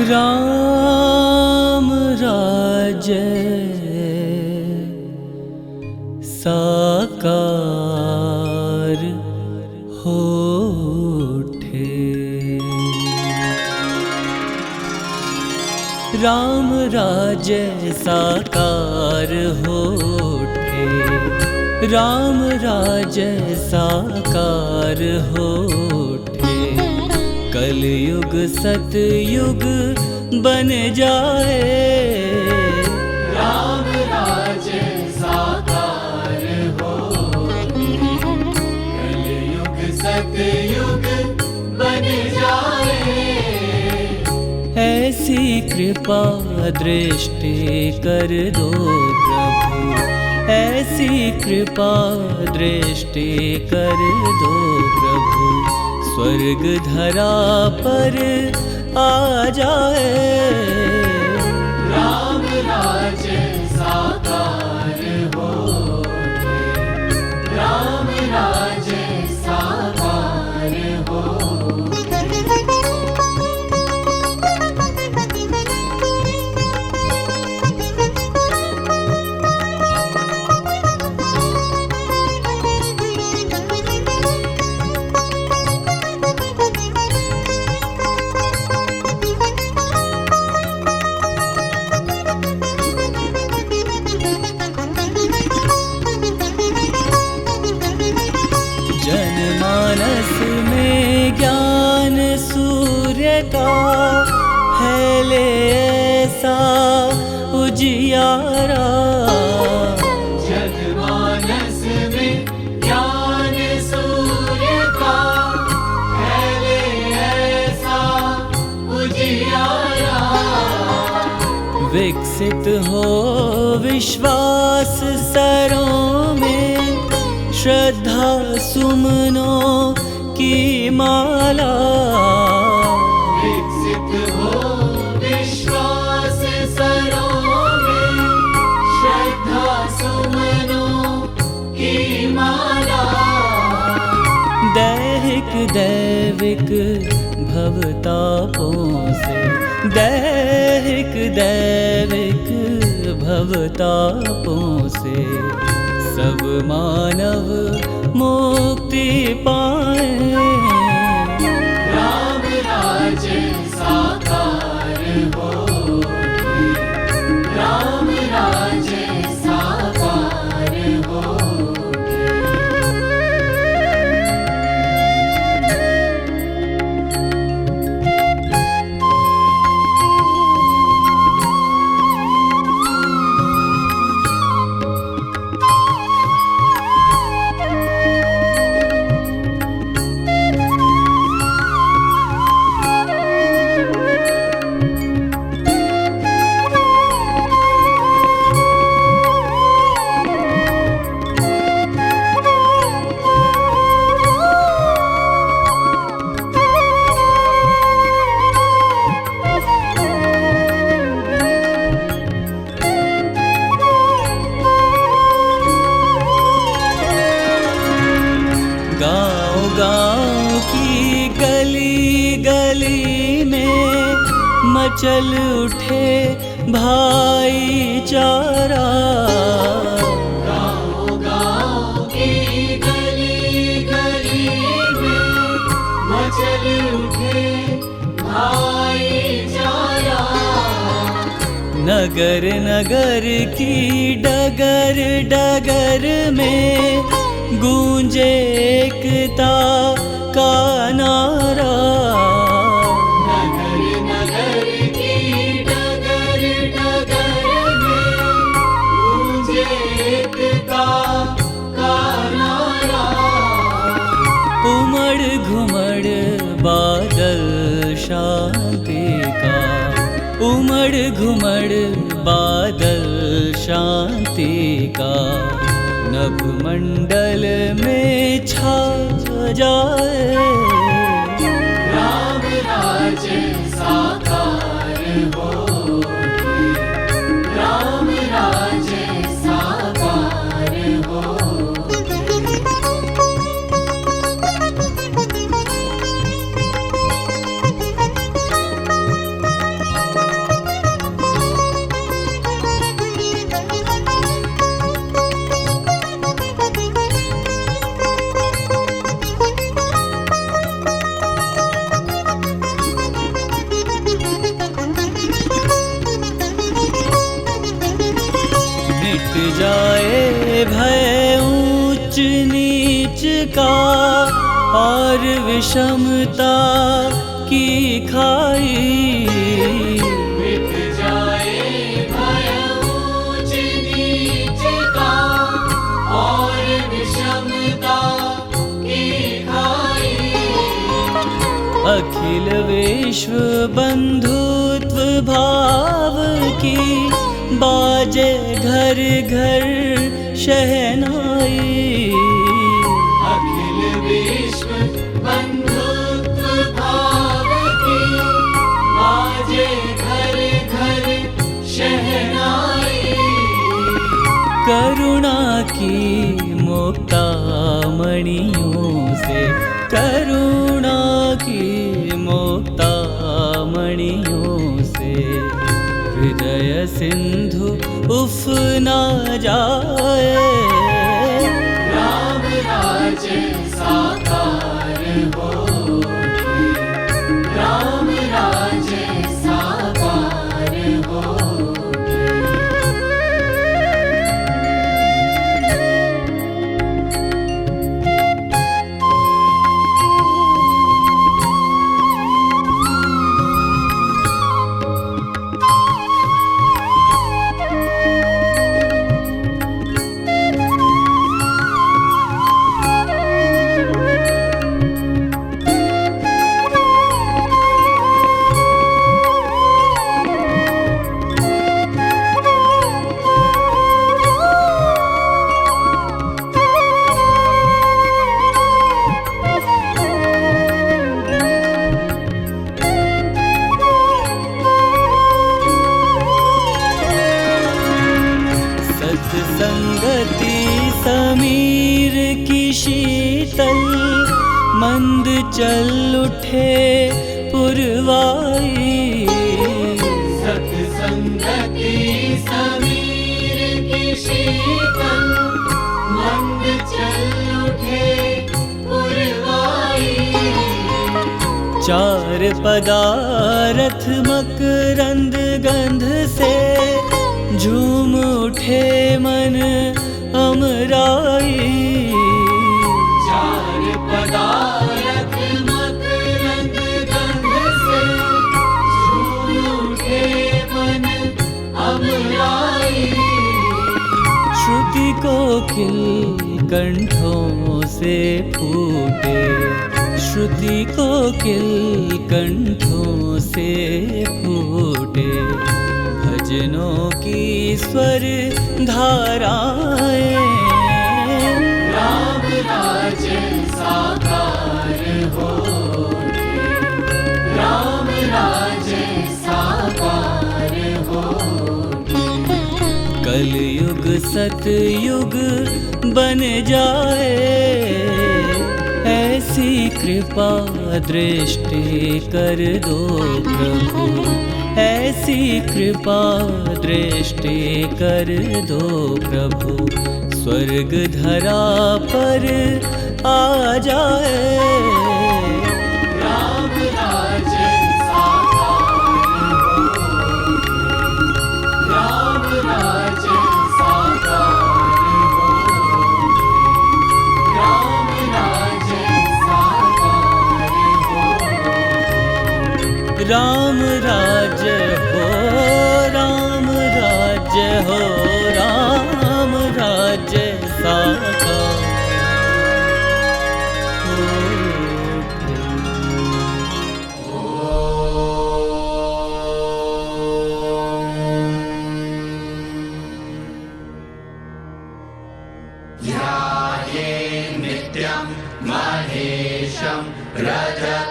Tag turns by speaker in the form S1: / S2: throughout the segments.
S1: राम राज्य साकार होठे। राम राज्य साकार होठे। राम राज्य साकार होठे। कलयुग सतयुग बन जाए।
S2: राम राज्य साकार होठे। कलयुग सतयुग बन जाए।
S1: ऐसी कृपा दृष्टि कर दो प्रभु। ऐसी कृपा दृष्टि कर दो प्रभु। स्वर्ग धरा पर आ जाए।
S2: राम राज्य साकार होठे। राम राज्य साकार होठे।
S1: जनमानस में ज्ञान सूर्य का फैले ऐसा उजियारा।
S2: जनमानस में ज्ञान सूर्य का फैले ऐसा उजियारा।
S1: विकसित हो विश्वास सरों में। श्रद्धा सुमनों की माला।
S2: विकसित हो विश्वास सरों में। श्रद्धा सुमनों की माला।
S1: दैहिक दैविक भवतापों से। दैहिक दैविक भवतापों से सब मानव मुक्ति पाए।
S2: राम राज्य साकार होठे। राम राज्य साकार होठे।
S1: गाँव की गली गली में मचल उठे भाईचारा।
S2: गाँव की गली गली में मचल उठे भाईचारा।
S1: नगर नगर की डगर डगर में गूंजे एकता का नारा।
S2: नगर नगर की डगर डगर में गूंजे एकता का नारा।
S1: उमड़ घुमड़ बादल शांति का। उमड़ घुमड़ बादल शांति का। नभ मंडल में छा जाए।
S2: राम राज्य साकार होठे। राम राज्य साकार होठे।
S1: जाए भय ऊंच नीच का और विषमता की खाई।
S2: मिट जाए भय ऊंच नीच का और विषमता की खाई।
S1: अखिल विश्व बंधुत्व भाव की बाजे घर घर शहनाई।
S2: अखिल विश्व बंधुत्व भाव की बाजे घर घर शहनाई।
S1: करुणा की मुक्तामणियों से, करुणा की मुक्तामणियों से हृदय सिंधु उफ ना जाए।
S2: राम राज्य साकार होके, राम राज्य साकार होके।
S1: सत्संगति समीर की शीतल मंद चल उठे पुरवाई।
S2: सत्संगति समीर की शीतल मंद चल उठे पुरवाई।
S1: चार पदारथ मकरंद गंध से झूम उठे मन अमराई।
S2: चार पदारथ मकरंद गंध से झूम उठे मन अमराई।
S1: श्रुति कोकिल कंठों से फूटे, श्रुति कोकिल कंठों से फूटे भजनों की स्वर धाराएं।
S2: राम राज्य साकार होके, राम राज्य साकार होके।
S1: कलयुग सतयुग बन जाए, ऐसी कृपा दृष्टि कर दो प्रभु, ऐसी कृपा दृष्टि कर दो प्रभु। स्वर्ग धरा पर आ जाए।
S2: राम राज्य साकार होके, राम राज्य साकार होके, राम राज्य साकार होके।
S1: राम राज्य हो, राम राज्य हो, राम राज्य साकार
S2: नित्यं महेशं रजतगिरिनिभं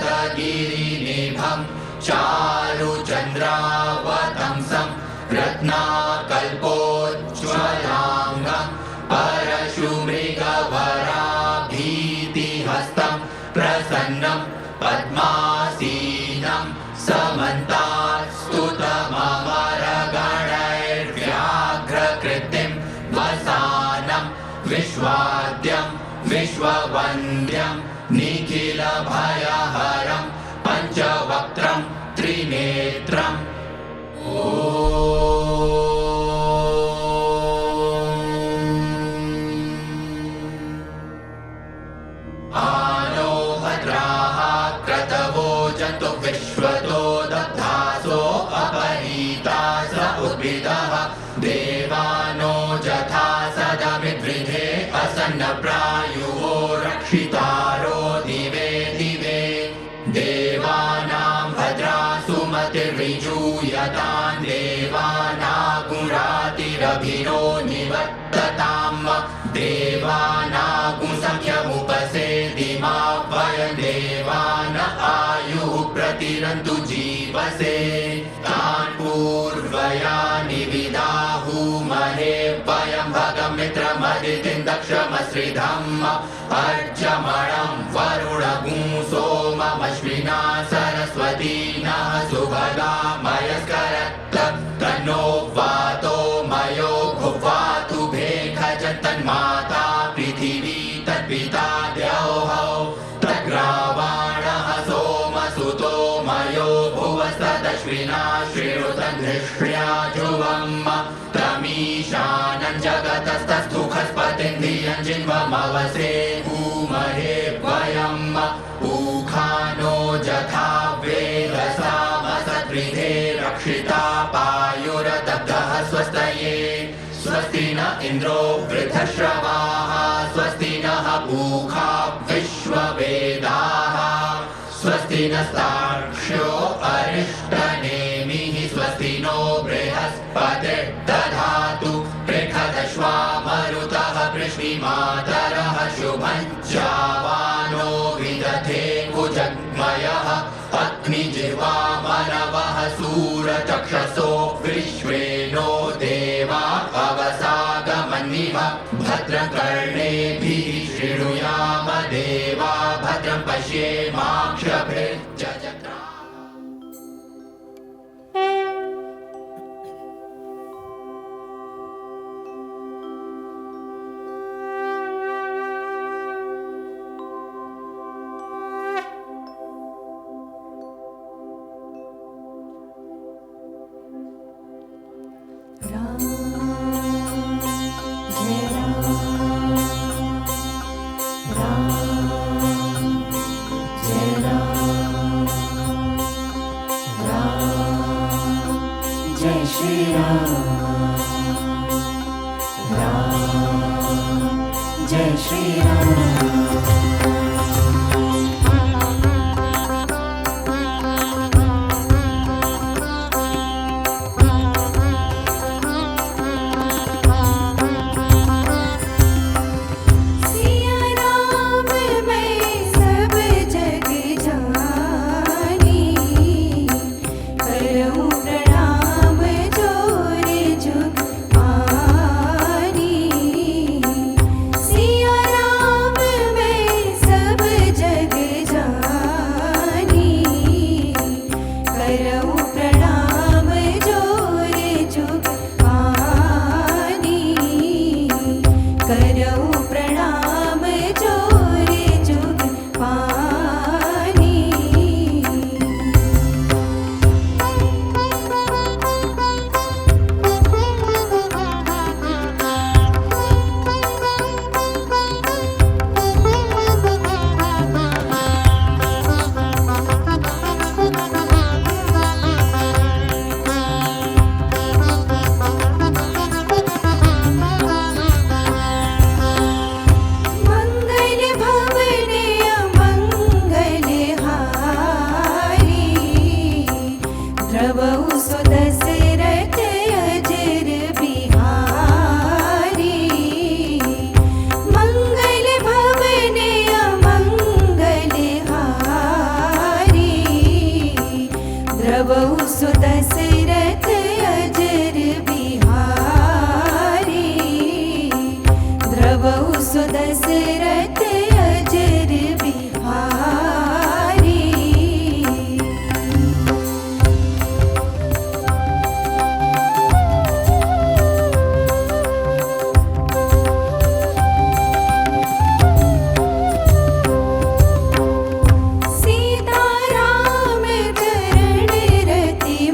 S2: चारुचन्द्रावतंसं रत्नाकल्पोज्ज्वलाङ्गं परशुमृगवराभीतिहस्तं प्रसन्नं पद्मासीनं समन्तास्तुतममरगणैर्व्याघ्रकृतिं वसानं विश्वाद्यं विश्ववन्द्यं निखिलभयहरं पञ्चवक्त्रं त्रिनेत्रम्। विश्वतो दग्धासो अपनीता स उद्भिदः देवानो जथा सदमिद्रिधे असन्नप्रायुवो रक्षितारो दिवे दिवे देवानां भद्रासु मतिर्विजूयतां देवानागुरातिरभिनो निवर्तताम् देवानागुसंख्यमुपसेदिमा वयं देवान आयुः प्रतिरन्तु जीवसे तान् पूर्वयानि विदाहुमहे वयं भगमित्रमदितिं दक्षमश्रिधम् अर्चमणं वरुणगुं सोममश्विना सरस्वती नः सुभगा मयस्करत् तन्नो वातो मयो भुवातु भेखजन्तन्माता पृथिवी तद्पिता द्यौः तद्ग्रावाणः सोमसुतो मयो भुवस्तदश्विना श्रीरुतधृष्ट्या ध्रुवम् तमीशानं जगतस्तस्थुखस्पतिं धियं जिन्वमवसे भूमहे वयम् ऊखानो जथा वेदसामसद्विधे रक्षिता पायुरदग्धः स्वस्तये स्वस्ति न इन्द्रो वृद्धश्रवाः स्वस्ति नः पूषा विश्ववेदाः स्वस्ति नस्तार्क्ष्यो अरिष्टनेमिः स्वस्ति नो बृहस्पतिर्दधातु पृषदश्वा मरुतः पृश्निमातरः शुभं जावानो विदधे कुजग्मयः अग्निजिह्वा मनवः सूरचक्षसो विश्वेनो देवा अवसागमन्निव भद्रकर्णेभिः शृणुयाम देवा भद्रं पश्येमाक्षभिर्जजत्रा।
S3: जय श्री राम, जय श्री राम।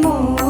S3: मोह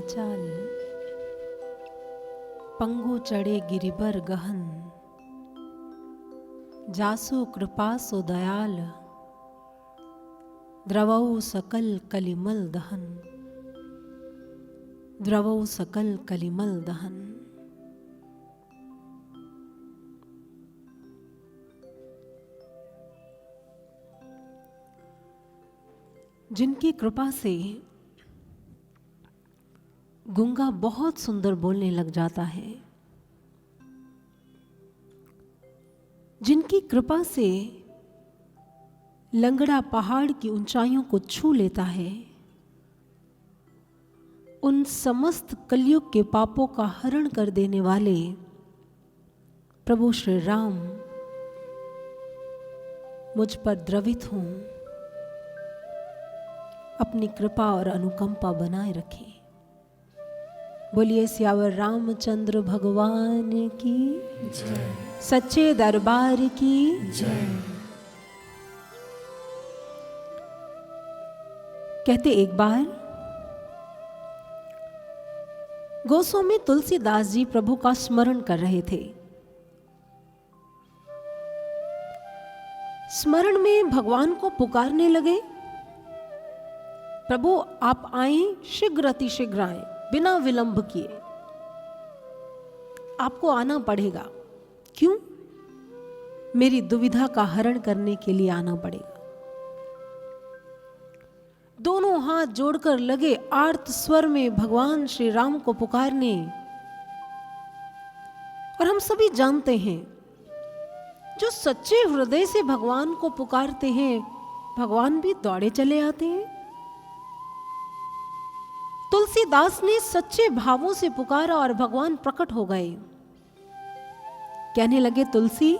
S4: चाल, पंगु चढ़े गिरिबर गहन, जासु कृपा सो दयाल, द्रवौ सकल कलिमल दहन, द्रवौ सकल कलिमल दहन। जिनकी कृपा से गूंगा बहुत सुंदर बोलने लग जाता है, जिनकी कृपा से लंगड़ा पहाड़ की ऊंचाइयों को छू लेता है, उन समस्त कलयुग के पापों का हरण कर देने वाले प्रभु श्री राम मुझ पर द्रवित हों, अपनी कृपा और अनुकंपा बनाए रखें। बोलिए सियावर रामचंद्र भगवान की
S3: जय,
S4: सच्चे दरबार की
S3: जय।
S4: कहते एक बार गोस्वामी तुलसीदास जी प्रभु का स्मरण कर रहे थे। स्मरण में भगवान को पुकारने लगे, प्रभु आप आए, शीघ्र अतिशीघ्र आए, बिना विलंब किए। आपको आना पड़ेगा। क्यों? मेरी दुविधा का हरण करने के लिए आना पड़ेगा। दोनों हाथ जोड़कर लगे आर्त स्वर में भगवान श्री राम को पुकारने। और हम सभी जानते हैं, जो सच्चे हृदय से भगवान को पुकारते हैं, भगवान भी दौड़े चले आते हैं। तुलसीदास ने सच्चे भावों से पुकारा और भगवान प्रकट हो गए। कहने लगे, तुलसी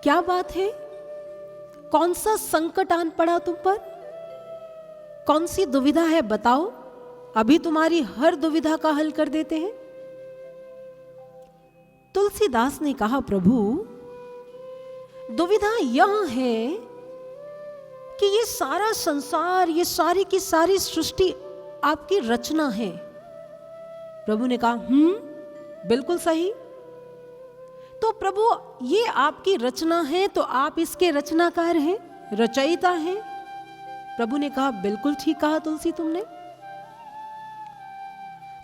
S4: क्या बात है? कौन सा संकट आन पड़ा तुम पर? कौन सी दुविधा है बताओ, अभी तुम्हारी हर दुविधा का हल कर देते हैं। तुलसीदास ने कहा, प्रभु दुविधा यह है कि ये सारा संसार, ये सारी की सारी सृष्टि आपकी रचना है। प्रभु ने कहा, बिल्कुल सही। तो प्रभु ये आपकी रचना है, तो आप इसके रचनाकार हैं, रचयिता हैं। प्रभु ने कहा, बिल्कुल ठीक कहा तुलसी तुमने।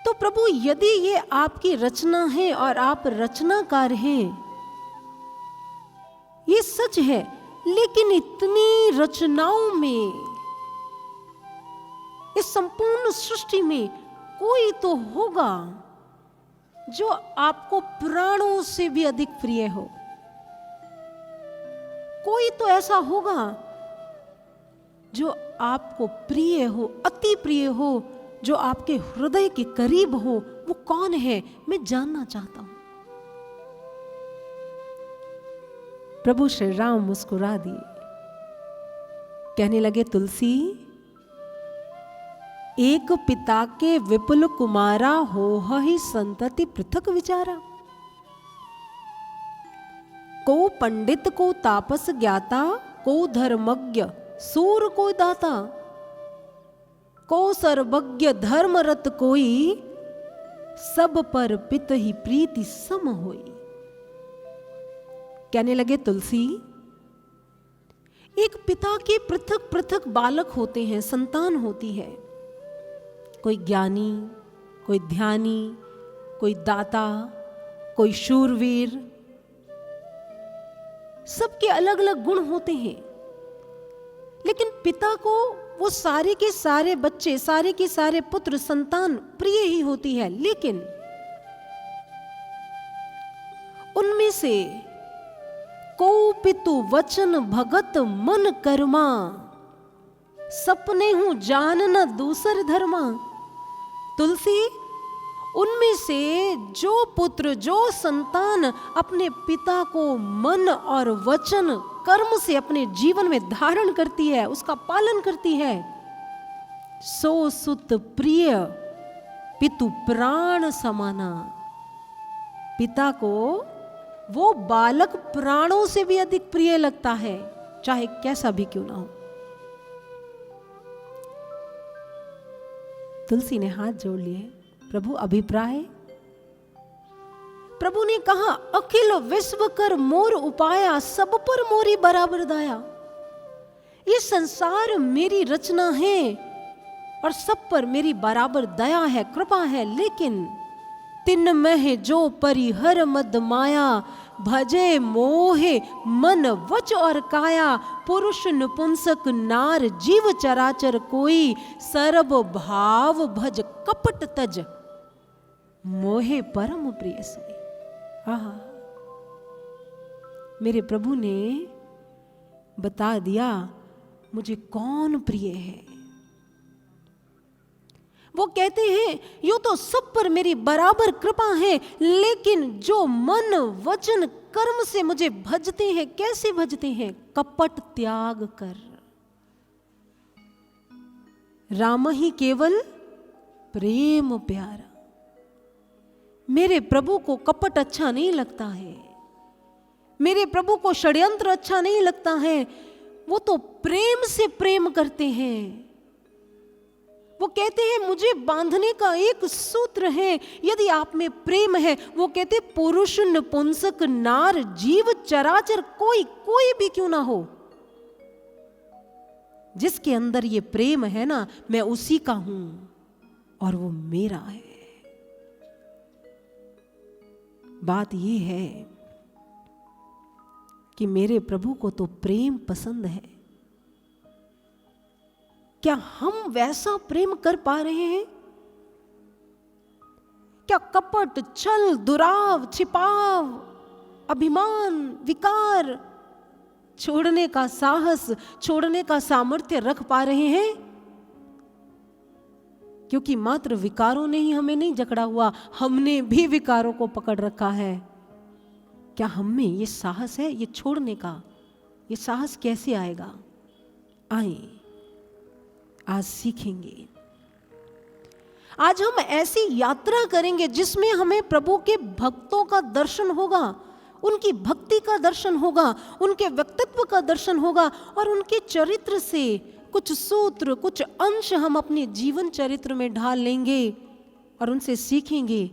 S4: तो प्रभु यदि ये आपकी रचना है और आप रचनाकार हैं, ये सच है, लेकिन इतनी रचनाओं में, इस संपूर्ण सृष्टि में कोई तो होगा जो आपको प्राणों से भी अधिक प्रिय हो। कोई तो ऐसा होगा जो आपको प्रिय हो, अति प्रिय हो, जो आपके हृदय के करीब हो। वो कौन है, मैं जानना चाहता हूं। प्रभु श्री राम मुस्कुरा दिए, कहने लगे, तुलसी एक पिता के विपुल कुमारा हो ही संतति पृथक विचारा। को पंडित को तापस ज्ञाता, को धर्मज्ञ सूर को दाता, को सर्वज्ञ धर्मरत कोई, सब पर पित ही प्रीति सम होई। कहने लगे, तुलसी एक पिता के पृथक पृथक बालक होते हैं, संतान होती है। कोई ज्ञानी, कोई ध्यानी, कोई दाता, कोई शूरवीर, सबके अलग अलग गुण होते हैं। लेकिन पिता को वो सारे के सारे बच्चे, सारे के सारे पुत्र, संतान प्रिय ही होती है। लेकिन उनमें से को पितु वचन भगत मन कर्मा, सपने हूं जान न दूसर धर्मा। तुलसी उनमें से जो पुत्र, जो संतान अपने पिता को मन और वचन कर्म से अपने जीवन में धारण करती है, उसका पालन करती है, सो सुत प्रिय पितु प्राण समाना। पिता को वो बालक प्राणों से भी अधिक प्रिय लगता है, चाहे कैसा भी क्यों ना हो। तुलसी ने हाथ जोड़ लिए, प्रभु अभिप्राय। प्रभु ने कहा, अखिल विश्व कर मोर उपाया, सब पर मोरी बराबर दाया। ये संसार मेरी रचना है और सब पर मेरी बराबर दया है, कृपा है, लेकिन तिन में जो परिहर मद माया, भजे मोहे मन वच और काया, पुरुष नपुंसक नार जीव चराचर कोई, सर्व भाव भज कपट तज, मोहे परम प्रिय सोई। आहा, मेरे प्रभु ने बता दिया मुझे कौन प्रिय है। वो कहते हैं यूं तो सब पर मेरी बराबर कृपा है, लेकिन जो मन वचन कर्म से मुझे भजते हैं, कैसे भजते हैं? कपट त्याग कर। राम ही केवल प्रेम प्यारा। मेरे प्रभु को कपट अच्छा नहीं लगता है, मेरे प्रभु को षड्यंत्र अच्छा नहीं लगता है। वो तो प्रेम से प्रेम करते हैं। वो कहते हैं मुझे बांधने का एक सूत्र है, यदि आप में प्रेम है। वो कहते पुरुष नपुंसक नार जीव चराचर कोई भी क्यों ना हो, जिसके अंदर ये प्रेम है ना, मैं उसी का हूं और वो मेरा है। बात ये है कि मेरे प्रभु को तो प्रेम पसंद है। क्या हम वैसा प्रेम कर पा रहे हैं? क्या कपट, छल, दुराव, छिपाव, अभिमान, विकार छोड़ने का साहस, छोड़ने का सामर्थ्य रख पा रहे हैं? क्योंकि मात्र विकारों ने ही हमें नहीं जकड़ा हुआ, हमने भी विकारों को पकड़ रखा है। क्या हम में ये साहस है ये छोड़ने का? ये साहस कैसे आएगा? आए, आज सीखेंगे। आज हम ऐसी यात्रा करेंगे जिसमें हमें प्रभु के भक्तों का दर्शन होगा, उनकी भक्ति का दर्शन होगा, उनके व्यक्तित्व का दर्शन होगा, और उनके चरित्र से कुछ सूत्र, कुछ अंश हम अपने जीवन चरित्र में ढाल लेंगे और उनसे सीखेंगे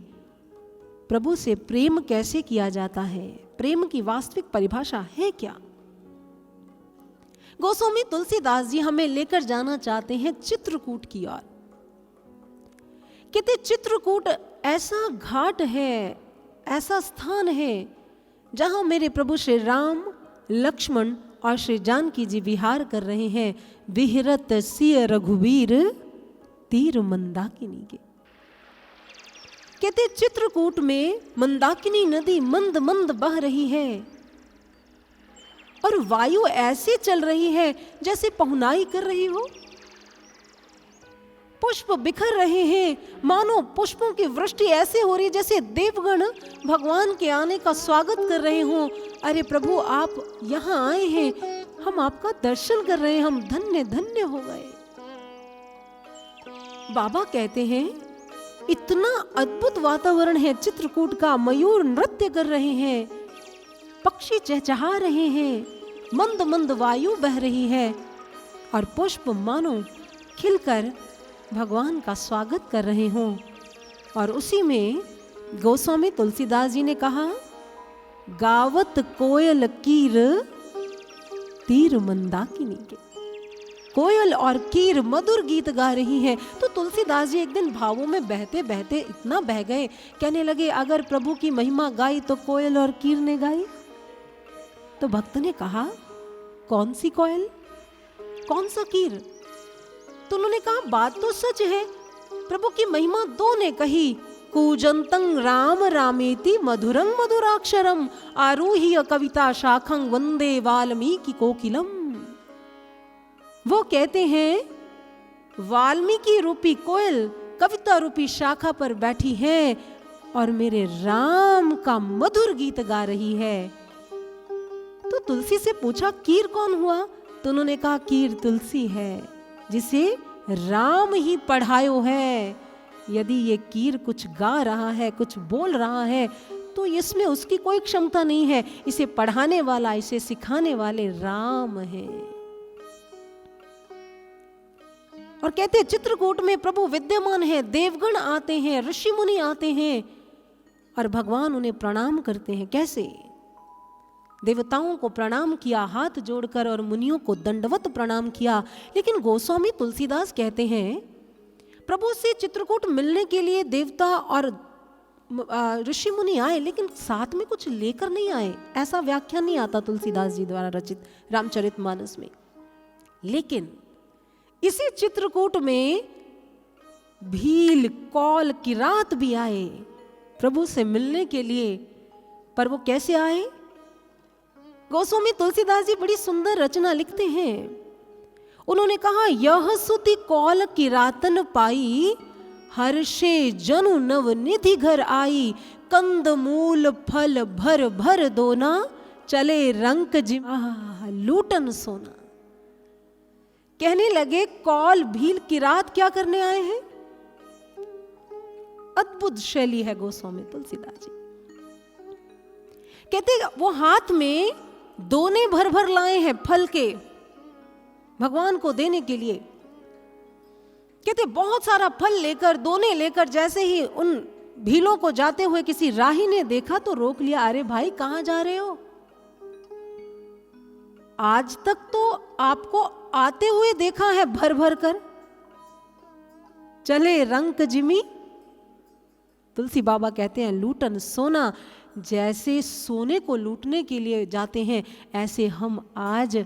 S4: प्रभु से प्रेम कैसे किया जाता है, प्रेम की वास्तविक परिभाषा है क्या। गोस्वामी तुलसीदास जी हमें लेकर जाना चाहते हैं चित्रकूट की ओर। कहते चित्रकूट ऐसा घाट है, ऐसा स्थान है जहां मेरे प्रभु श्री राम, लक्ष्मण और श्री जानकी जी विहार कर रहे हैं। विहरत सिय रघुवीर तीर मंदाकिनी के। कहते चित्रकूट में मंदाकिनी नदी मंद मंद बह रही है और वायु ऐसे चल रही है जैसे पहुनाई कर रही हो। पुष्प बिखर रहे हैं, मानो पुष्पों की वृष्टि ऐसे हो रही जैसे देवगण भगवान के आने का स्वागत कर रहे हों। अरे प्रभु आप यहाँ आए हैं, हम आपका दर्शन कर रहे हैं, हम धन्य धन्य हो गए। बाबा कहते हैं इतना अद्भुत वातावरण है चित्रकूट का। मयूर नृत्य कर रहे हैं, पक्षी चहचहा रहे हैं, मंद मंद वायु बह रही है और पुष्प मानो खिलकर भगवान का स्वागत कर रहे हों। और उसी में गोस्वामी तुलसीदास जी ने कहा, गावत कोयल कीर तीर मंदाकिनी के। कोयल और कीर मधुर गीत गा रही हैं। तो तुलसीदास जी एक दिन भावों में बहते बहते इतना बह गए, कहने लगे अगर प्रभु की महिमा गाई तो कोयल और कीर ने गाई। तो भक्त ने कहा कौन सी कोयल, कौन सा कीर? तो उन्होंने कहा बात तो सच है, प्रभु की महिमा दो ने कही। कूजंतं राम रामेति मधुरं मधुराक्षरम, आरूह्य कविता शाखं वंदे वाल्मीकि कोकिलम। वो कहते हैं वाल्मीकि रूपी कोयल कविता रूपी शाखा पर बैठी है और मेरे राम का मधुर गीत गा रही है। तो तुलसी से पूछा कीर कौन हुआ? तो उन्होंने कहा कीर तुलसी है, जिसे राम ही पढ़ायो है। यदि ये कीर कुछ गा रहा है, कुछ बोल रहा है, तो इसमें उसकी कोई क्षमता नहीं है। इसे पढ़ाने वाला, इसे सिखाने वाले राम है। और कहते हैं चित्रकूट में प्रभु विद्यमान है, देवगण आते हैं, ऋषि मुनि आते हैं और भगवान उन्हें प्रणाम करते हैं। कैसे? देवताओं को प्रणाम किया हाथ जोड़कर और मुनियों को दंडवत प्रणाम किया। लेकिन गोस्वामी तुलसीदास कहते हैं प्रभु से चित्रकूट मिलने के लिए देवता और ऋषि मुनि आए, लेकिन साथ में कुछ लेकर नहीं आए। ऐसा व्याख्यान नहीं आता तुलसीदास जी द्वारा रचित रामचरितमानस में। लेकिन इसी चित्रकूट में भील, कौल, किरात भी आए प्रभु से मिलने के लिए। पर वो कैसे आए? गोस्वामी तुलसीदास जी बड़ी सुंदर रचना लिखते हैं। उन्होंने कहा, यह सुति कौल किरातन पाई, हर्षे जनु नव निधि घर आई, कंद मूल फल भर भर दोना, चले रंक जिमा लूटन सोना। कहने लगे कौल, भील, किरात क्या करने आए हैं? अद्भुत शैली है गोस्वामी तुलसीदास जी। कहते वो हाथ में दोने भर भर लाए हैं फल के भगवान को देने के लिए। कहते बहुत सारा फल लेकर, दोने लेकर, जैसे ही उन भीलों को जाते हुए किसी राही ने देखा तो रोक लिया। अरे भाई कहां जा रहे हो? आज तक तो आपको आते हुए देखा है भर भर कर। चले रंक जिमी। तुलसी बाबा कहते हैं लूटन सोना। जैसे सोने को लूटने के लिए जाते हैं, ऐसे हम आज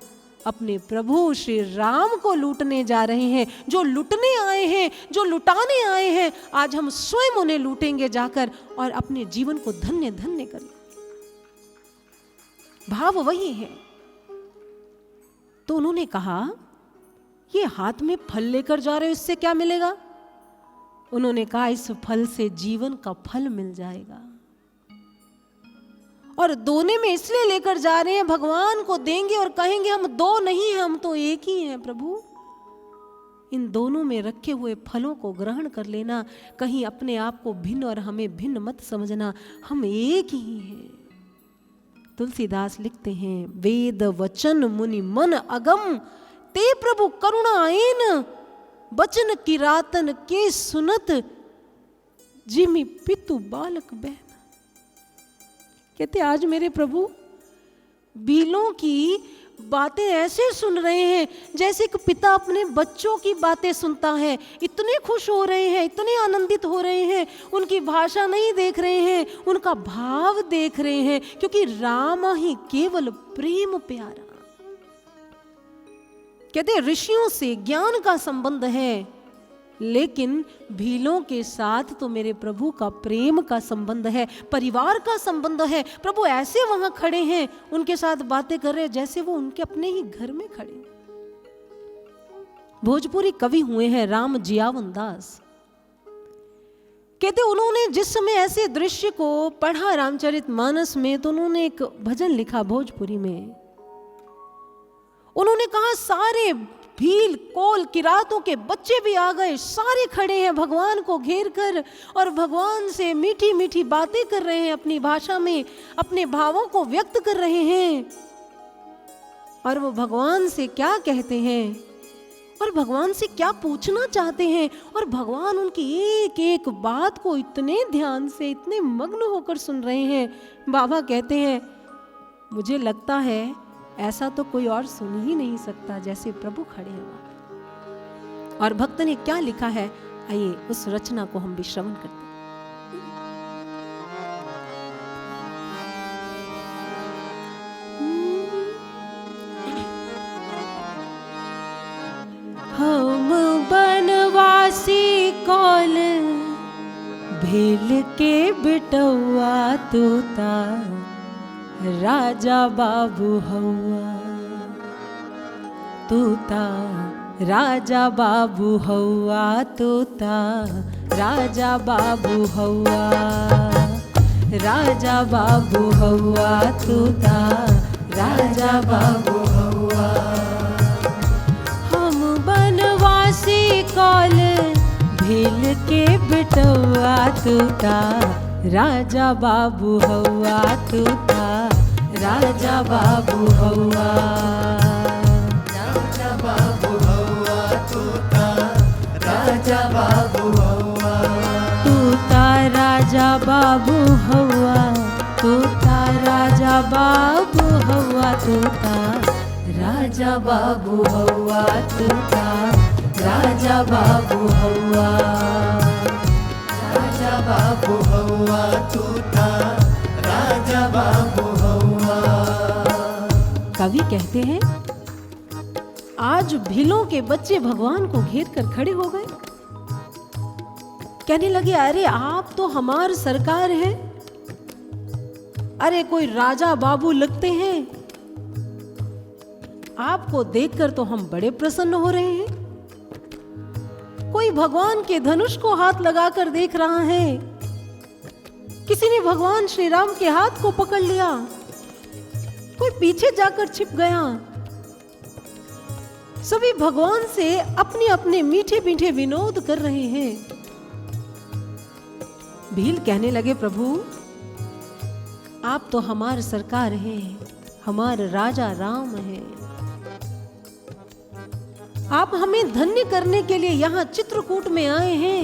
S4: अपने प्रभु श्री राम को लूटने जा रहे हैं। जो लूटने आए हैं, जो लुटाने आए हैं, आज हम स्वयं उन्हें लूटेंगे जाकर और अपने जीवन को धन्य धन्य करें। भाव वही है। तो उन्होंने कहा ये हाथ में फल लेकर जा रहे हो, इससे क्या मिलेगा? उन्होंने कहा इस फल से जीवन का फल मिल जाएगा। और दोने में इसलिए लेकर जा रहे हैं, भगवान को देंगे और कहेंगे हम दो नहीं हैं, हम तो एक ही हैं प्रभु। इन दोनों में रखे हुए फलों को ग्रहण कर लेना, कहीं अपने आप को भिन्न और हमें भिन्न मत समझना, हम एक ही हैं। तुलसीदास लिखते हैं, वेद वचन मुनि मन अगम, ते प्रभु करुणा आयन, बचन किरातन के सुनत, जिमि पितु बालक बहन। कहते आज मेरे प्रभु भीलों की बातें ऐसे सुन रहे हैं जैसे कि पिता अपने बच्चों की बातें सुनता है। इतने खुश हो रहे हैं, इतने आनंदित हो रहे हैं। उनकी भाषा नहीं देख रहे हैं, उनका भाव देख रहे हैं, क्योंकि राम ही केवल प्रेम प्यारा। कहते ऋषियों से ज्ञान का संबंध है, लेकिन भीलों के साथ तो मेरे प्रभु का प्रेम का संबंध है, परिवार का संबंध है। प्रभु ऐसे वहां खड़े हैं, उनके साथ बातें कर रहे हैं जैसे वो उनके अपने ही घर में खड़े हैं। भोजपुरी कवि हुए हैं राम जियावन दास। कहते उन्होंने जिस समय ऐसे दृश्य को पढ़ा रामचरितमानस में, तो उन्होंने एक भजन लिखा भोजपुरी में। उन्होंने कहा सारे भील, कोल, किरातों के बच्चे भी आ गए, सारे खड़े हैं भगवान को घेर कर और भगवान से मीठी मीठी बातें कर रहे हैं, अपनी भाषा में अपने भावों को व्यक्त कर रहे हैं। और वो भगवान से क्या कहते हैं और भगवान से क्या पूछना चाहते हैं, और भगवान उनकी एक एक बात को इतने ध्यान से, इतने मग्न होकर सुन रहे हैं। बाबा कहते हैं मुझे लगता है ऐसा तो कोई और सुन ही नहीं सकता जैसे प्रभु खड़े हैं वहां। और भक्त ने क्या लिखा है, आइए उस रचना को हम भी श्रवण करते हैं। हम बनवासी कौल, भेल के बिटौआ तोता, राजा बाबू हौआ तोता, राजा बाबू हौआ तोता, राजा बाबू हौआ, राजा बाबू हौआ तोता, राजा बाबू हौआ। हम बनवासी कौल, भेल के बिटौआ तोता, राजा बाबू हौआ तोता, राजा बाबू हौआ,
S2: राजा बाबू हौआ तोता,
S3: राजा बाबू हवा,
S4: तूता राजा बाबू हवा, तूता राजा बाबू हवा, तूता राजा बाबू हवा, तूता राजा बाबू हवा,
S3: राजा बाबू हवा, तूता राजा बाबू हवा।
S4: कवि कहते हैं आज भीलों के बच्चे भगवान को घेर कर खड़े हो गए। कहने लगे अरे आप तो हमार सरकार हैं, अरे कोई राजा बाबू लगते हैं, आपको देखकर तो हम बड़े प्रसन्न हो रहे हैं। कोई भगवान के धनुष को हाथ लगाकर देख रहा है, किसी ने भगवान श्री राम के हाथ को पकड़ लिया, कोई पीछे जाकर छिप गया। सभी भगवान से अपने अपने मीठे मीठे विनोद कर रहे हैं। भील कहने लगे प्रभु आप तो हमारे सरकार हैं, हमारे राजा राम हैं, आप हमें धन्य करने के लिए यहाँ चित्रकूट में आए हैं,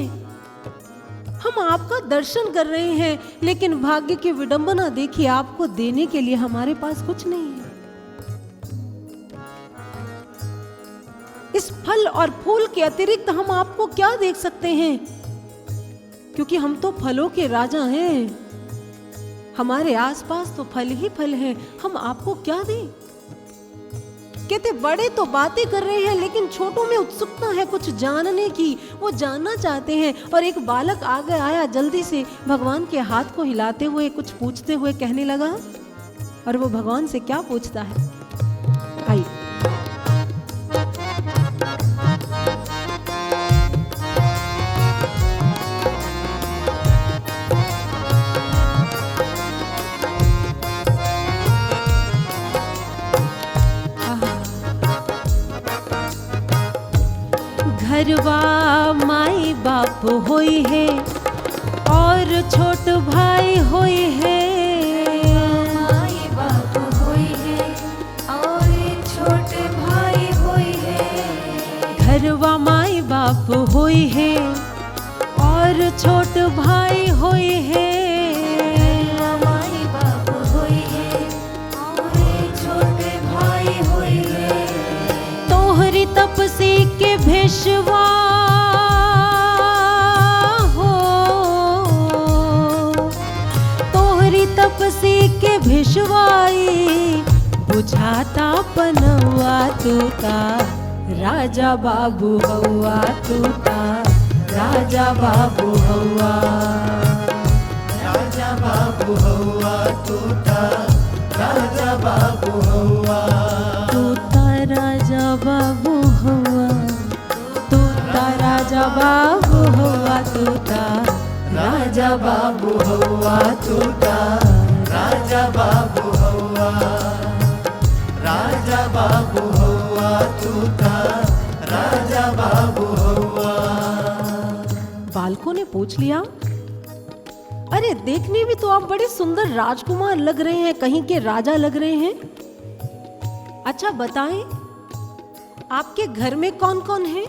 S4: हम आपका दर्शन कर रहे हैं, लेकिन भाग्य की विडंबना देखिए आपको देने के लिए हमारे पास कुछ नहीं है। इस फल और फूल के अतिरिक्त हम आपको क्या देख सकते हैं, क्योंकि हम तो फलों के राजा हैं, हमारे आसपास तो फल ही फल हैं, हम आपको क्या दें। कहते बड़े तो बातें कर रहे हैं, लेकिन छोटों में उत्सुकता है कुछ जानने की, वो जानना चाहते हैं। और एक बालक आगे आया जल्दी से भगवान के हाथ को हिलाते हुए कुछ पूछते हुए कहने लगा, और वो भगवान से क्या पूछता है आइए। घरवा माई बाप होई है और छोट भाई होई है,
S3: माई बाप होई है और छोटे भाई होई है,
S4: घरवा माई बाप होई है और छोट भाई होई है,
S3: माई बाप होई है और छोटे भाई होई है,
S4: तोहरी तपसी के भेषवा हो, तोहरी तपसी के भेषवाई बुझाता पनवा, तूता राजा बाबू हवा, तूता राजा बाबू हवा,
S3: राजा बाबू हवा, तूता राजा बाबू हवा,
S4: तूता राजा बाबू हवा, तूता राजा बाबू हवा, तूता राजा बाबू हवा, तूता
S3: राजा बाबू हवा, राजा बाबू हवा, तूता राजा बाबू हवा।
S4: बालकों ने पूछ लिया अरे देखने में तो आप बड़े सुंदर राजकुमार लग रहे हैं, कहीं के राजा लग रहे हैं। अच्छा बताएं आपके घर में कौन कौन है,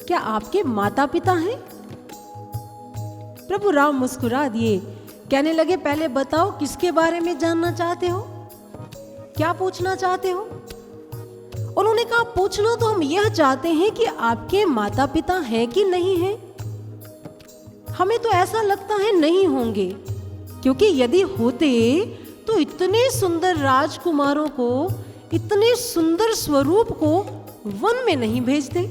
S4: क्या आपके माता पिता हैं? प्रभु राम मुस्कुरा दिए, कहने लगे पहले बताओ किसके बारे में जानना चाहते हो, क्या पूछना चाहते हो? उन्होंने कहा पूछना तो हम यह चाहते हैं कि आपके माता पिता हैं कि नहीं हैं। हमें तो ऐसा लगता है नहीं होंगे, क्योंकि यदि होते तो इतने सुंदर राजकुमारों को, इतने सुंदर स्वरूप को वन में नहीं भेजते।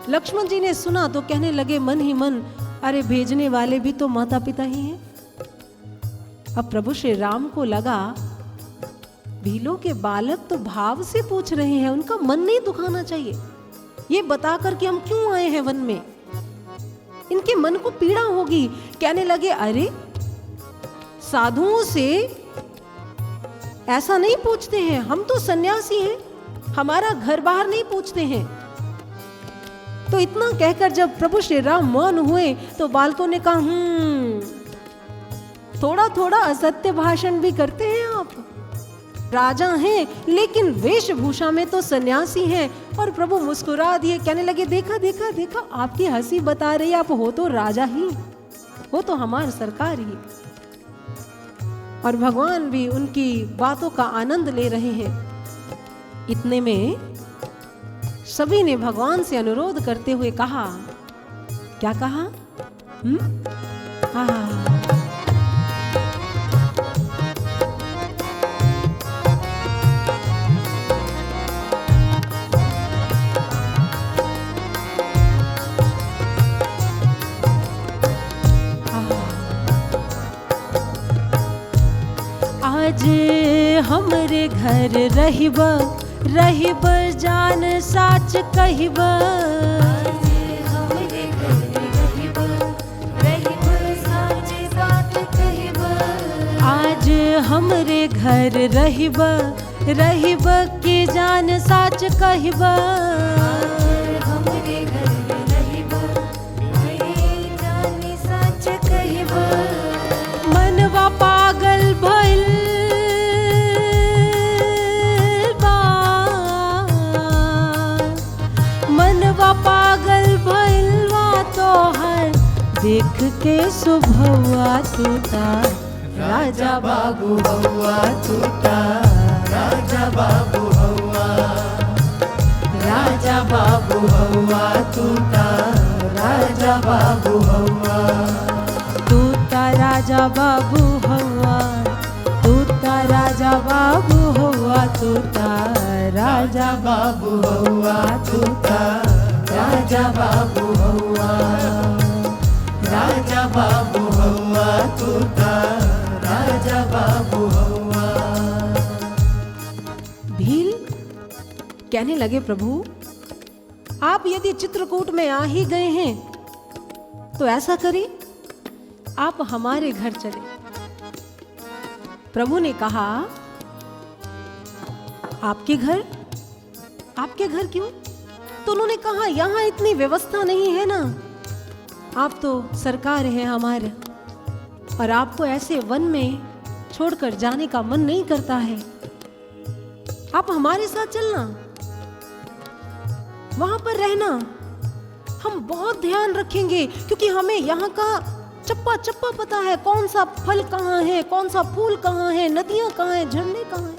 S4: लक्ष्मण जी ने सुना तो कहने लगे मन ही मन, अरे भेजने वाले भी तो माता पिता ही हैं। अब प्रभु श्री राम को लगा भीलों के बालक तो भाव से पूछ रहे हैं, उनका मन नहीं दुखाना चाहिए, ये बताकर कि हम क्यों आए हैं वन में, इनके मन को पीड़ा होगी। कहने लगे अरे साधुओं से ऐसा नहीं पूछते हैं, हम तो सन्यासी हैं, हमारा घर बाहर नहीं पूछते हैं। तो इतना कहकर जब प्रभु श्री राम मौन हुए तो बालकों ने कहा थोड़ा थोड़ा असत्य भाषण भी करते हैं आप, राजा हैं, लेकिन वेशभूषा में तो सन्यासी हैं। और प्रभु मुस्कुरा दिए, कहने लगे देखा देखा देखा, आपकी हंसी बता रही, आप हो तो राजा ही, हो तो हमारे सरकार ही। और भगवान भी उनकी बातों का आनंद ले रहे हैं। इतने में सभी ने भगवान से अनुरोध करते हुए कहा, क्या कहा? आज हमरे घर रहिब रहिब जान साच कहिब, आज हमरे घर रहिब रहिब के जान साच कहिब, मनवा पागल भइल बा, मनवा पागल भइल बा तोहर देख के सुभवा तूता,
S3: राजा बाबू हौवा तूता, राजा बाबू हौवा, राजा बाबू हौवा तूता, राजा बाबू हौवा,
S4: तूता राजा बाबू हौवा, तूता राजा बाबू हौवा, तूता राजा
S3: बाबू हौवा तूता, राजा बाबू हौवा, राजा बाबू हौवा तूता, राजा बाबू हौवा।
S4: भील कहने लगे, प्रभु आप यदि चित्रकूट में आ ही गए हैं तो ऐसा करें, आप हमारे घर चले। प्रभु ने कहा, आपके घर? आपके घर क्यों? तो उन्होंने कहा, यहां इतनी व्यवस्था नहीं है ना, आप तो सरकार हैं हमारे, और आपको ऐसे वन में छोड़कर जाने का मन नहीं करता है, आप हमारे साथ चलना, वहां पर रहना, हम बहुत ध्यान रखेंगे, क्योंकि हमें यहाँ का चप्पा चप्पा पता है, कौन सा फल कहाँ है, कौन सा फूल कहाँ है, नदियां कहाँ है, झरने कहाँ है,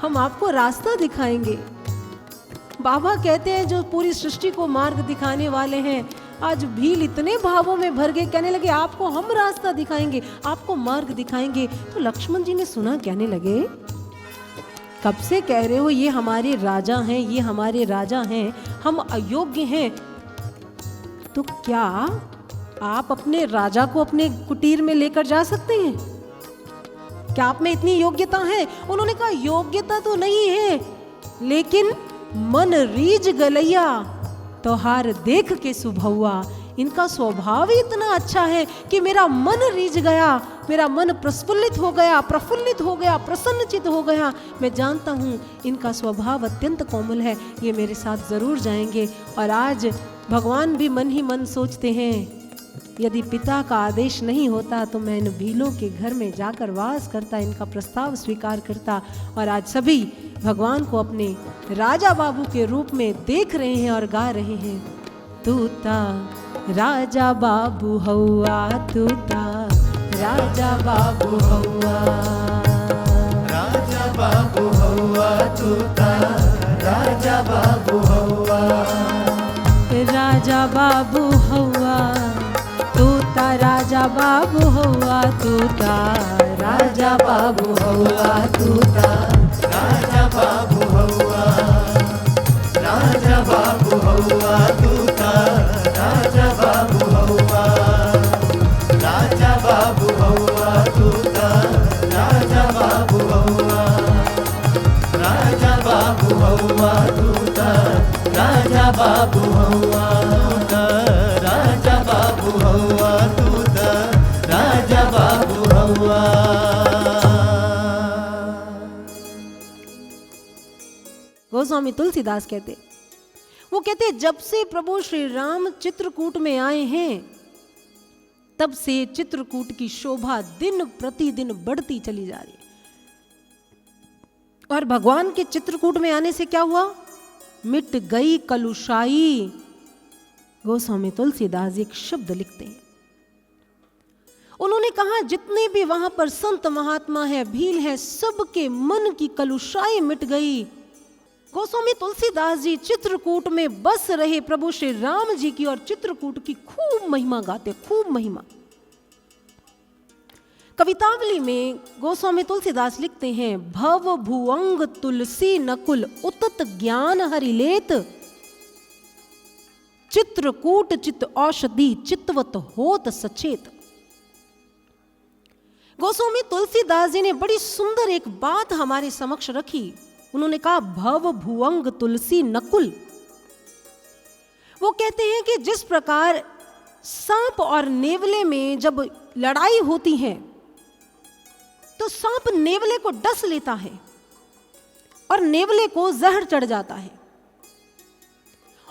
S4: हम आपको रास्ता दिखाएंगे। बाबा कहते हैं जो पूरी सृष्टि को मार्ग दिखाने वाले हैं, आज भील इतने भावों में भर गए, कहने लगे आपको हम रास्ता दिखाएंगे, आपको मार्ग दिखाएंगे। तो लक्ष्मण जी ने सुना, कहने लगे कब से कह रहे हो ये हमारे राजा हैं, ये हमारे राजा हैं, हम अयोग्य हैं, तो क्या आप अपने राजा को अपने कुटीर में लेकर जा सकते हैं? क्या आप में इतनी योग्यता है? उन्होंने कहा, योग्यता तो नहीं है, लेकिन मन रीझ गलैया तोहार देख के सुभौआ, इनका स्वभाव ही इतना अच्छा है कि मेरा मन रीझ गया, मेरा मन प्रफुल्लित हो गया, प्रफुल्लित हो गया, प्रसन्नचित हो गया। मैं जानता हूँ इनका स्वभाव अत्यंत कोमल है, ये मेरे साथ जरूर जाएंगे। और आज भगवान भी मन ही मन सोचते हैं, यदि पिता का आदेश नहीं होता तो मैं इन भीलों के घर में जाकर वास करता, इनका प्रस्ताव स्वीकार करता। और आज सभी भगवान को अपने राजा बाबू के रूप में देख रहे हैं और गा रहे हैं, तूता राजा बाबू हौवा, तूता राजा बाबू हौवा,
S3: राजा बाबू हौवा तूता, राजा बाबू हौवा,
S4: राजा बाबू हौवा, तूता राजा बाबू हौवा, तूता राजा बाबू हौवा, तूता
S3: राजा बाबू हौवा, राजा बाबू हौवा तूता, राजा बाबू हौवा, राजा बाबू हौवा तूता, राजा बाबू हौवा, राजा बाबू हौवा तूता, राजा बाबू हौवा तूता, राजा बाबू हौवा तूता, राजा बाबू हौवा।
S4: गोस्वामी तुलसीदास कहते, वो कहते जब से प्रभु श्री राम चित्रकूट में आए हैं तब से चित्रकूट की शोभा दिन प्रतिदिन बढ़ती चली जा रही है। और भगवान के चित्रकूट में आने से क्या हुआ? मिट गई कलुषाई। गोस्वामी तुलसीदास जी एक शब्द लिखते हैं, उन्होंने कहा जितने भी वहां पर संत महात्मा है, भील है, सबके मन की कलुषाई मिट गई। गोस्वामी तुलसीदास जी चित्रकूट में बस रहे प्रभु श्री राम जी की और चित्रकूट की खूब महिमा गाते, खूब महिमा। कवितावली में गोस्वामी तुलसीदास लिखते हैं, भव भुअंग तुलसी नकुल उतत ज्ञान हरिलेत, चित्रकूट चित औषधि चितवत होत सचेत। गोस्वामी तुलसीदास जी ने बड़ी सुंदर एक बात हमारे समक्ष रखी। उन्होंने कहा भव भुअंग तुलसी नकुल। वो कहते हैं कि जिस प्रकार सांप और नेवले में जब लड़ाई होती है तो सांप नेवले को डस लेता है और नेवले को जहर चढ़ जाता है,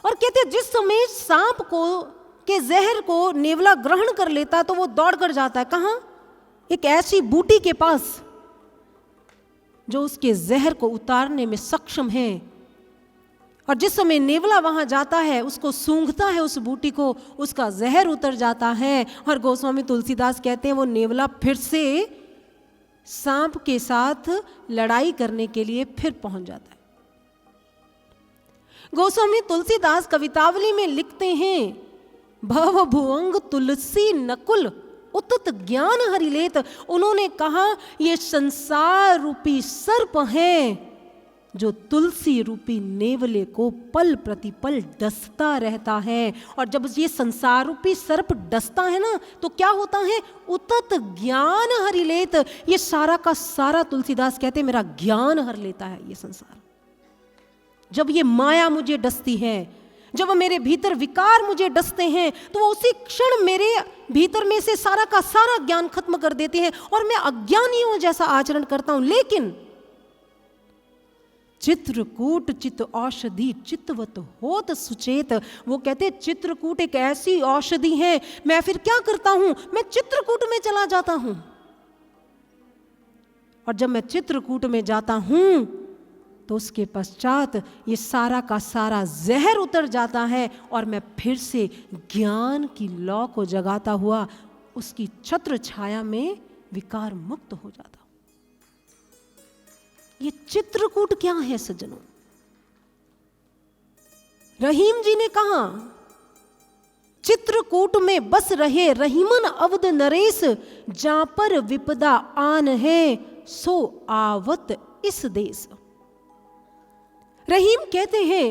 S4: और कहते हैं जिस समय सांप को के जहर को नेवला ग्रहण कर लेता तो वो दौड़ कर जाता है कहां? एक ऐसी बूटी के पास जो उसके जहर को उतारने में सक्षम है। और जिस समय नेवला वहां जाता है, उसको सूंघता है उस बूटी को, उसका जहर उतर जाता है। और गोस्वामी तुलसीदास कहते हैं वो नेवला फिर से सांप के साथ लड़ाई करने के लिए फिर पहुंच जाता है। गोस्वामी तुलसीदास कवितावली में लिखते हैं, भव भुअंग तुलसी नकुल उतत ज्ञान हरिलेत। उन्होंने कहा ये संसार रूपी सर्प है जो तुलसी रूपी नेवले को पल प्रतिपल डसता रहता है। और जब ये संसार रूपी सर्प डसता है ना तो क्या होता है? उतत ज्ञान हरिलेत। ये सारा का सारा तुलसीदास कहते हैं मेरा ज्ञान हर लेता है ये संसार। जब ये माया मुझे डसती है, जब मेरे भीतर विकार मुझे डसते हैं, तो वो उसी क्षण मेरे भीतर में से सारा का सारा ज्ञान खत्म कर देते हैं और मैं अज्ञानियों जैसा आचरण करता हूं। लेकिन चित्रकूट चित औषधि चितवत होत सुचेत। वो कहते चित्रकूट एक ऐसी औषधि है, मैं फिर क्या करता हूं? मैं चित्रकूट में चला जाता हूं, और जब मैं चित्रकूट में जाता हूं तो उसके पश्चात ये सारा का सारा जहर उतर जाता है और मैं फिर से ज्ञान की लौ को जगाता हुआ उसकी छत्र छाया में विकार मुक्त हो जाता हूं। ये चित्रकूट क्या है सज्जनों? रहीम जी ने कहा चित्रकूट में बस रहे रहीमन अवध नरेश, जहां पर विपदा आन है सो आवत इस देश। रहीम कहते हैं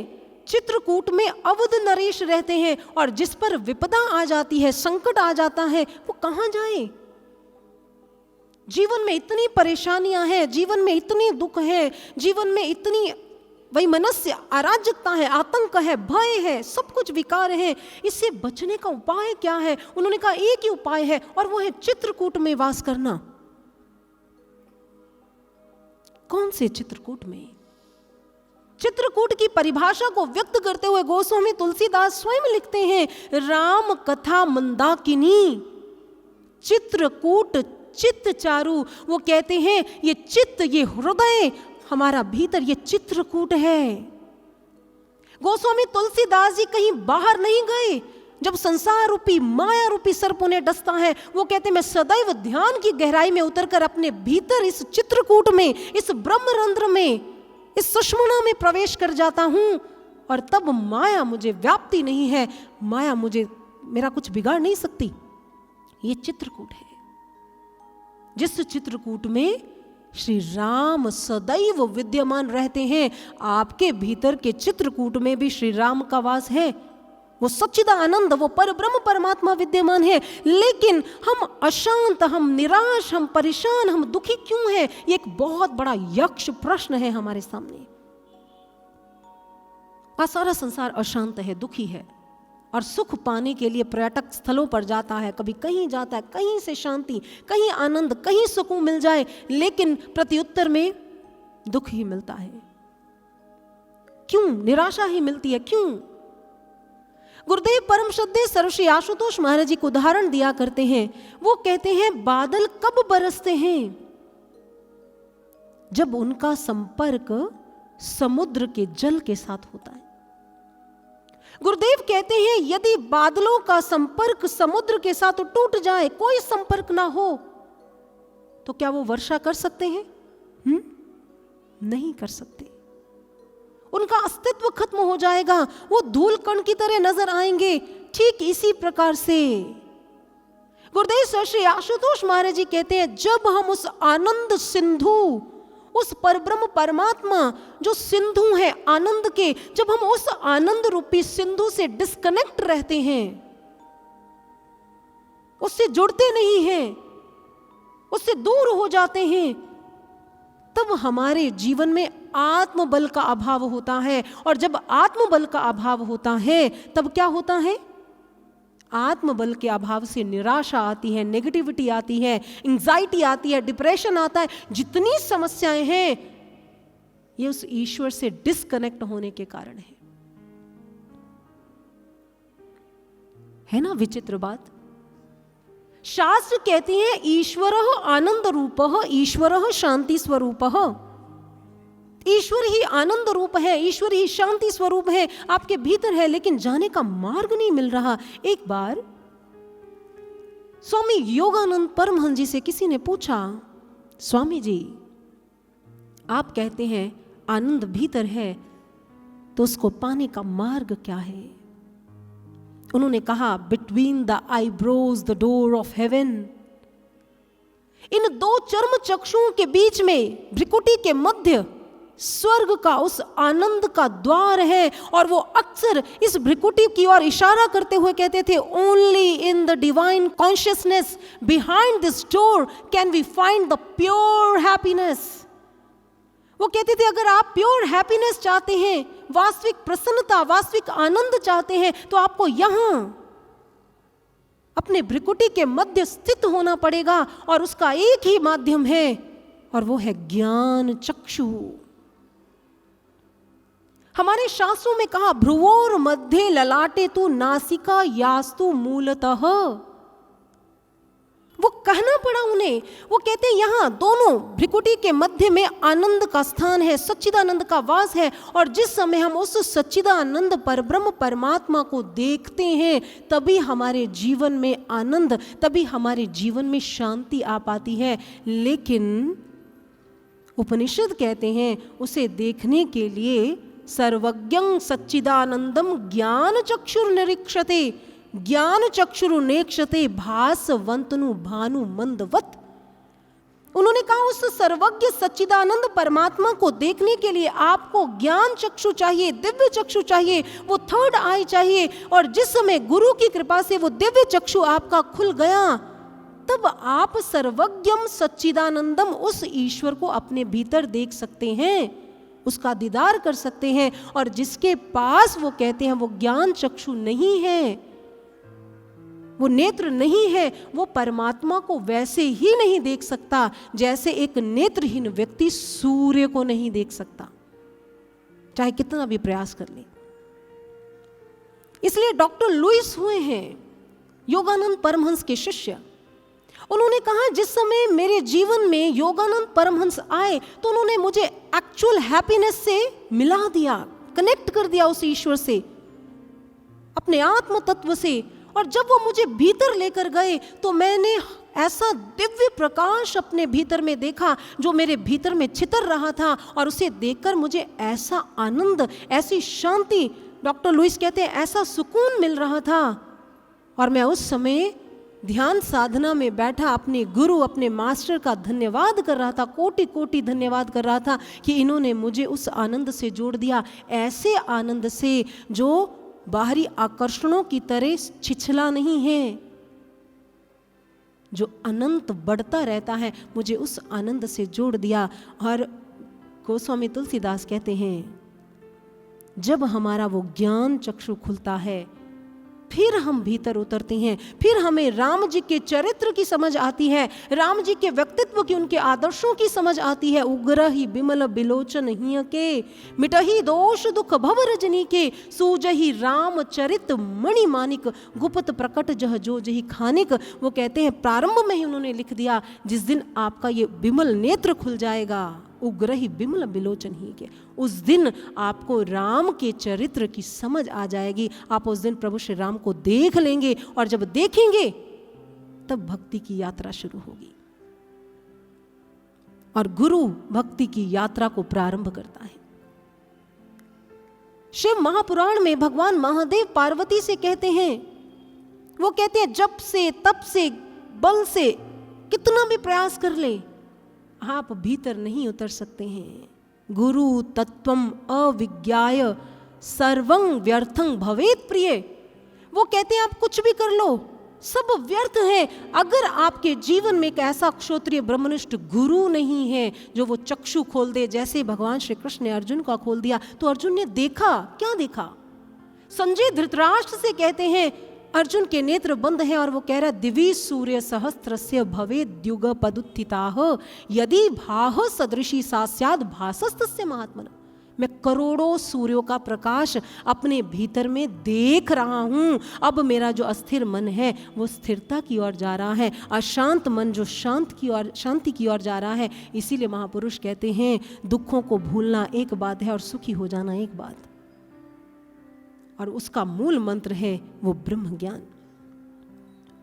S4: चित्रकूट में अवध नरेश रहते हैं, और जिस पर विपदा आ जाती है, संकट आ जाता है, वो कहां जाए? जीवन में इतनी परेशानियां हैं, जीवन में इतने दुख हैं, जीवन में इतनी वैमनस्य अराजकता है, आतंक है, भय है, सब कुछ विकार है। इससे बचने का उपाय क्या है? उन्होंने कहा एक ही उपाय है, और वो है चित्रकूट में वास करना। कौन से चित्रकूट में? चित्रकूट की परिभाषा को व्यक्त करते हुए गोस्वामी तुलसीदास स्वयं लिखते हैं, राम कथा मंदाकिनी चित्रकूट चित्त चारु। वो कहते हैं ये चित्त, ये हृदय हमारा भीतर ये चित्रकूट है। गोस्वामी तुलसीदास जी कहीं बाहर नहीं गए। जब संसार रूपी माया रूपी सर्प उन्हें डसता है, वो कहते हैं मैं सदैव ध्यान की गहराई में उतरकर अपने भीतर इस चित्रकूट में, इस ब्रह्मरंध्र में, इस सुषुम्ना में प्रवेश कर जाता हूं, और तब माया मुझे व्याप्ति नहीं है, माया मुझे मेरा कुछ बिगाड़ नहीं सकती। ये चित्रकूट है, जिस चित्रकूट में श्री राम सदैव विद्यमान रहते हैं। आपके भीतर के चित्रकूट में भी श्री राम का वास है, वो सच्चिदानंद, वो परब्रह्म परमात्मा विद्यमान है। लेकिन हम अशांत, हम निराश, हम परेशान, हम दुखी क्यों हैं? ये एक बहुत बड़ा यक्ष प्रश्न है हमारे सामने। सारा संसार अशांत है, दुखी है, और सुख पाने के लिए पर्यटक स्थलों पर जाता है, कभी कहीं जाता है, कहीं से शांति, कहीं आनंद, कहीं सुकून मिल जाए, लेकिन प्रत्युत्तर में दुख ही मिलता है। क्यों? निराशा ही मिलती है। क्यों? गुरुदेव परम श्रद्धेय सर्वश्री आशुतोष महाराज जी को उदाहरण दिया करते हैं। वो कहते हैं बादल कब बरसते हैं? जब उनका संपर्क समुद्र के जल के साथ होता है। गुरुदेव कहते हैं यदि बादलों का संपर्क समुद्र के साथ टूट जाए, कोई संपर्क ना हो, तो क्या वो वर्षा कर सकते हैं? नहीं कर सकते। उनका अस्तित्व खत्म हो जाएगा, वो धूल कण की तरह नजर आएंगे। ठीक इसी प्रकार से गुरुदेव सर श्री आशुतोष महाराज जी कहते हैं जब हम उस आनंद सिंधु, उस परब्रह्म परमात्मा जो सिंधु है आनंद के, जब हम उस आनंद रूपी सिंधु से डिस्कनेक्ट रहते हैं, उससे जुड़ते नहीं हैं, उससे दूर हो जाते हैं, तब हमारे जीवन में आत्मबल का अभाव होता है। और जब आत्मबल का अभाव होता है तब क्या होता है? आत्मबल के अभाव से निराशा आती है, नेगेटिविटी आती है, एंजाइटी आती है, डिप्रेशन आता है। जितनी समस्याएं हैं ये उस ईश्वर से डिस्कनेक्ट होने के कारण है ना विचित्र बात। शास्त्र कहते हैं ईश्वरः आनंद रूपः, ईश्वरः शांति स्वरूपः। ईश्वर ही आनंद रूप है, ईश्वर ही शांति स्वरूप है, आपके भीतर है, लेकिन जाने का मार्ग नहीं मिल रहा। एक बार स्वामी योगानंद परमहंस जी से किसी ने पूछा, स्वामी जी आप कहते हैं आनंद भीतर है, तो उसको पाने का मार्ग क्या है? उन्होंने कहा, between the eyebrows the door of heaven. इन दो चर्म चक्षुओं के बीच में, भ्रिकुटी के मध्य स्वर्ग का उस आनंद का द्वार है। और वो अक्सर इस भ्रिकुटी की ओर इशारा करते हुए कहते थे, only in the divine consciousness behind this door can we find the pure happiness. वो कहते थे अगर आप प्योर हैप्पीनेस चाहते हैं, वास्तविक प्रसन्नता, वास्तविक आनंद चाहते हैं, तो आपको यहां अपने भ्रिकुटी के मध्य स्थित होना पड़ेगा। और उसका एक ही माध्यम है, और वो है ज्ञान चक्षु। हमारे शास्त्रों में कहा, भ्रुवोर मध्य ललाटे तु नासिका यास्तु मूलतः। वो कहना पड़ा उन्हें, वो कहते हैं यहां दोनों भ्रिकुटी के मध्य में आनंद का स्थान है, सच्चिदानंद का वास है। और जिस समय हम उस सच्चिदानंद परब्रह्म परमात्मा को देखते हैं, तभी हमारे जीवन में आनंद, तभी हमारे जीवन में शांति आ पाती है। लेकिन उपनिषद कहते हैं उसे देखने के लिए सर्वज्ञं सच्चिदानंदम ज्ञान चक्षुर्निरीक्षते, ज्ञान चक्षुरुनेक्षते भासवंतनु भानु मंदवत। उन्होंने कहा उस सर्वज्ञ सच्चिदानंद परमात्मा को देखने के लिए आपको ज्ञान चक्षु चाहिए, दिव्य चक्षु चाहिए, वो थर्ड आई चाहिए। और जिस समय गुरु की कृपा से वो दिव्य चक्षु आपका खुल गया, तब आप सर्वज्ञम सच्चिदानंदम उस ईश्वर को अपने भीतर देख सकते हैं, उसका दीदार कर सकते हैं। और जिसके पास वो कहते हैं वो ज्ञान चक्षु नहीं है, वो नेत्र नहीं है, वो परमात्मा को वैसे ही नहीं देख सकता जैसे एक नेत्रहीन व्यक्ति सूर्य को नहीं देख सकता, चाहे कितना भी प्रयास कर ले। इसलिए डॉक्टर लुईस हुए हैं योगानंद परमहंस के शिष्य। उन्होंने कहा जिस समय मेरे जीवन में योगानंद परमहंस आए तो उन्होंने मुझे एक्चुअल हैप्पीनेस से मिला दिया, कनेक्ट कर दिया उस ईश्वर से, अपने आत्म तत्व से। और जब वो मुझे भीतर लेकर गए तो मैंने ऐसा दिव्य प्रकाश अपने भीतर में देखा जो मेरे भीतर में छितर रहा था। और उसे देखकर मुझे ऐसा आनंद, ऐसी शांति, डॉक्टर लुईस कहते हैं ऐसा सुकून मिल रहा था। और मैं उस समय ध्यान साधना में बैठा अपने गुरु, अपने मास्टर का धन्यवाद कर रहा था, कोटि कोटि धन्यवाद कर रहा था कि इन्होंने मुझे उस आनंद से जोड़ दिया, ऐसे आनंद से जो बाहरी आकर्षणों की तरह छिछला नहीं है, जो अनंत बढ़ता रहता है, मुझे उस आनंद से जोड़ दिया। और गोस्वामी तुलसीदास कहते हैं जब हमारा वो ज्ञान चक्षु खुलता है, फिर हम भीतर उतरते हैं, फिर हमें राम जी के चरित्र की समझ आती है, राम जी के व्यक्तित्व की, उनके आदर्शों की समझ आती है। उग्रहि बिमल बिलोचन हिय के, मिटहि दोष दुख भव रजनी के, सूजहि राम चरित मणि मानिक, गुप्त प्रकट जह जो जही खानिक। वो कहते हैं प्रारंभ में ही उन्होंने लिख दिया, जिस दिन आपका ये बिमल नेत्र खुल जाएगा, उग्र ही बिमल बिलोचन ही के। उस दिन आपको राम के चरित्र की समझ आ जाएगी। आप उस दिन प्रभु श्री राम को देख लेंगे, और जब देखेंगे तब भक्ति की यात्रा शुरू होगी। और गुरु भक्ति की यात्रा को प्रारंभ करता है। शिव महापुराण में भगवान महादेव पार्वती से कहते हैं, वो कहते हैं जब से तब से बल से कितना भी प्रयास कर ले, आप भीतर नहीं उतर सकते हैं। गुरु तत्वम अविज्ञाय सर्वं व्यर्थं भवेत प्रिय। वो कहते हैं आप कुछ भी कर लो, सब व्यर्थ है अगर आपके जीवन में एक ऐसा क्षत्रिय ब्रह्मनिष्ठ गुरु नहीं है जो वो चक्षु खोल दे। जैसे भगवान श्री कृष्ण ने अर्जुन का खोल दिया, तो अर्जुन ने देखा, क्या देखा? संजय धृतराष्ट्र से कहते हैं, अर्जुन के नेत्र बंद हैं और वो कह रहा है दिवि सूर्य सहस्त्रस्य भवेद् द्युग पदुत्थिताः यदि भाह सदृशी सा स्याद् भासस्तस्य महात्मनः। मैं करोड़ों सूर्यों का प्रकाश अपने भीतर में देख रहा हूं। अब मेरा जो अस्थिर मन है वो स्थिरता की ओर जा रहा है, अशांत मन जो शांति की ओर जा रहा है। इसीलिए महापुरुष कहते हैं दुखों को भूलना एक बात है और सुखी हो जाना एक बात, और उसका मूल मंत्र है वो ब्रह्म ज्ञान।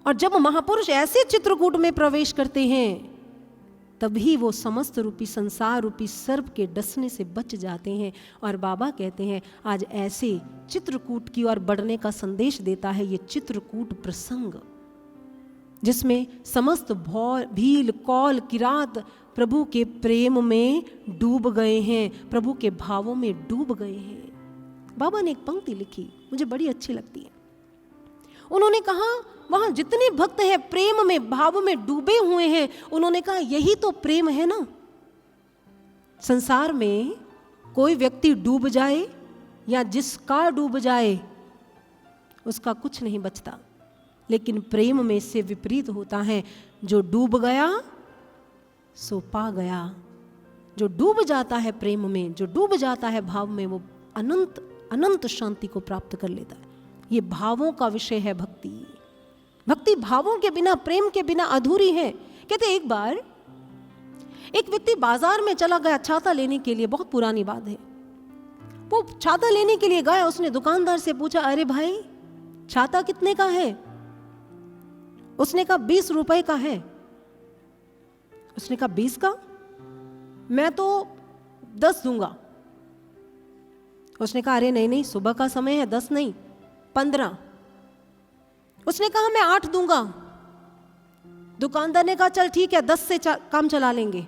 S4: और जब महापुरुष ऐसे चित्रकूट में प्रवेश करते हैं तभी वो समस्त रूपी संसार रूपी सर्प के डसने से बच जाते हैं। और बाबा कहते हैं आज ऐसे चित्रकूट की ओर बढ़ने का संदेश देता है ये चित्रकूट प्रसंग, जिसमें समस्त भील कौल किरात प्रभु के प्रेम में डूब गए हैं, प्रभु के भावों में डूब गए हैं। बाबा ने एक पंक्ति लिखी, मुझे बड़ी अच्छी लगती है। उन्होंने कहा वहां जितने भक्त हैं प्रेम में भाव में डूबे हुए हैं, उन्होंने कहा यही तो प्रेम है ना। संसार में कोई व्यक्ति डूब जाए या जिसका डूब जाए उसका कुछ नहीं बचता, लेकिन प्रेम में इससे विपरीत होता है। जो डूब गया सो पा गया। जो डूब जाता है प्रेम में, जो डूब जाता है भाव में, वो अनंत अनंत शांति को प्राप्त कर लेता है। ये भावों का विषय है भक्ति। भक्ति भावों के बिना, प्रेम के बिना अधूरी है। कहते एक बार एक व्यक्ति बाजार में चला गया छाता लेने के लिए, बहुत पुरानी बात है। वो छाता लेने के लिए गया, उसने दुकानदार से पूछा अरे भाई छाता कितने का है? उसने कहा 20 रुपए का है। उसने कहा 20 का? मैं तो 10 दूंगा। उसने कहा अरे नहीं नहीं, सुबह का समय है, 10 नहीं 15। उसने कहा मैं 8 दूंगा। दुकानदार ने कहा चल ठीक है 10 से काम चला लेंगे।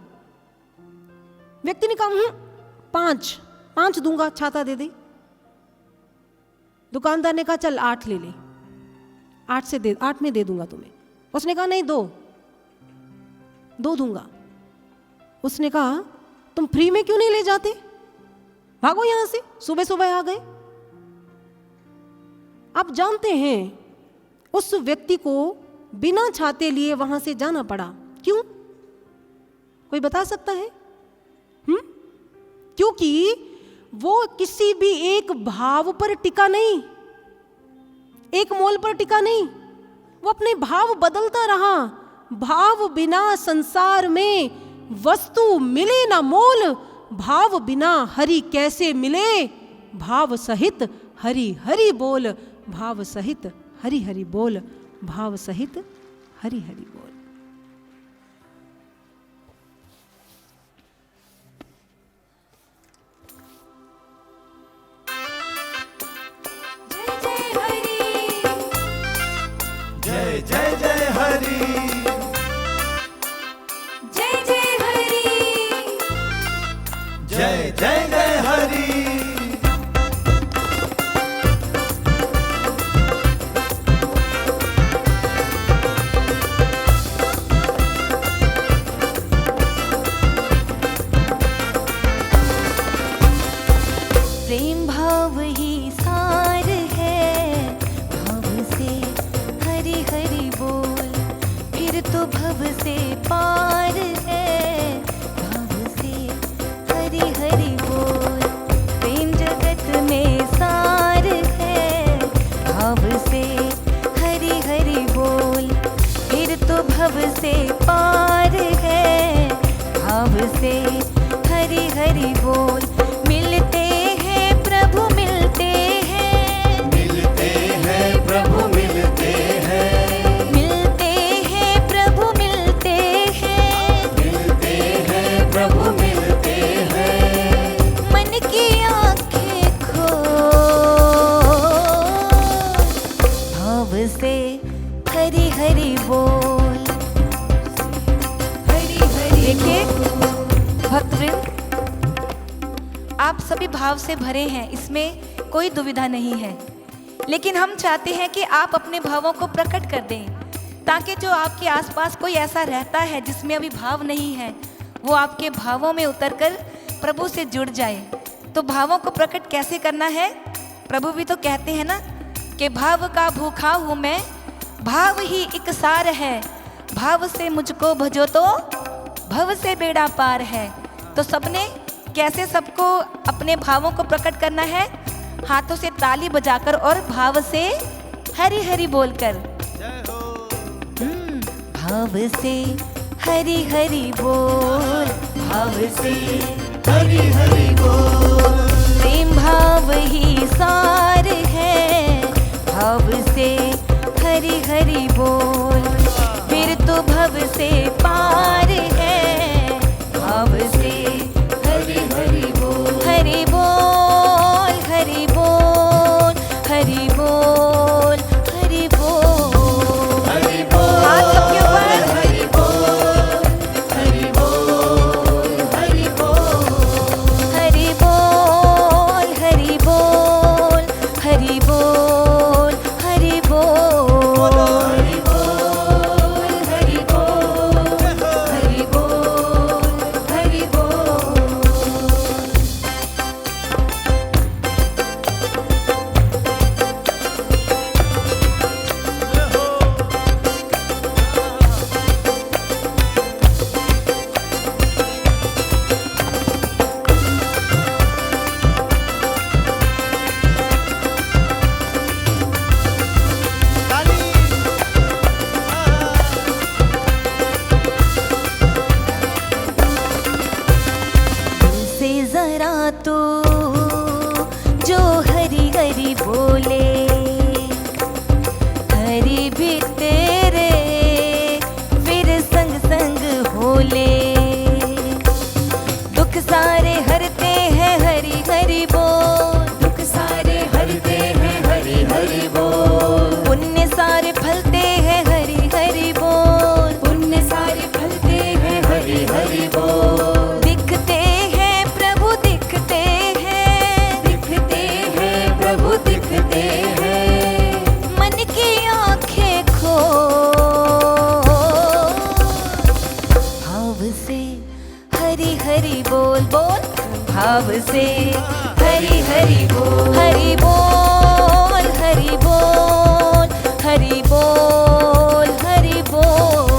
S4: व्यक्ति ने कहा 5 दूंगा, छाता दे दे। दुकानदार ने कहा चल 8 ले ले, 8 में दे दूंगा तुम्हें। उसने कहा नहीं 2 दूंगा। उसने कहा तुम फ्री में क्यों नहीं ले जाते, भागो यहां से, सुबह सुबह आ गए। आप जानते हैं उस व्यक्ति को बिना छाते लिए वहां से जाना पड़ा। क्यों? कोई बता सकता है? क्योंकि वो किसी भी एक भाव पर टिका नहीं, एक मोल पर टिका नहीं। वो अपने भाव बदलता रहा। भाव बिना संसार में वस्तु मिले ना मोल, भाव बिना हरि कैसे मिले। भाव सहित हरि हरि बोल, भाव सहित हरि हरि बोल, भाव सहित हरि हरि बोल।
S3: जय जय जय हरि,
S5: जय जय हरि,
S3: जय जय जय हरि।
S5: प्रेम भाव ही सार है, भाव से हरि हरि बोल, फिर तो भव से पार है, भाव से हरि हरि बोल। प्रेम जगत में सार है, भाव से हरि हरि बोल, फिर तो भव से पार है, भाव से हरि बोल। मिलते हैं प्रभु मिलते हैं,
S3: मिलते हैं प्रभु मिलते हैं,
S5: मिलते हैं प्रभु मिलते हैं,
S3: मिलते हैं प्रभु मिलते हैं।
S5: मन की आंखें खोल, भाव से हरि हरि बोल। हरि हरि। देखिए भक्तवृंद, आप सभी भाव से भरे हैं, इसमें कोई दुविधा नहीं है। लेकिन हम चाहते हैं कि आप अपने भावों को प्रकट कर दें, ताकि जो आपके आसपास कोई ऐसा रहता है जिसमें अभी भाव नहीं है, वो आपके भावों में उतरकर प्रभु से जुड़ जाए। तो भावों को प्रकट कैसे करना है? प्रभु भी तो कहते हैं ना कि भाव का भूखा हूँ मैं, भाव ही एक सार है, भाव से मुझको भजो तो भव से बेड़ा पार है। तो सबने कैसे सबको अपने भावों को प्रकट करना है? हाथों से ताली बजाकर और भाव से हरि हरि बोलकर। भाव से हरि हरि बोल, भाव से
S3: हरि हरि बोल,
S5: प्रेम भाव ही सार है, भाव से हरि हरि बोल। फिर तो भव से पार है, भाव से हरि हरि बोल। हरि बोल हरि बोल हरि बोल हरि बोल।
S3: हरि बोल,
S5: हाथ सबके ऊपर।
S3: हरि बोल, हरि बोल, हरि बोल,
S5: हरि बोल हरि बोल हरि बोल हरि बोल।
S3: हरि बोल, हरि बोल, हरि बोल, हरि बोल।
S5: से जरा तो जो हरि हरि बोले, हरि भी तेरे फिर संग संग होले। दुख सारे हरते हैं हरि हरि बोल, दुख सारे हरते हैं हरि हरि बोल। पुण्य सारे फलते हैं हरि हरि बोल, पुण्य सारे फलते हैं हरि हरि बोल। दिखते हैं प्रभु दिखते हैं, दिखते हैं प्रभु दिखते हैं। मन की आंखें खोल, भाव से हरि हरि बोल बोल। भाव से हरि हरि बोल, हरि बोल हरि बोल हरि बोल हरि बोल।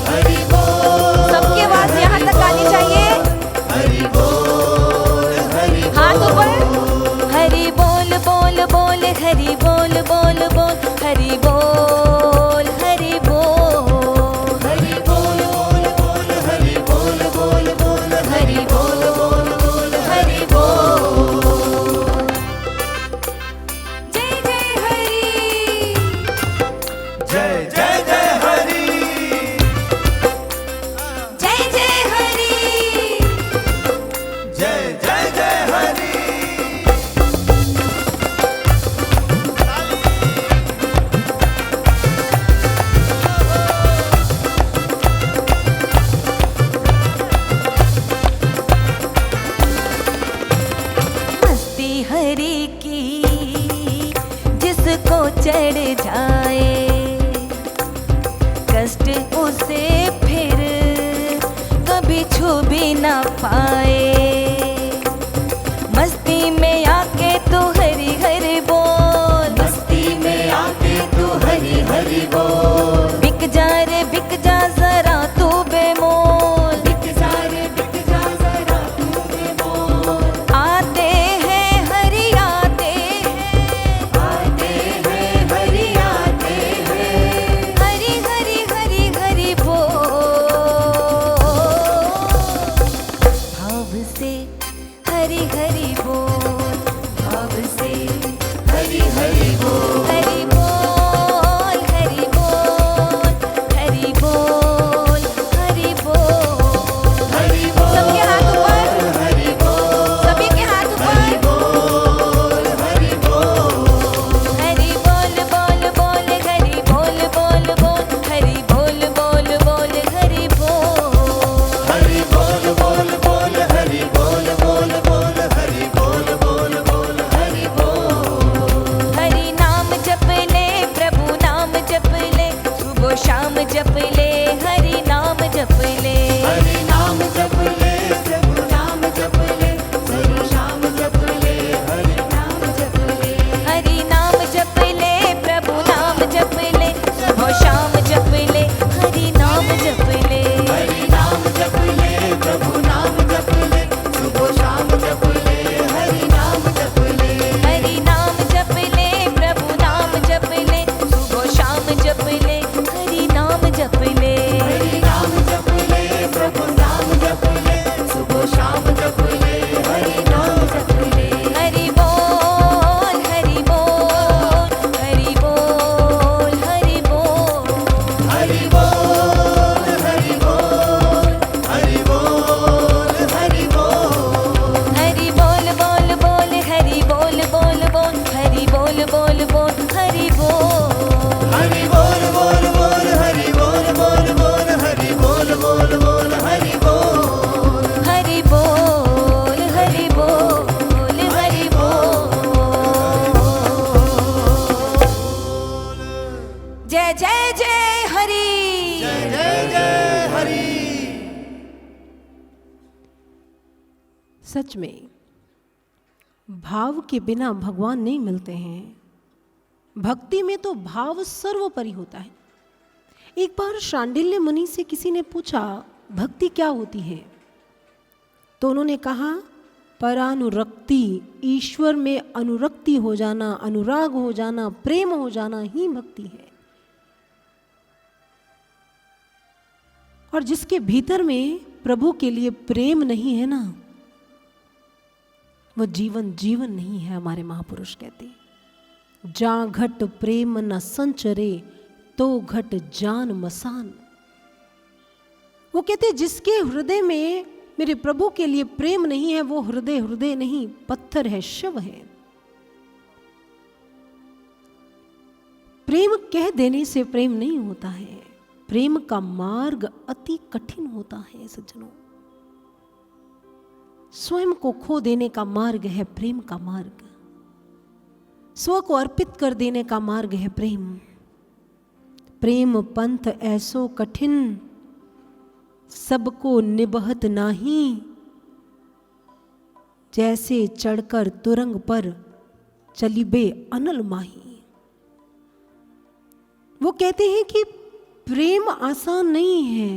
S3: हरि बोल,
S5: सबकी आवाज यहाँ तक आनी चाहिए।
S3: हरि बोल, हरि
S5: हाथ ऊपर। हरि बोल बोल बोल हरि बोल बोल बोल हरि बोल हरि बोल।
S3: हरि बोल, बोल बोल, हरि बोल, बोल बोल,
S5: हरि बोल बोल बोल हरि बोल। जय जय हरि,
S3: जय जय जय हरि,
S5: जय जय हरि।
S3: जय जय जय हरि।
S5: मस्ती हरि की जिसको चढ़ जाए, कष्ट उसे फिर कभी छू भी ना पाए। मस्ती में आके तू हरि हरि बोल,
S3: मस्ती में आके तू हरि हरि बोल।
S5: बिक जा रे बिक जा जरा तू बेमोल।
S3: बिक जा रे बिक जा जरा तू बेमोल।
S5: आते हैं हरि आते हैं,
S3: आते हैं हरि आते हैं।
S5: हरि हरि हरि हरि बोल। भाव से सुबह शाम जप ले हरि नाम जप ले।
S3: हरि नाम जप ले प्रभु नाम जप ले, हरि नाम जप ले हरि नाम जप ले।
S5: हरि नाम जप ले प्रभु नाम जप ले, सुबह शाम जप ले हरि नाम जप ले।
S3: हरि नाम जप ले प्रभु नाम जप ले, सुबह शाम जप ले हरि नाम जप ले।
S5: हरि नाम जप ले प्रभु नाम जप ले, सुबह शाम जप ले हरि नाम जप ले।
S3: हरि नाम जप ले प्रभु नाम जप ले, सुबह शाम जप ले हरि नाम जप ले।
S5: हरि बोल हरि बोल हरि बोल हरि बोल।
S3: हरि बोल हरि बोल हरि बोल हरि बोल।
S5: हरि बोल बोल बोल हरि बोल बोल बोल हरि बोल बोल बोल हरि बोल।
S3: हरि बोल बोल बोल हरि बोल बोल बोल हरि बोल बोल बोल हरि बोल।
S5: हरि बोल हरि बोल हरि बोल। जय जय जय हरि।
S3: जय जय जय हरि।
S4: सच में भाव के बिना भगवान नहीं मिलते हैं। भक्ति में तो भाव सर्वोपरि होता है। एक बार शांडिल्य मुनि से किसी ने पूछा भक्ति क्या होती है, तो उन्होंने कहा परानुरक्ति, ईश्वर में अनुरक्ति हो जाना, अनुराग हो जाना, प्रेम हो जाना ही भक्ति है। और जिसके भीतर में प्रभु के लिए प्रेम नहीं है ना, वो जीवन जीवन नहीं है। हमारे महापुरुष कहते जा घट प्रेम न संचरे, तो घट जान मसान। वो कहते जिसके हृदय में मेरे प्रभु के लिए प्रेम नहीं है, वो हृदय हृदय नहीं, पत्थर है, शव है। प्रेम कह देने से प्रेम नहीं होता है। प्रेम का मार्ग अति कठिन होता है सज्जनों। स्वयं को खो देने का मार्ग है प्रेम का मार्ग। स्व को अर्पित कर देने का मार्ग है प्रेम। प्रेम पंथ ऐसो कठिन, सबको निबहत नाही। जैसे चढ़कर तुरंग पर चलिबे अनल माही। वो कहते हैं कि प्रेम आसान नहीं है,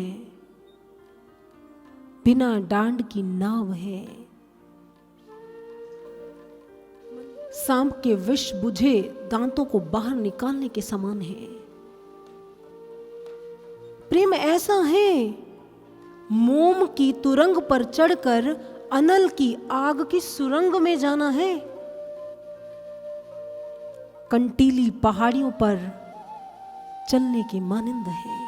S4: बिना डांड की नाव है। सांप के विष बुझे दांतों को बाहर निकालने के समान है। प्रेम ऐसा है, मोम की तुरंग पर चढ़कर अनल की आग की सुरंग में जाना है। कंटीली पहाड़ियों पर चलने की मानंद है।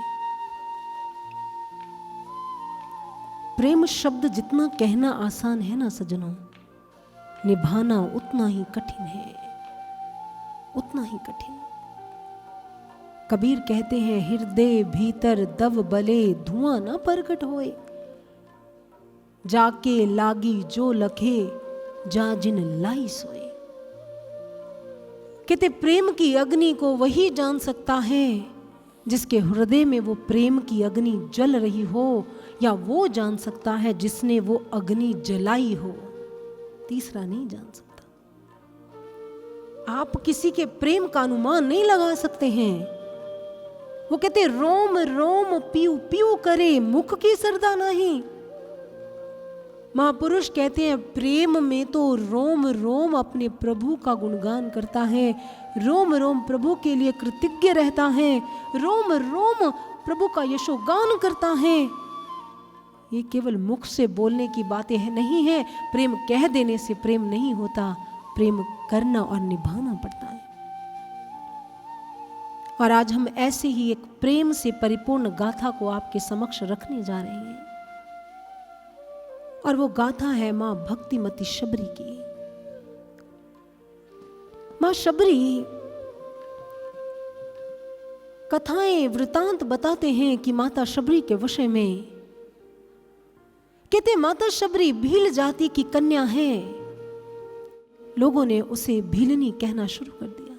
S4: प्रेम शब्द जितना कहना आसान है ना सज्जनों, निभाना उतना ही कठिन है, उतना ही कठिन। कबीर कहते हैं हृदय भीतर दब बले, धुआं ना प्रकट होए। जाके लागी जो लखे, जा जिन लाई सोए। कहते प्रेम की अग्नि को वही जान सकता है जिसके हृदय में वो प्रेम की अग्नि जल रही हो, या वो जान सकता है जिसने वो अग्नि जलाई हो। तीसरा नहीं जान सकता। आप किसी के प्रेम का अनुमान नहीं लगा सकते हैं। वो कहते रोम रोम पीऊ पीऊ करे, मुख की सरदा नहीं। महापुरुष कहते हैं प्रेम में तो रोम रोम अपने प्रभु का गुणगान करता है, रोम रोम प्रभु के लिए कृतज्ञ रहता है, रोम रोम प्रभु का यशोगान करता है। ये केवल मुख से बोलने की बातें नहीं है। प्रेम कह देने से प्रेम नहीं होता, प्रेम करना और निभाना पड़ता है। और आज हम ऐसे ही एक प्रेम से परिपूर्ण गाथा को आपके समक्ष रखने जा रहे हैं। और वो गाथा है मां भक्तिमती शबरी की। मां शबरी कथाएं वृतांत बताते हैं कि माता शबरी के विषय में कहते माता शबरी भील जाति की कन्या है। लोगों ने उसे भीलनी कहना शुरू कर दिया।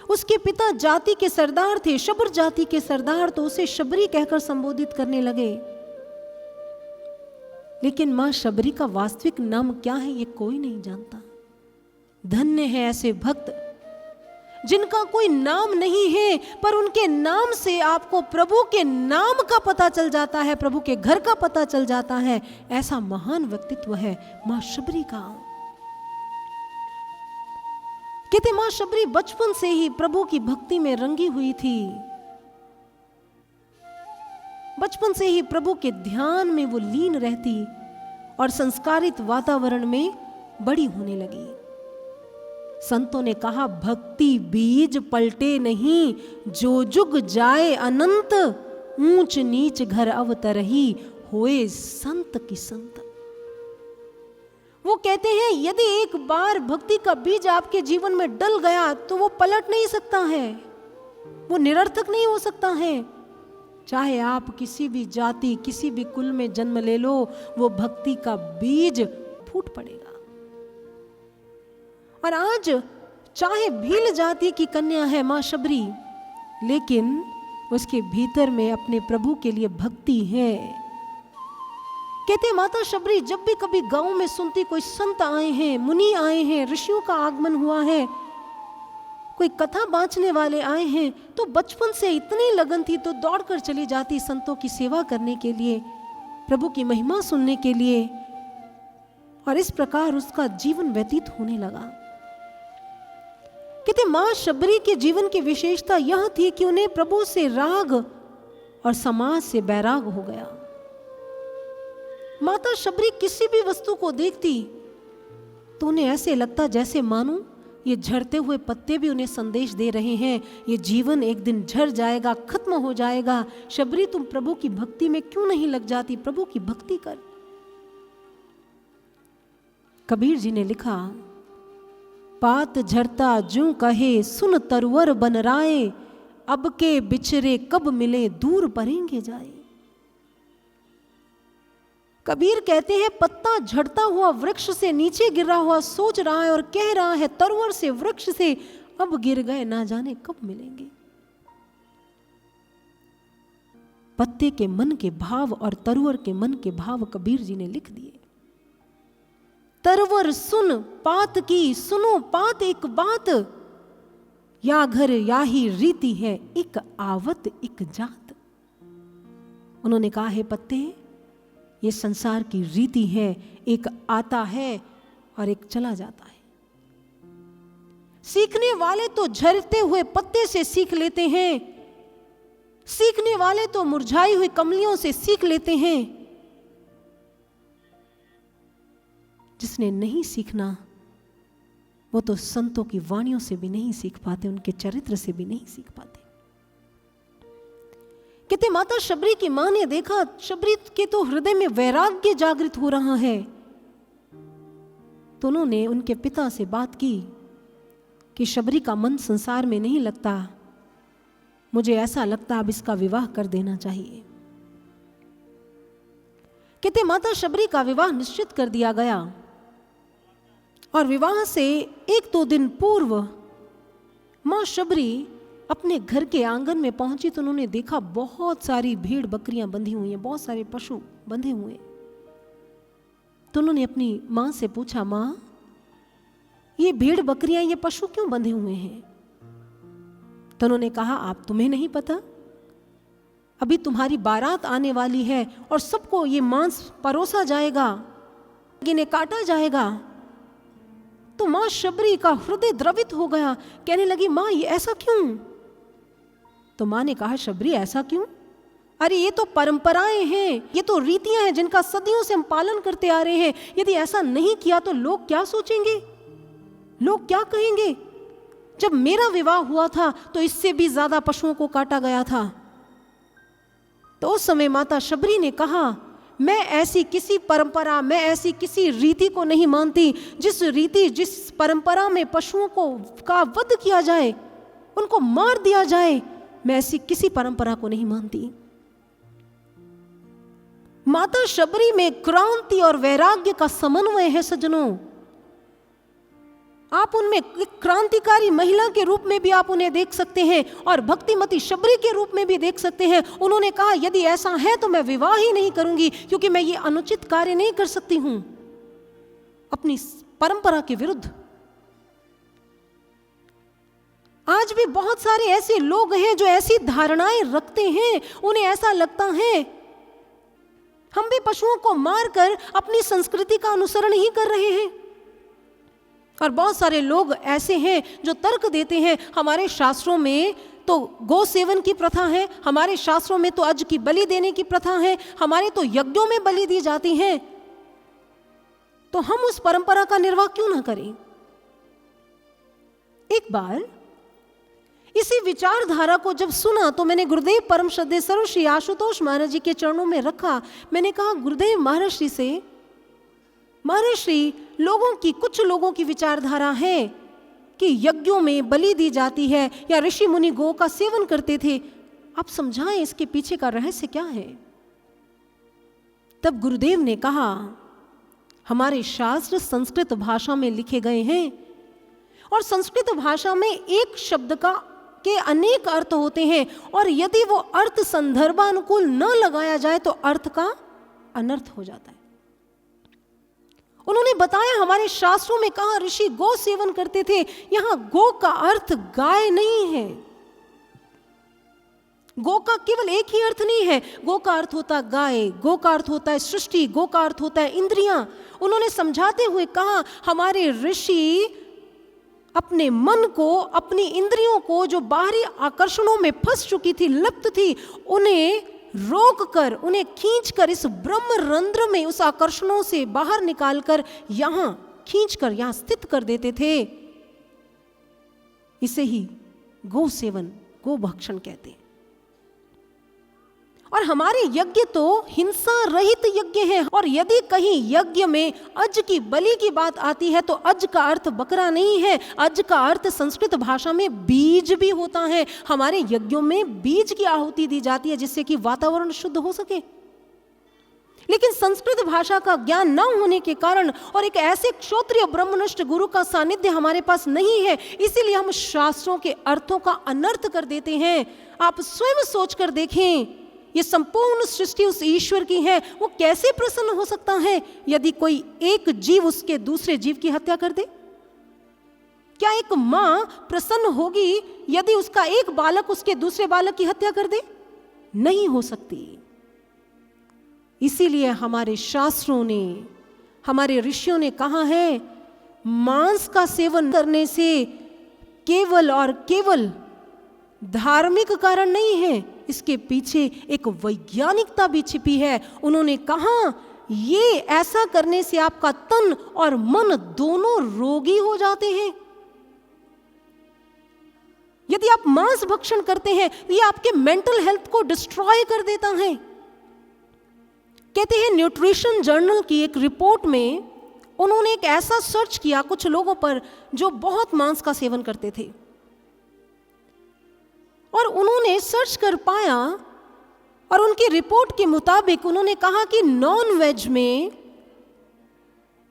S4: उसके पिता जाति के सरदार थे, शबर जाति के सरदार, तो उसे शबरी कहकर संबोधित करने लगे। लेकिन मां शबरी का वास्तविक नाम क्या है ये कोई नहीं जानता। धन्य है ऐसे भक्त जिनका कोई नाम नहीं है, पर उनके नाम से आपको प्रभु के नाम का पता चल जाता है, प्रभु के घर का पता चल जाता है। ऐसा महान व्यक्तित्व है मां शबरी का। कहते मां शबरी बचपन से ही प्रभु की भक्ति में रंगी हुई थी। बचपन से ही प्रभु के ध्यान में वो लीन रहती और संस्कारित वातावरण में बड़ी होने लगी। संतों ने कहा, भक्ति बीज पलटे नहीं, जो जुग जाए अनंत, ऊंच नीच घर अवतरही, होए संत की संत। वो कहते हैं यदि एक बार भक्ति का बीज आपके जीवन में डल गया तो वो पलट नहीं सकता है, वो निरर्थक नहीं हो सकता है। चाहे आप किसी भी जाति किसी भी कुल में जन्म ले लो, वो भक्ति का बीज फूट पड़ेगा। और आज चाहे भील जाति की कन्या है मां शबरी, लेकिन उसके भीतर में अपने प्रभु के लिए भक्ति है। कहते माता शबरी जब भी कभी गांव में सुनती कोई संत आए हैं, मुनि आए हैं, ऋषियों का आगमन हुआ है, कोई कथा बांचने वाले आए हैं, तो बचपन से इतनी लगन थी तो दौड़कर चली जाती संतों की सेवा करने के लिए, प्रभु की महिमा सुनने के लिए। और इस प्रकार उसका जीवन व्यतीत होने लगा। कहते मां शबरी के जीवन की विशेषता यह थी कि उन्हें प्रभु से राग और समाज से बैराग हो गया। माता शबरी किसी भी वस्तु को देखती तो उन्हें ऐसे लगता जैसे मानो ये झड़ते हुए पत्ते भी उन्हें संदेश दे रहे हैं, ये जीवन एक दिन झड़ जाएगा, खत्म हो जाएगा। शबरी तुम प्रभु की भक्ति में क्यों नहीं लग जाती, प्रभु की भक्ति कर। कबीर जी ने लिखा, पात झरता जूं कहे सुन तरवर बन राए, अब के बिछरे कब मिले दूर परेंगे जाए। कबीर कहते हैं पत्ता झड़ता हुआ वृक्ष से नीचे गिरा हुआ सोच रहा है और कह रहा है तरवर से वृक्ष से अब गिर गए, ना जाने कब मिलेंगे। पत्ते के मन के भाव और तरवर के मन के भाव कबीर जी ने लिख दिए। तरवर सुन पात की, सुनो पात एक बात, या घर या ही रीति है, एक आवत एक जात। उन्होंने कहा है पत्ते, ये संसार की रीति है, एक आता है और एक चला जाता है। सीखने वाले तो झरते हुए पत्ते से सीख लेते हैं, सीखने वाले तो मुरझाई हुई कमलियों से सीख लेते हैं। जिसने नहीं सीखना वो तो संतों की वाणियों से भी नहीं सीख पाते, उनके चरित्र से भी नहीं सीख पाते। कहते माता शबरी की मां ने देखा शबरी के तो हृदय में वैराग्य जागृत हो रहा है, तो उन्होंने उनके पिता से बात की कि शबरी का मन संसार में नहीं लगता, मुझे ऐसा लगता अब इसका विवाह कर देना चाहिए। कहते माता शबरी का विवाह निश्चित कर दिया गया और विवाह से 1-2 दिन पूर्व मां शबरी अपने घर के आंगन में पहुंची तो उन्होंने देखा बहुत सारी भेड़ बकरियां बंधी हुई हैं, बहुत सारे पशु बंधे हुए। तो उन्होंने अपनी मां से पूछा, मां ये भेड़ बकरियां ये पशु क्यों बंधे हुए हैं? तो उन्होंने कहा, आप तुम्हें नहीं पता, अभी तुम्हारी बारात आने वाली है और सबको ये मांस परोसा जाएगा, इन्हें काटा जाएगा। तो मां शबरी का हृदय द्रवित हो गया, कहने लगी, मां ये ऐसा क्यों? तो मां ने कहा, शबरी ऐसा क्यों? अरे ये तो परंपराएं हैं, ये तो रीतियां हैं जिनका सदियों से हम पालन करते आ रहे हैं। यदि ऐसा नहीं किया तो लोग क्या सोचेंगे, लोग क्या कहेंगे? जब मेरा विवाह हुआ था तो इससे भी ज्यादा पशुओं को काटा गया था। तो उस समय माता शबरी ने कहा, मैं ऐसी किसी परंपरा, मैं ऐसी किसी रीति को नहीं मानती जिस रीति जिस परंपरा में पशुओं को का वध किया जाए, उनको मार दिया जाए, मैं ऐसी किसी परंपरा को नहीं मानती। माता शबरी में क्रांति और वैराग्य का समन्वय है सज्जनों। आप उनमें एक क्रांतिकारी महिला के रूप में भी आप उन्हें देख सकते हैं और भक्तिमती शबरी के रूप में भी देख सकते हैं। उन्होंने कहा यदि ऐसा है तो मैं विवाह ही नहीं करूंगी, क्योंकि मैं ये अनुचित कार्य नहीं कर सकती हूं अपनी परंपरा के विरुद्ध। आज भी बहुत सारे ऐसे लोग हैं जो ऐसी धारणाएं रखते हैं, उन्हें ऐसा लगता है हम भी पशुओं को मारकर अपनी संस्कृति का अनुसरण ही कर रहे हैं। और बहुत सारे लोग ऐसे हैं जो तर्क देते हैं हमारे शास्त्रों में तो गौ सेवन की प्रथा है, हमारे शास्त्रों में तो अज की बलि देने की प्रथा है, हमारे तो यज्ञों में बलि दी जाती है, तो हम उस परंपरा का निर्वाह क्यों ना करें। एक बार इसी विचारधारा को जब सुना तो मैंने गुरुदेव परम श्रद्धेय सर्व श्री आशुतोष महाराज जी के चरणों में रखा। मैंने कहा गुरुदेव महर्षि से, महर्षि कुछ लोगों की विचारधारा है कि यज्ञों में बलि दी जाती है या ऋषि मुनि गौ का सेवन करते थे, आप समझाएं इसके पीछे का रहस्य क्या है। तब गुरुदेव ने कहा हमारे शास्त्र संस्कृत भाषा में लिखे गए हैं और संस्कृत भाषा में एक शब्द के अनेक अर्थ होते हैं और यदि वो अर्थ संदर्भानुकूल न लगाया जाए तो अर्थ का अनर्थ हो जाता है। उन्होंने बताया हमारे शास्त्रों में कहा ऋषि गौ सेवन करते थे, यहां गौ का अर्थ गाय नहीं है। गौ का केवल एक ही अर्थ नहीं है, गौ का अर्थ होता है गाय, गौ का अर्थ होता है सृष्टि, गौ का अर्थ होता है इंद्रियां। उन्होंने समझाते हुए कहा हमारे ऋषि अपने मन को, अपनी इंद्रियों को जो बाहरी आकर्षणों में फंस चुकी थी, लिप्त थी, उन्हें रोक कर, उन्हें खींचकर इस ब्रह्म रंध्र में उस आकर्षणों से बाहर निकालकर यहां खींचकर यहां स्थित कर देते थे। इसे ही गौ सेवन, गौ भक्षण कहते हैं। और हमारे यज्ञ तो हिंसा रहित यज्ञ हैं, और यदि कहीं यज्ञ में अज की बलि की बात आती है तो अज का अर्थ बकरा नहीं है, अज का अर्थ संस्कृत भाषा में बीज भी होता है। हमारे यज्ञों में बीज की आहुति दी जाती है जिससे कि वातावरण शुद्ध हो सके। लेकिन संस्कृत भाषा का ज्ञान न होने के कारण और एक ऐसे क्षत्रिय ब्रह्मनिष्ठ गुरु का सानिध्य हमारे पास नहीं है, इसीलिए हम शास्त्रों के अर्थों का अनर्थ कर देते हैं। आप स्वयं सोचकर देखें, ये संपूर्ण सृष्टि उस ईश्वर की है, वो कैसे प्रसन्न हो सकता है यदि कोई एक जीव उसके दूसरे जीव की हत्या कर दे? क्या एक मां प्रसन्न होगी यदि उसका एक बालक उसके दूसरे बालक की हत्या कर दे? नहीं हो सकती। इसीलिए हमारे शास्त्रों ने, हमारे ऋषियों ने कहा है मांस का सेवन करने से केवल और केवल धार्मिक कारण नहीं है, इसके पीछे एक वैज्ञानिकता भी छिपी है। उन्होंने कहा ये ऐसा करने से आपका तन और मन दोनों रोगी हो जाते हैं। यदि आप मांस भक्षण करते हैं ये आपके मेंटल हेल्थ को डिस्ट्रॉय कर देता है। कहते हैं न्यूट्रिशन जर्नल की एक रिपोर्ट में उन्होंने एक ऐसा सर्च किया कुछ लोगों पर जो बहुत मांस का सेवन करते थे, और उन्होंने सर्च कर पाया और उनकी रिपोर्ट के मुताबिक उन्होंने कहा कि नॉन वेज में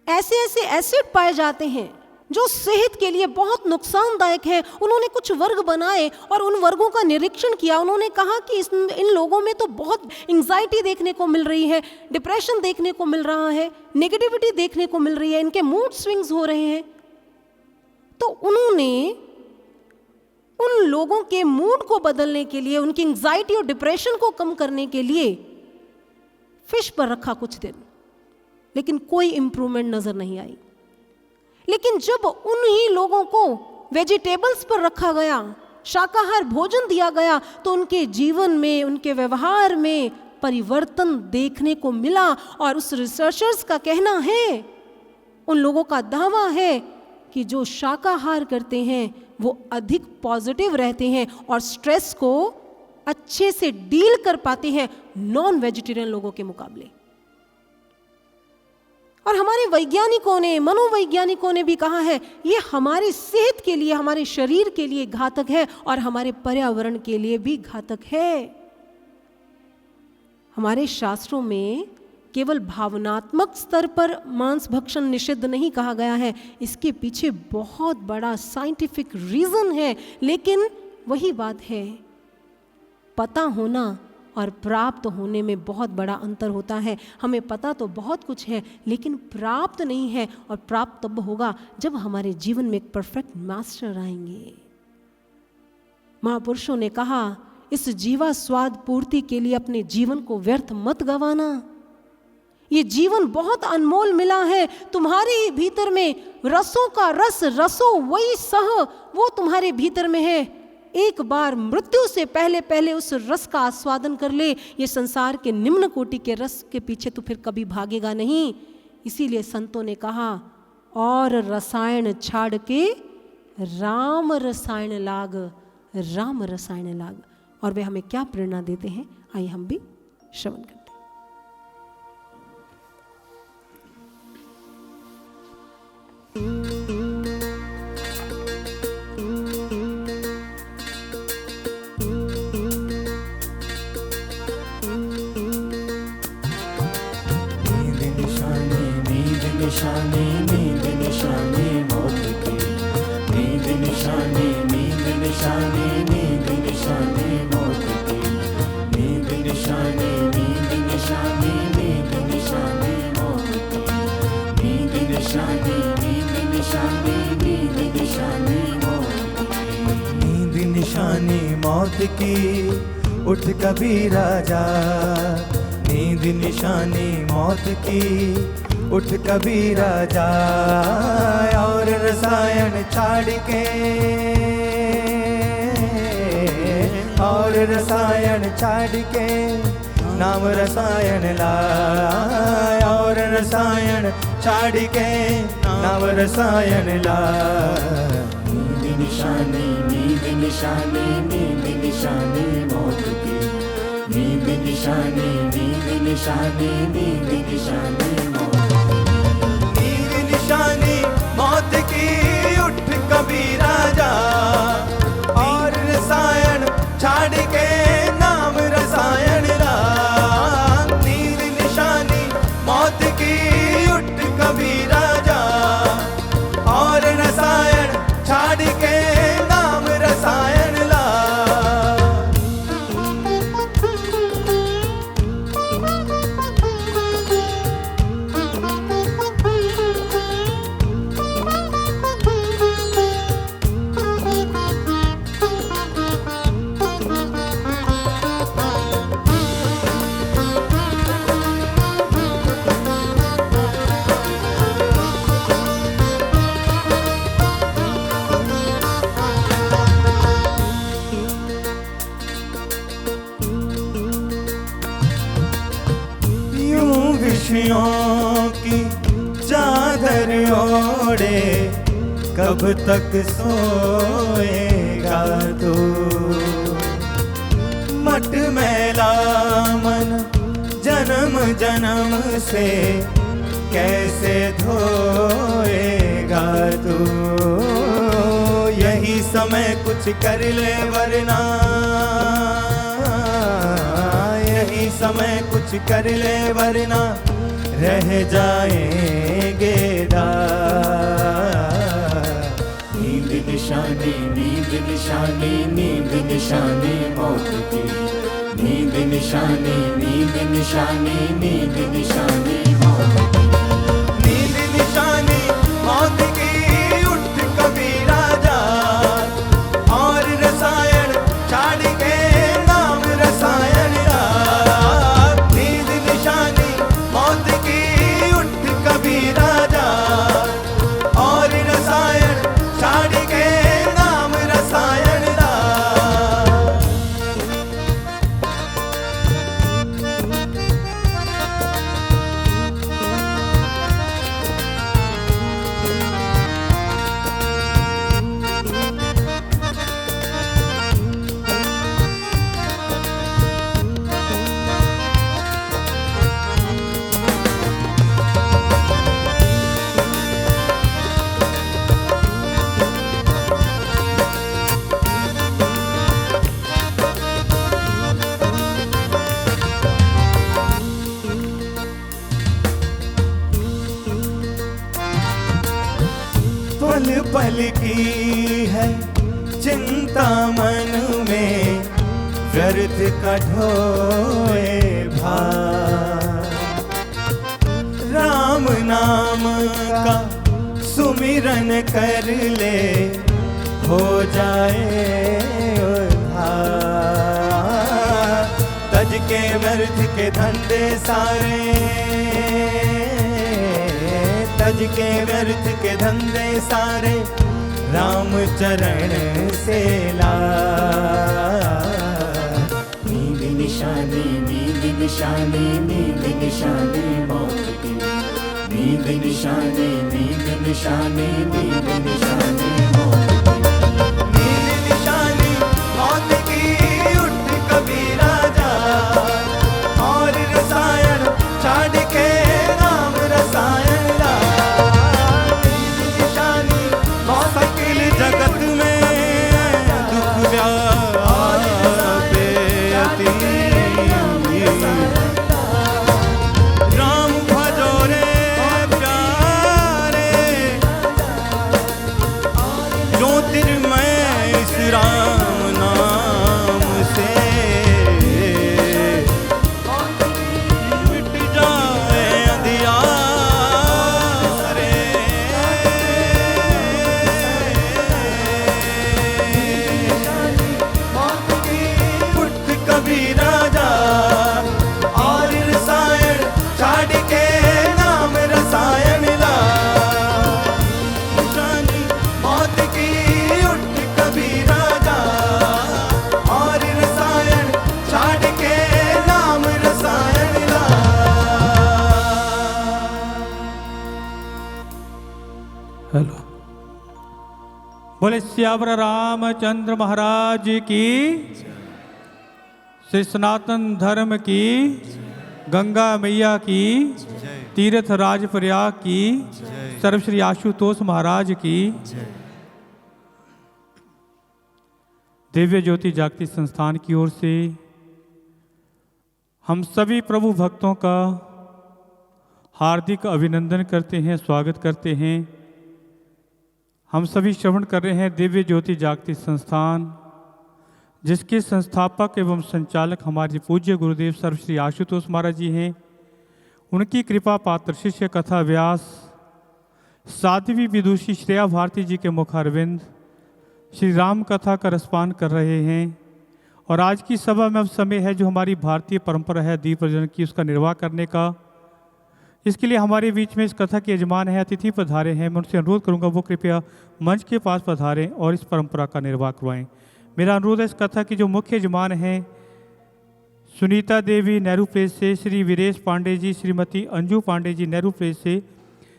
S4: ऐसे ऐसे एसिड पाए जाते हैं जो सेहत के लिए बहुत नुकसानदायक है। उन्होंने कुछ वर्ग बनाए और उन वर्गों का निरीक्षण किया। उन्होंने कहा कि इन लोगों में तो बहुत एंजाइटी देखने को मिल रही है, डिप्रेशन देखने को मिल रहा है, नेगेटिविटी देखने को मिल रही है, इनके मूड स्विंग्स हो रहे हैं। तो उन्होंने उन लोगों के मूड को बदलने के लिए, उनकी एंजाइटी और डिप्रेशन को कम करने के लिए फिश पर रखा कुछ दिन, लेकिन कोई इंप्रूवमेंट नजर नहीं आई। लेकिन जब उन्हीं लोगों को वेजिटेबल्स पर रखा गया, शाकाहार भोजन दिया गया, तो उनके जीवन में, उनके व्यवहार में परिवर्तन देखने को मिला। और उस रिसर्चर्स का कहना है, उन लोगों का दावा है कि जो शाकाहार करते हैं वो अधिक पॉजिटिव रहते हैं और स्ट्रेस को अच्छे से डील कर पाते हैं नॉन वेजिटेरियन लोगों के मुकाबले। और हमारे वैज्ञानिकों ने, मनोवैज्ञानिकों ने भी कहा है ये हमारी सेहत के लिए, हमारे शरीर के लिए घातक है और हमारे पर्यावरण के लिए भी घातक है। हमारे शास्त्रों में केवल भावनात्मक स्तर पर मांस भक्षण निषिद्ध नहीं कहा गया है, इसके पीछे बहुत बड़ा साइंटिफिक रीज़न है। लेकिन वही बात है, पता होना और प्राप्त होने में बहुत बड़ा अंतर होता है। हमें पता तो बहुत कुछ है लेकिन प्राप्त नहीं है, और प्राप्त तब होगा जब हमारे जीवन में एक परफेक्ट मास्टर आएंगे। महापुरुषों ने कहा, इस जीवा स्वाद पूर्ति के लिए अपने जीवन को व्यर्थ मत गंवाना। ये जीवन बहुत अनमोल मिला है, तुम्हारे ही भीतर में रसों का रस, रसो वही सह, वो तुम्हारे भीतर में है। एक बार मृत्यु से पहले पहले उस रस का आस्वादन कर ले। ये संसार के निम्न कोटि के रस के पीछे तो फिर कभी भागेगा नहीं। इसीलिए संतों ने कहा, और रसायन छाड़ के राम रसायन लाग, राम रसायन लाग। और वे हमें क्या प्रेरणा देते हैं, आइए हम भी श्रवण करते हैं।
S6: निशानी नींद निशानी मौत की, नींद निशानी नींद निशानी नींद निशानी मौत की, नींद निशानी नींद निशानी नींद निशानी मौत की, नींद निशानी नींद निशानी नींद निशानी मौत की, नींद निशानी मौत की, उठ कबीरा जा। नींद निशानी मौत की, उठ कबीरा जा, और रसायन छाड़ के, और रसायन छाड़ के, नाम रसायन ला, और रसायन छाड़ के, नाम रसायन ला। नींद निशानी नींद निशानी नींद निशानी मौत की, नींद निशानी नींद निशानी नींद निशानी मौत की, नींद निशानी मौत की, उठ कबीरा जा, और रसायन छाड़ के, नाम रसायन ला। नींद निशानी मौत की, उठ कबीरा जा, और रसायन छाड़ के, नाम रसायन ला। खुशियों की चादर ओढ़े कब तक सोएगा तू। मट मैला मन जन्म जन्म से कैसे धोएगा तू। यही समय कुछ कर ले वरना, यही समय कुछ कर ले वरना रह जाएंगे नींद निशानी नींद निशानी नींद निशानी मौत की। नींद निशानी नींद निशानी नींद निशानी मौत की। नींद निशानी मौत की उठ कबीरा जा और रसायन छाड़ के नाम रसायन ला। नींद निशानी मौत की उठ कबीरा जा और रसायन छाड़ के नाम रसायन ला। पल की है चिंता मन में, व्यर्थ का ढोए भार। राम नाम का सुमिरन कर ले, हो जाए उद्धार। तज के व्यर्थ के धंधे सारे, तज के व्यर्थ के धंधे सारे, राम चरण से ला। नींद निशानी, नींद निशानी, नींद निशानी मौत की। नींद निशानी, नींद निशानी, नींद निशानी मौत की। नींद निशानी मौत की, उठ कबीरा जा, और रसायन छाड़ के राम रसायन ला। नींद निशानी मौत की, जगत में दुख व्यापे राम भजो रे प्यारे, ज्योतिर्मय इस राम नाम से मिट जाए अंधियारे। उठ कबीरा जा, और रसायन छाड़ के नाम रसायन ला। निशानी मौत की, उठ कबीरा जा, और रसायन छाड़ के नाम रसायन ला।
S7: हेलो, बोले श्यावर रामचंद्र महाराज की, श्री सनातन धर्म की, गंगा मैया की, तीर्थ राज प्रयाग की, सर्वश्री आशुतोष महाराज की। दिव्य ज्योति जागती संस्थान की ओर से हम सभी प्रभु भक्तों का हार्दिक अभिनंदन करते हैं, स्वागत करते हैं। हम सभी श्रवण कर रहे हैं दिव्य ज्योति जागती संस्थान, जिसके संस्थापक एवं संचालक हमारे पूज्य गुरुदेव सर्वश्री आशुतोष महाराज जी हैं। उनकी कृपा पात्र शिष्य कथा व्यास साध्वी विदुषी श्रेया भारती जी के मुखारविंद श्री राम कथा का रसपान कर रहे हैं। और आज की सभा में अब समय है जो हमारी भारतीय परंपरा है दीप प्रज्वलन की, उसका निर्वाह करने का। इसके लिए हमारे बीच में इस कथा के यजमान हैं, अतिथि पधारे हैं। मैं उनसे अनुरोध करूंगा वो कृपया मंच के पास पधारें और इस परंपरा का निर्वाह करवाएं। मेरा अनुरोध है इस कथा की जो मुख्य यजमान हैं, सुनीता देवी नेहरू प्लेस से, श्री वीरेश पांडे जी, श्रीमती अंजू पांडे जी नेहरू प्लेस से,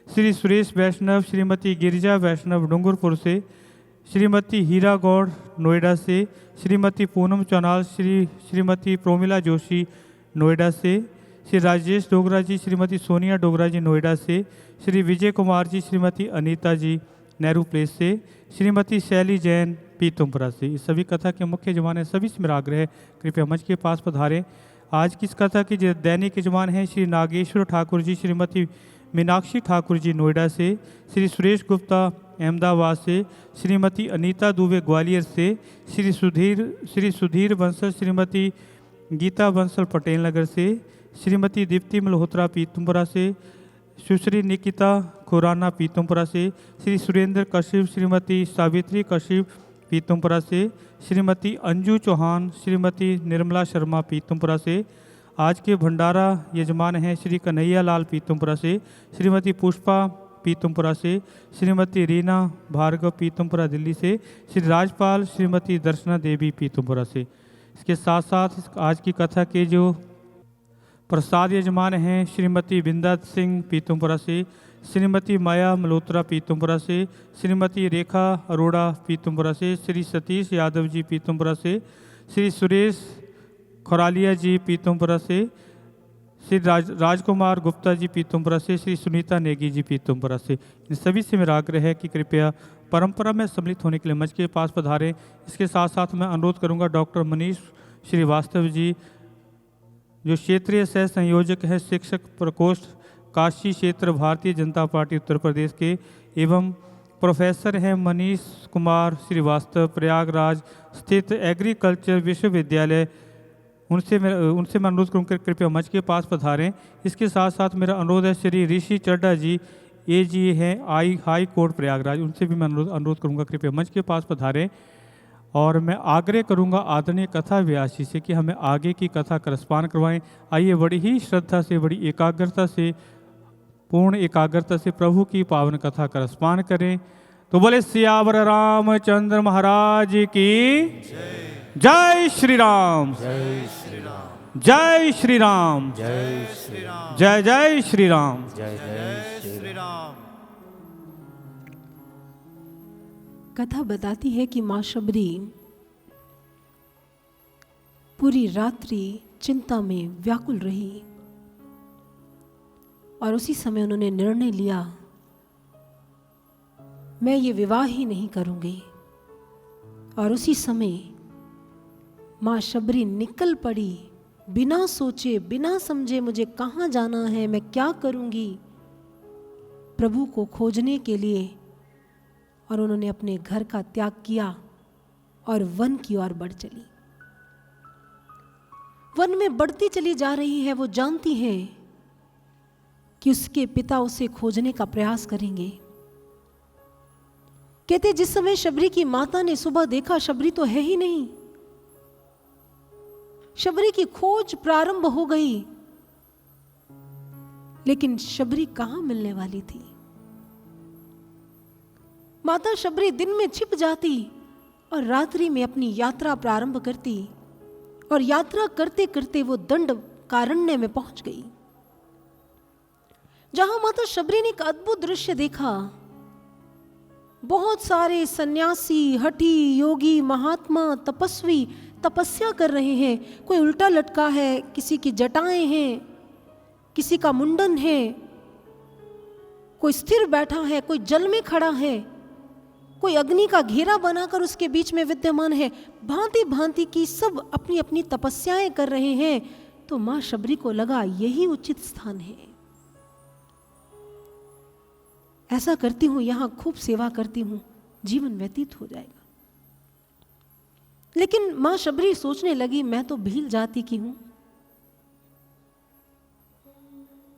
S7: श्री सुरेश वैष्णव, श्रीमती गिरिजा वैष्णव डूंगरपुर से, श्रीमती हीरा गौड़ नोएडा से, श्रीमती पूनम चौनाल, श्रीमती प्रोमिला जोशी नोएडा से, श्री राजेश डोगरा जी, श्रीमती सोनिया डोगरा जी नोएडा से, श्री विजय कुमार जी, श्रीमती अनीता जी नेहरू प्लेस से, श्रीमती शैली जैन पीतमपुरा से। इस सभी कथा के मुख्य यजमान हैं। सभी से मेरा आग्रह है कृपया मंच के पास पधारें। आज की इस कथा के जो दैनिक यजमान हैं श्री नागेश्वर ठाकुर जी, श्रीमती मीनाक्षी ठाकुर जी नोएडा से, श्री सुरेश गुप्ता अहमदाबाद से, श्रीमती अनीता दुबे ग्वालियर से, श्री सुधीर बंसल, श्रीमती गीता बंसल पटेल नगर से, श्रीमती दीप्ति मल्होत्रा पीतमपुरा से, सुश्री निकिता खुराना पीतमपुरा से, श्री सुरेंद्र कश्यप, श्रीमती सावित्री कश्यप पीतमपुरा से, श्रीमती अंजू चौहान, श्रीमती निर्मला शर्मा पीतमपुरा से। आज के भंडारा यजमान हैं श्री कन्हैया लाल पीतमपुरा से, श्रीमती पुष्पा पीतमपुरा से, श्रीमती रीना भार्गव पीतमपुरा दिल्ली से, श्री राजपाल श्रीमती दर्शना देवी पीतमपुरा से। इसके साथ साथ आज की कथा के जो प्रसाद यजमान हैं श्रीमती बिंदा सिंह पीतमपुरा से, श्रीमती माया मल्होत्रा पीतमपुरा से, श्रीमती रेखा अरोड़ा पीतमपुरा से, श्री सतीश यादव जी पीतमपुरा से, श्री सुरेश खोरालिया जी पीतमपुरा से, श्री राजकुमार गुप्ता जी पीतमपुरा से, श्री सुनीता नेगी जी पीतमपुरा से। इन सभी से मेरा आग्रह है कि कृपया परंपरा में सम्मिलित होने के लिए मंच के पास पधारें। इसके साथ साथ मैं अनुरोध करूंगा डॉक्टर मनीष श्रीवास्तव जी जो क्षेत्रीय सह संयोजक हैं शिक्षक प्रकोष्ठ काशी क्षेत्र भारतीय जनता पार्टी उत्तर प्रदेश के, एवं प्रोफेसर हैं मनीष कुमार श्रीवास्तव, प्रयागराज स्थित एग्रीकल्चर विश्वविद्यालय, उनसे मैं अनुरोध करूँगा कृपया मंच के पास पधारें। इसके साथ साथ मेरा अनुरोध है श्री ऋषि चड्डा जी, AG हैं हाई कोर्ट प्रयागराज, उनसे भी मैं अनुरोध करूँगा कृपया मंच के पास पधारें। और मैं आग्रह करूँगा आदरणीय कथा व्यासी से कि हमें आगे की कथा करस्पान करवाएं। आइए बड़ी ही श्रद्धा से, बड़ी एकाग्रता से, पूर्ण एकाग्रता से प्रभु की पावन कथा करस्पान करें। तो बोले सियावर रामचंद्र महाराज की जय श्री राम,
S6: जय श्री राम,
S7: जय श्री राम,
S6: जय श्री राम,
S7: जय जय श्री राम।
S6: जय जय श्री राम।
S4: कथा बताती है कि माँ शबरी पूरी रात्रि चिंता में व्याकुल रही और उसी समय उन्होंने निर्णय लिया, मैं ये विवाह ही नहीं करूंगी। और उसी समय माँ शबरी निकल पड़ी, बिना सोचे बिना समझे मुझे कहाँ जाना है, मैं क्या करूंगी, प्रभु को खोजने के लिए। और उन्होंने अपने घर का त्याग किया और वन की ओर बढ़ चली। वन में बढ़ती चली जा रही है। वो जानती है कि उसके पिता उसे खोजने का प्रयास करेंगे। कहते जिस समय शबरी की माता ने सुबह देखा शबरी तो है ही नहीं, शबरी की खोज प्रारंभ हो गई, लेकिन शबरी कहां मिलने वाली थी। माता शबरी दिन में छिप जाती और रात्रि में अपनी यात्रा प्रारंभ करती और यात्रा करते करते वो दंडकारण्य में पहुंच गई, जहां माता शबरी ने एक अद्भुत दृश्य देखा। बहुत सारे सन्यासी, हठी, योगी, महात्मा, तपस्वी तपस्या कर रहे हैं। कोई उल्टा लटका है, किसी की जटाएं हैं, किसी का मुंडन है, कोई स्थिर बैठा है, कोई जल में खड़ा है, कोई अग्नि का घेरा बनाकर उसके बीच में विद्यमान है। भांति भांति की सब अपनी अपनी तपस्याएं कर रहे हैं। तो मां शबरी को लगा यही उचित स्थान है, ऐसा करती हूं, यहां खूब सेवा करती हूं, जीवन व्यतीत हो जाएगा। लेकिन मां शबरी सोचने लगी, मैं तो भील जाति की हूं,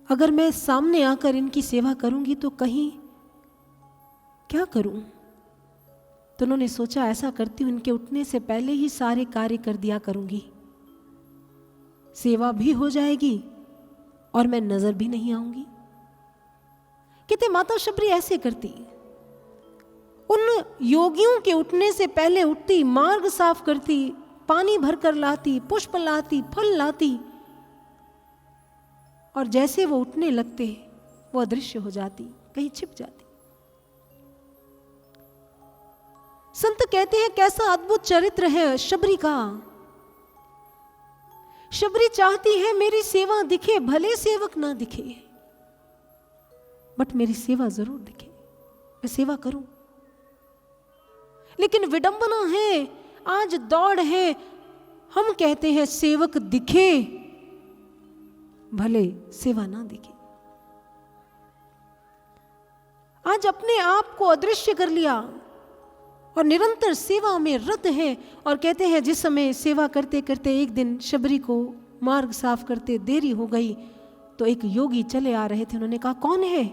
S4: अगर मैं सामने आकर इनकी सेवा करूंगी तो कहीं क्या करूं। तो उन्होंने सोचा ऐसा करती हूं, इनके उठने से पहले ही सारे कार्य कर दिया करूंगी, सेवा भी हो जाएगी और मैं नजर भी नहीं आऊंगी। कहते माता शबरी ऐसे करती, उन योगियों के उठने से पहले उठती, मार्ग साफ करती, पानी भरकर लाती, पुष्प लाती, फल लाती, और जैसे वो उठने लगते वो अदृश्य हो जाती, कहीं छिप जाती। संत कहते हैं कैसा अद्भुत चरित्र है शबरी का। शबरी चाहती है मेरी सेवा दिखे, भले सेवक ना दिखे, बट मेरी सेवा जरूर दिखे, मैं सेवा करूं। लेकिन विडंबना है, आज दौड़ है, हम कहते हैं सेवक दिखे भले सेवा ना दिखे। आज अपने आप को अदृश्य कर लिया और निरंतर सेवा में रत है। और कहते हैं जिस समय सेवा करते करते एक दिन शबरी को मार्ग साफ करते देरी हो गई तो एक योगी चले आ रहे थे। उन्होंने कहा कौन है,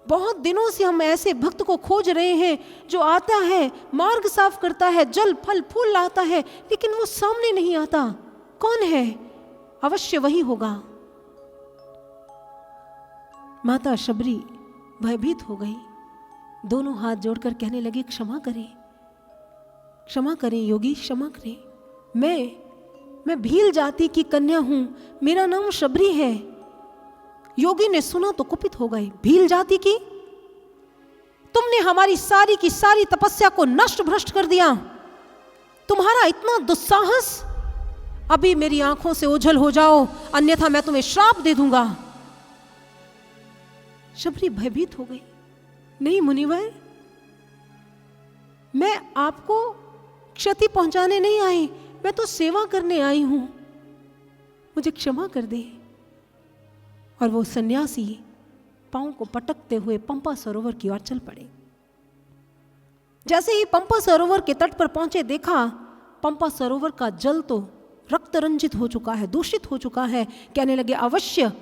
S4: बहुत दिनों से हम ऐसे भक्त को खोज रहे हैं जो आता है, मार्ग साफ करता है, जल फल फूल लाता है, लेकिन वो सामने नहीं आता, कौन है, अवश्य वही होगा। माता शबरी भयभीत हो गई, दोनों हाथ जोड़कर कहने लगी क्षमा करें, क्षमा करें योगी, क्षमा करें, मैं भील जाति की कन्या हूं, मेरा नाम शबरी है। योगी ने सुना तो कुपित हो गए, भील जाति की, तुमने हमारी सारी की सारी तपस्या को नष्ट भ्रष्ट कर दिया, तुम्हारा इतना दुस्साहस, अभी मेरी आंखों से ओझल हो जाओ, अन्यथा मैं तुम्हें श्राप दे दूंगा। शबरी भयभीत हो गई, नहीं मुनिवर, मैं आपको क्षति पहुंचाने नहीं आई, मैं तो सेवा करने आई हूं, मुझे क्षमा कर दे। और वो सन्यासी पांव को पटकते हुए पंपा सरोवर की ओर चल पड़े। जैसे ही पंपा सरोवर के तट पर पहुंचे, देखा पंपा सरोवर का जल तो रक्त रंजित हो चुका है, दूषित हो चुका है। कहने लगे अवश्य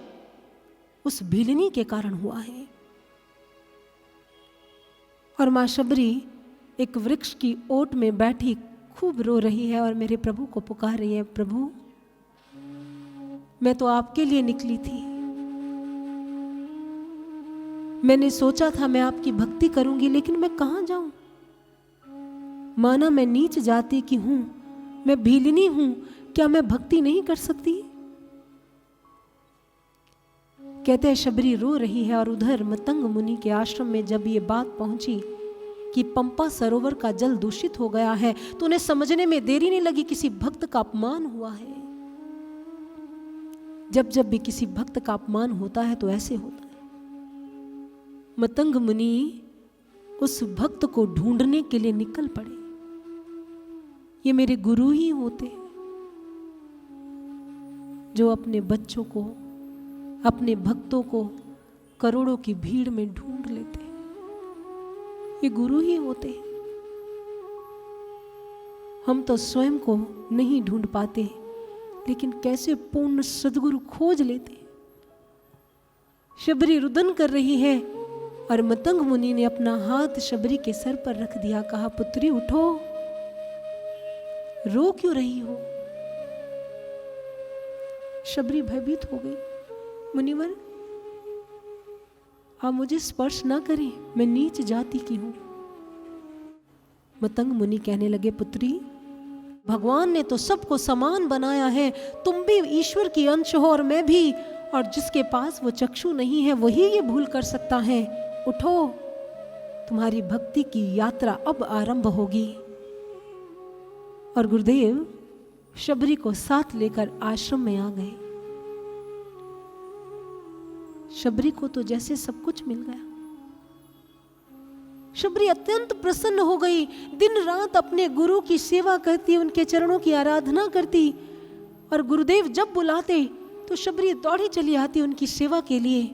S4: उस भीलनी के कारण हुआ है। और मां शबरी एक वृक्ष की ओट में बैठी खूब रो रही है और मेरे प्रभु को पुकार रही है, प्रभु मैं तो आपके लिए निकली थी, मैंने सोचा था मैं आपकी भक्ति करूंगी, लेकिन मैं कहां जाऊं? माना मैं नीच जाति की हूं, मैं भीलनी हूं, क्या मैं भक्ति नहीं कर सकती? कहते हैं शबरी रो रही है और उधर मतंग मुनि के आश्रम में जब ये बात पहुंची कि पंपा सरोवर का जल दूषित हो गया है, तो उन्हें समझने में देरी नहीं लगी, किसी भक्त का अपमान हुआ है। जब जब भी किसी भक्त का अपमान होता है तो ऐसे होता है। मतंग मुनि उस भक्त को ढूंढने के लिए निकल पड़े। ये मेरे गुरु ही होते जो अपने बच्चों को, अपने भक्तों को करोड़ों की भीड़ में ढूंढ लेते। ये गुरु ही होते। हम तो स्वयं को नहीं ढूंढ पाते, लेकिन कैसे पूर्ण सद्गुरु खोज लेते। शबरी रुदन कर रही है और मतंग मुनि ने अपना हाथ शबरी के सर पर रख दिया, कहा पुत्री उठो, रो क्यों रही हो? शबरी भयभीत हो गई। मुनिवर आप मुझे स्पर्श ना करें, मैं नीच जाति की हूं। मतंग मुनि कहने लगे, पुत्री भगवान ने तो सबको समान बनाया है, तुम भी ईश्वर की अंश हो और मैं भी, और जिसके पास वो चक्षु नहीं है वही ये भूल कर सकता है। उठो, तुम्हारी भक्ति की यात्रा अब आरंभ होगी। और गुरुदेव शबरी को साथ लेकर आश्रम में आ गए। शबरी को तो जैसे सब कुछ मिल गया। शबरी अत्यंत प्रसन्न हो गई, दिन रात अपने गुरु की सेवा करती, उनके चरणों की आराधना करती, और गुरुदेव जब बुलाते तो शबरी दौड़ी चली आती उनकी सेवा के लिए।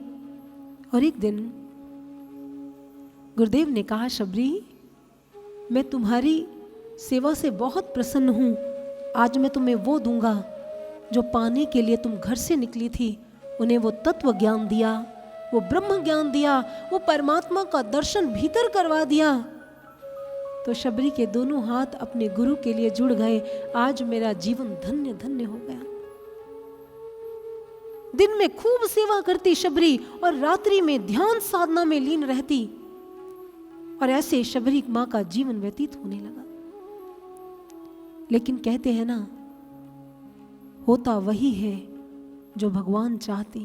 S4: और एक दिन गुरुदेव ने कहा, शबरी मैं तुम्हारी सेवा से बहुत प्रसन्न हूं, आज मैं तुम्हें वो दूंगा जो पाने के लिए तुम घर से निकली थी। उन्हें वो तत्व ज्ञान दिया, वो ब्रह्म ज्ञान दिया, वो परमात्मा का दर्शन भीतर करवा दिया। तो शबरी के दोनों हाथ अपने गुरु के लिए जुड़ गए। आज मेरा जीवन धन्य धन्य हो गया। दिन में खूब सेवा करती शबरी और रात्रि में ध्यान साधना में लीन रहती, और ऐसे शबरी मां का जीवन व्यतीत होने लगा। लेकिन कहते हैं ना, होता वही है जो भगवान चाहते।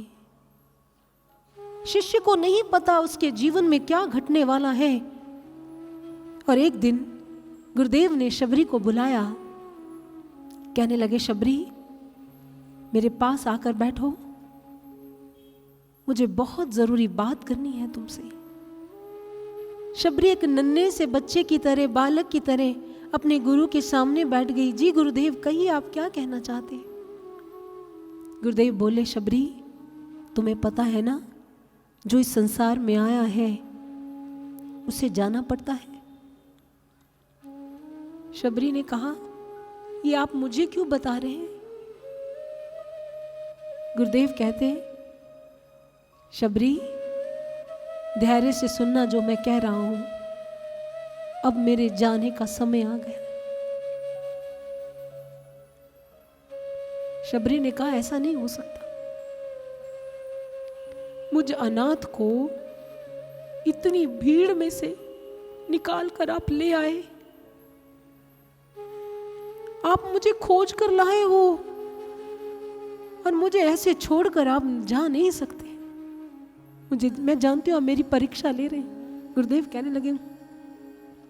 S4: शिष्य को नहीं पता उसके जीवन में क्या घटने वाला है। और एक दिन गुरुदेव ने शबरी को बुलाया, कहने लगे, शबरी मेरे पास आकर बैठो, मुझे बहुत जरूरी बात करनी है तुमसे। शबरी एक नन्हे से बच्चे की तरह, बालक की तरह अपने गुरु के सामने बैठ गई। जी गुरुदेव कहिए, आप क्या कहना चाहते? गुरुदेव बोले, शबरी तुम्हें पता है ना, जो इस संसार में आया है उसे जाना पड़ता है। शबरी ने कहा, ये आप मुझे क्यों बता रहे हैं? गुरुदेव कहते हैं, शबरी धैर्य से सुनना जो मैं कह रहा हूं, अब मेरे जाने का समय आ गया। शबरी ने कहा, ऐसा नहीं हो सकता, मुझ अनाथ को इतनी भीड़ में से निकाल कर आप ले आए, आप मुझे खोज कर लाए हो, और मुझे ऐसे छोड़कर आप जा नहीं सकते। मैं जानती हूं आप मेरी परीक्षा ले रहे हैं। गुरुदेव कहने लगे,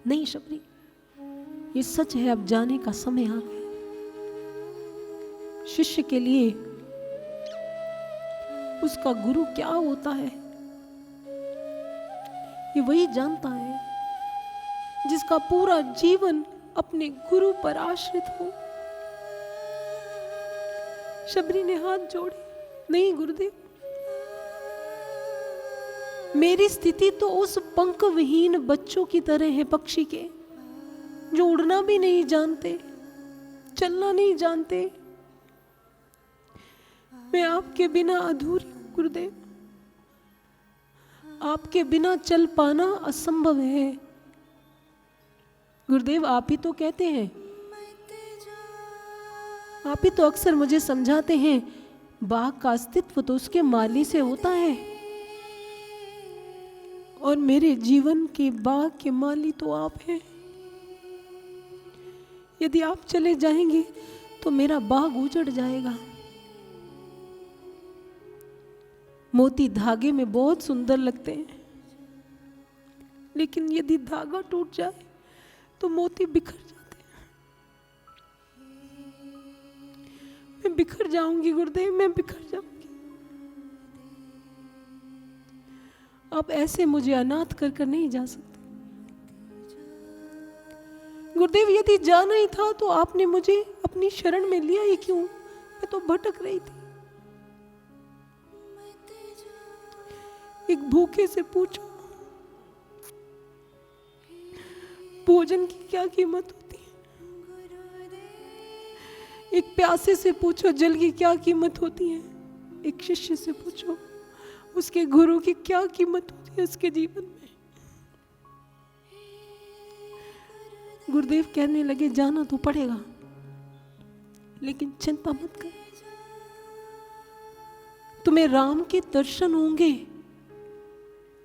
S4: नहीं शबरी, ये सच है, अब जाने का समय आ गया। शिष्य के लिए उसका गुरु क्या होता है ये वही जानता है जिसका पूरा जीवन अपने गुरु पर आश्रित हो। शबरी ने हाथ जोड़े, नहीं गुरुदेव, मेरी स्थिति तो उस पंख विहीन बच्चों की तरह है, पक्षी के, जो उड़ना भी नहीं जानते, चलना नहीं जानते। मैं आपके बिना अधूरी हूं गुरुदेव। आपके बिना चल पाना असंभव है। गुरुदेव, आप ही तो कहते हैं, आप ही तो अक्सर मुझे समझाते हैं, बाघ का अस्तित्व तो उसके माली से होता है, और मेरे जीवन के बाघ के माली तो आप हैं। यदि आप चले जाएंगे तो मेरा बाग उजड़ जाएगा। मोती धागे में बहुत सुंदर लगते हैं, लेकिन यदि धागा टूट जाए तो मोती बिखर जाते हैं। मैं बिखर जाऊंगी गुरुदेव, मैं बिखर जाऊंगी। आप ऐसे मुझे अनाथ कर कर नहीं जा सकते गुरुदेव। यदि जाना ही था तो आपने मुझे अपनी शरण में लिया ही क्यों? मैं तो भटक रही थी। एक भूखे से पूछो भोजन की क्या कीमत होती है, एक प्यासे से पूछो जल की क्या कीमत होती है, एक शिष्य से पूछो उसके गुरु की क्या कीमत होती है उसके जीवन में। गुरुदेव कहने लगे, जाना तो पड़ेगा, लेकिन चिंता मत कर, तुम्हें राम के दर्शन होंगे,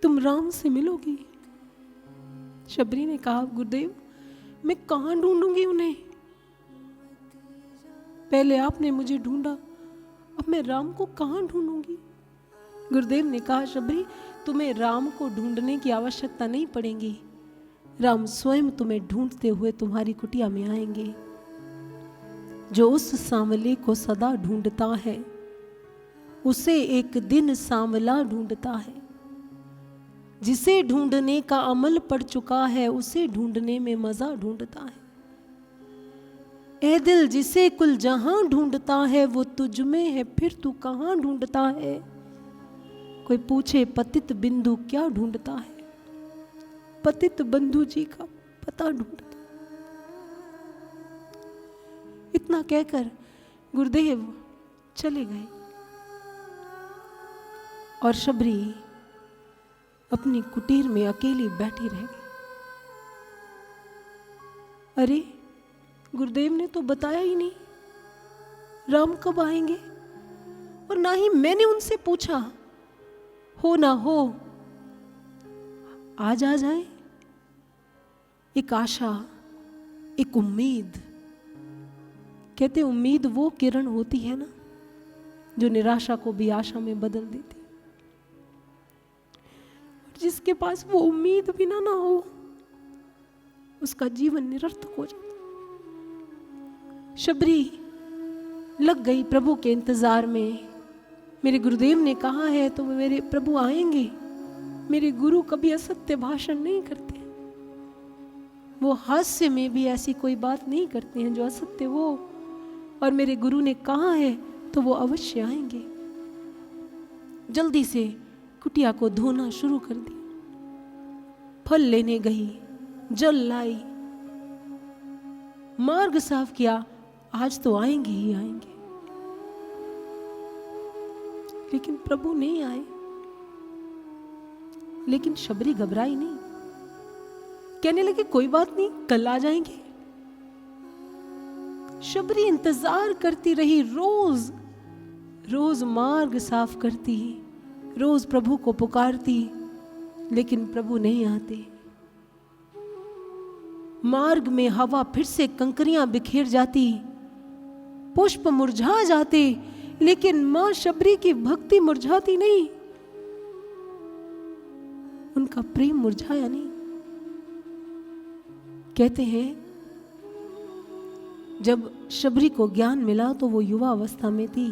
S4: तुम राम से मिलोगी। शबरी ने कहा, गुरुदेव मैं कहां ढूंढूंगी उन्हें? पहले आपने मुझे ढूंढा, अब मैं राम को कहां ढूंढूंगी? गुरुदेव ने कहा, शबरी तुम्हें राम को ढूंढने की आवश्यकता नहीं पड़ेगी, राम स्वयं तुम्हें ढूंढते हुए तुम्हारी कुटिया में आएंगे। जो उस सांवले को सदा ढूंढता है, उसे एक दिन सांवला ढूंढता है। जिसे ढूंढने का अमल पड़ चुका है, उसे ढूंढने में मजा ढूंढता है। ए दिल, जिसे कुल जहां ढूंढता है, वो तुझ में है, फिर तू कहां ढूंढता है? कोई पूछे पतित बिंदु क्या ढूंढता है? पतित बंधु जी का पता ढूंढता। इतना कहकर गुरुदेव चले गए और शबरी अपनी कुटीर में अकेली बैठी रह गई। अरे, गुरुदेव ने तो बताया ही नहीं राम कब आएंगे, और ना ही मैंने उनसे पूछा। हो ना हो आज आ जाए। एक आशा, एक उम्मीद। कहते उम्मीद वो किरण होती है ना, जो निराशा को भी आशा में बदल देती है। जिसके पास वो उम्मीद भी ना हो, उसका जीवन निरर्थक हो जाता। शबरी लग गई प्रभु के इंतजार में। मेरे गुरुदेव ने कहा है तो मेरे प्रभु आएंगे। मेरे गुरु कभी असत्य भाषण नहीं करते, वो हास्य में भी ऐसी कोई बात नहीं करते हैं जो असत्य हो, और मेरे गुरु ने कहा है तो वो अवश्य आएंगे। जल्दी से कुटिया को धोना शुरू कर दिया, फल लेने गई, जल लाई, मार्ग साफ किया, आज तो आएंगे ही आएंगे। लेकिन प्रभु नहीं आए। लेकिन शबरी घबराई नहीं, कहने लगी कोई बात नहीं, कल आ जाएंगे। शबरी इंतजार करती रही, रोज रोज मार्ग साफ करती, रोज प्रभु को पुकारती, लेकिन प्रभु नहीं आते। मार्ग में हवा फिर से कंकरियां बिखेर जाती, पुष्प मुरझा जाते, लेकिन मां शबरी की भक्ति मुरझाती नहीं, उनका प्रेम मुरझाया नहीं। कहते हैं जब शबरी को ज्ञान मिला तो वो युवा अवस्था में थी।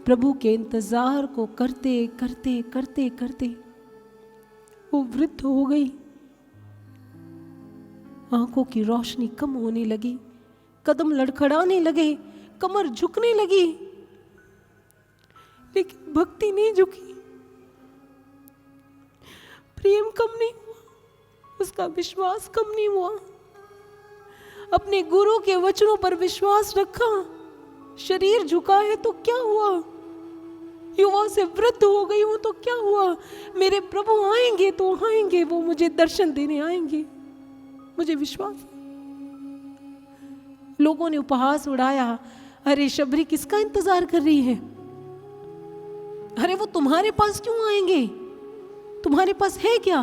S4: प्रभु के इंतजार को करते करते करते करते वो वृद्ध हो गई। आंखों की रोशनी कम होने लगी, कदम लड़खड़ाने लगे, कमर झुकने लगी, लेकिन भक्ति नहीं झुकी। प्रेम कम नहीं हुआ, उसका विश्वास कम नहीं हुआ। अपने गुरु के वचनों पर विश्वास रखा, शरीर झुका है तो क्या हुआ, युवा से वृद्ध हो गई हूं तो क्या हुआ, मेरे प्रभु आएंगे तो आएंगे, वो मुझे दर्शन देने आएंगे, मुझे विश्वास है। लोगों ने उपहास उड़ाया, अरे शबरी किसका इंतजार कर रही है, अरे वो तुम्हारे पास क्यों आएंगे, तुम्हारे पास है क्या।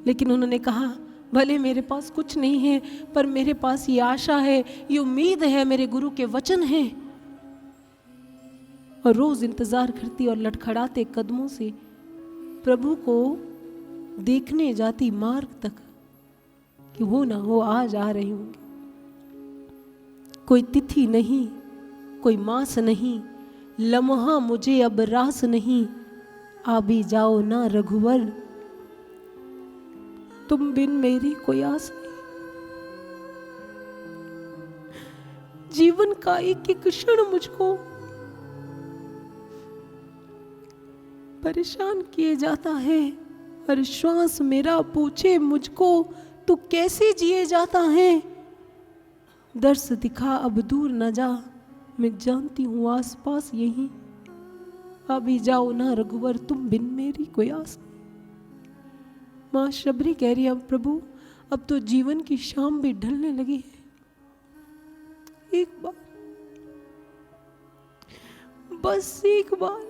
S4: लेकिन उन्होंने कहा भले मेरे पास कुछ नहीं है, पर मेरे पास ये आशा है, ये उम्मीद है, मेरे गुरु के वचन हैं। और रोज इंतजार करती और लड़खड़ाते कदमों से प्रभु को देखने जाती मार्ग तक, कि वो ना हो आज आ रहे होंगे। कोई तिथि नहीं, कोई मास नहीं, लम्हा मुझे अब रास नहीं, आ भी जाओ ना रघुवर, तुम बिन मेरी कोई आस नहीं। जीवन का एक एक क्षण मुझको परेशान किए जाता है, हर श्वास मेरा पूछे मुझको तू कैसे जिए जाता है। दर्श दिखा अब दूर न जा, मैं जानती हूँ आस पास यहीं, अभी जाओ ना रघुवर, तुम बिन मेरी कोई आस नहीं। माँ शबरी कह रही है, अब प्रभु अब तो जीवन की शाम भी ढलने लगी है, एक बार, बस एक बार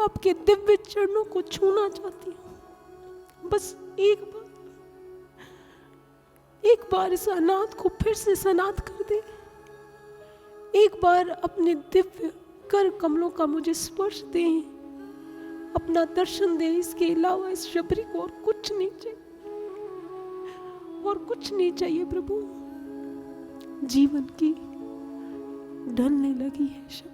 S4: आपके दिव्य चरणों को छूना चाहती हूँ, बस एक बार इस अनाथ को फिर से सनाथ कर दे, एक बार अपने दिव्य कर कमलों का मुझे स्पर्श दे, अपना दर्शन दे। इसके अलावा इस शबरी को और कुछ नहीं चाहिए, और कुछ नहीं चाहिए प्रभु। जीवन की ढलने लगी है शब।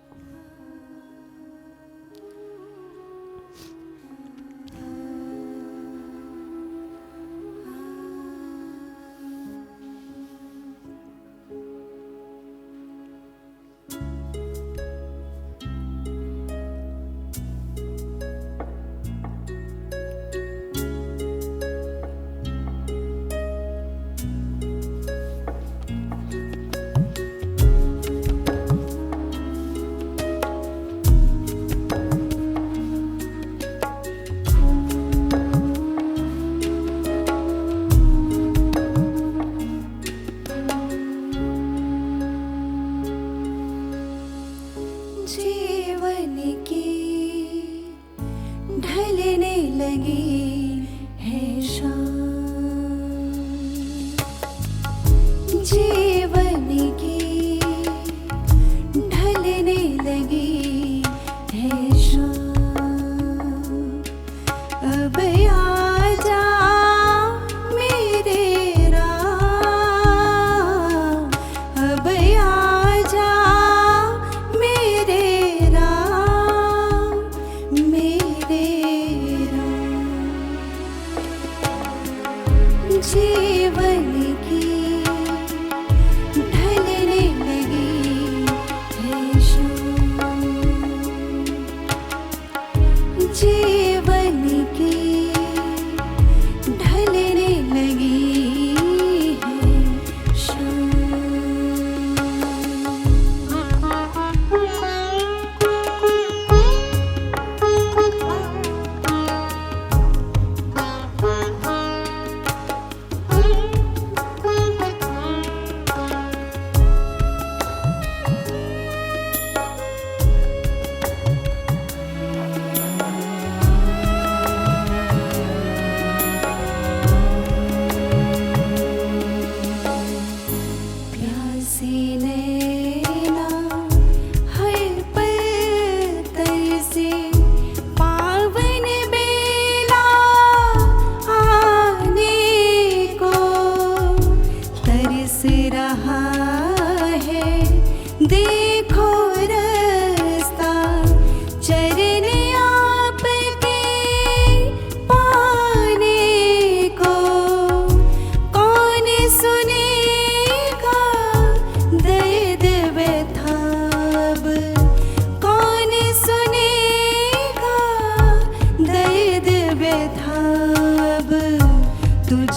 S3: दर्द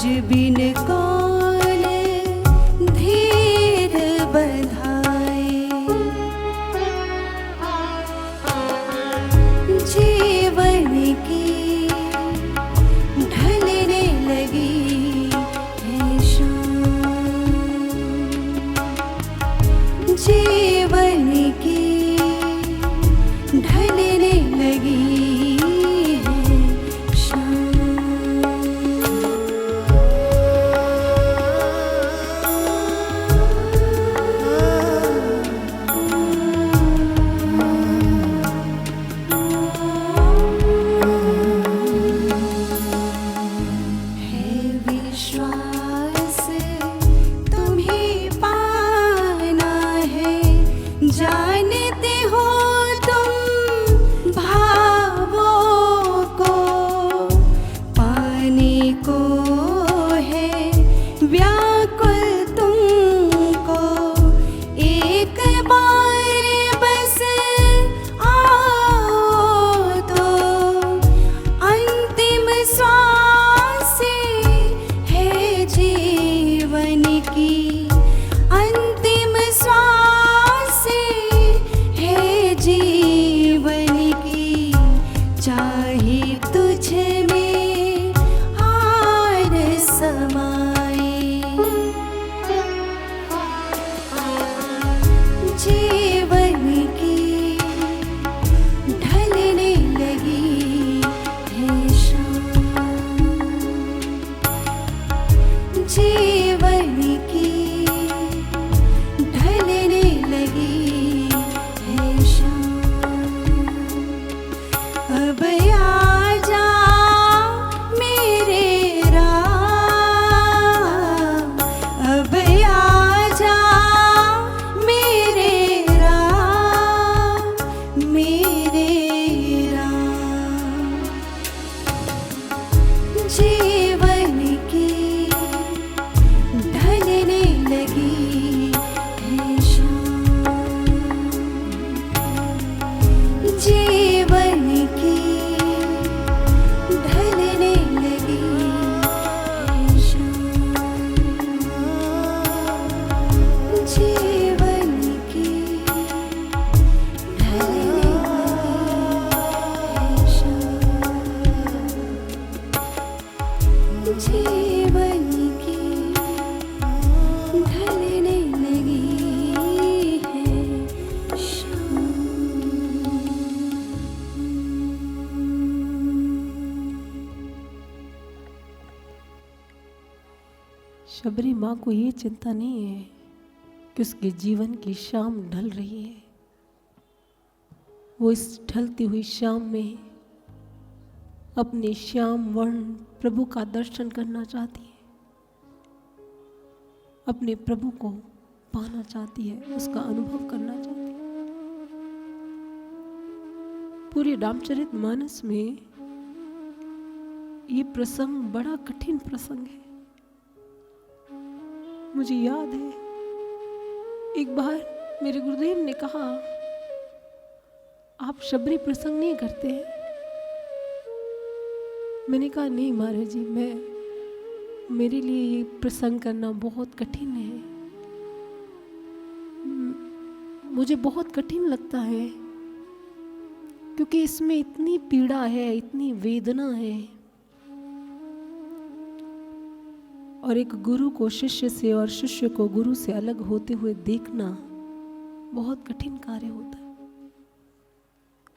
S3: तुझ बिन कौन धीर बधाए। जीवन की ढलने लगी है शाम, जीवन की ढलने लगी है विश्वास तुम्हें पाना है, जानते हो तुम भावों को, पाने को है व्याकुल तुमको। एक बार बस आओ तो अंतिम श्वास है जीवन की, अंतिम श्वास है जीवन की। चाहे तुझ में हार समाए, जीवन की ढलने लगी है शाम, जीवन की ढलने लगी है शाम। अब आजा मेरे राम, अब आजा मेरे राम, मेरे राम। जीवन की ढलने लगी है शाम, जीवन की ढलने लगी है शाम, जीवन की ढलने लगी है शाम, जीवन की ढलने लगी है शाम।
S4: शबरी माँ को ये चिंता नहीं है कि उसके जीवन की शाम ढल रही है। वो इस ढलती हुई शाम में अपने श्याम वर्ण प्रभु का दर्शन करना चाहती है, अपने प्रभु को पाना चाहती है, उसका अनुभव करना चाहती है। पूरे रामचरितमानस में ये प्रसंग बड़ा कठिन प्रसंग है। मुझे याद है एक बार मेरे गुरुदेव ने कहा, आप शबरी प्रसंग नहीं करते हैं? मैंने कहा नहीं महाराज जी, मेरे लिए ये प्रसंग करना बहुत कठिन है। मुझे बहुत कठिन लगता है क्योंकि इसमें इतनी पीड़ा है, इतनी वेदना है, और एक गुरु को शिष्य से और शिष्य को गुरु से अलग होते हुए देखना बहुत कठिन कार्य होता है।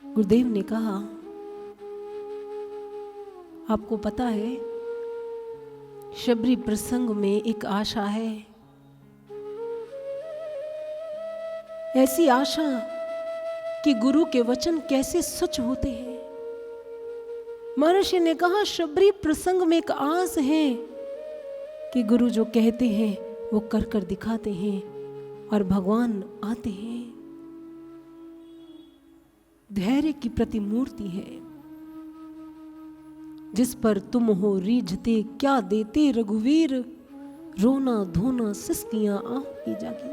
S4: गुरुदेव ने कहा, आपको पता है शबरी प्रसंग में एक आशा है, ऐसी आशा कि गुरु के वचन कैसे सच होते हैं। महर्षि ने कहा, शबरी प्रसंग में एक आस है कि गुरु जो कहते हैं वो कर कर दिखाते हैं और भगवान आते हैं। धैर्य की प्रतिमूर्ति है, जिस पर तुम हो रीझते क्या देते रघुवीर, रोना धोना सिसकियां आंख की जागी।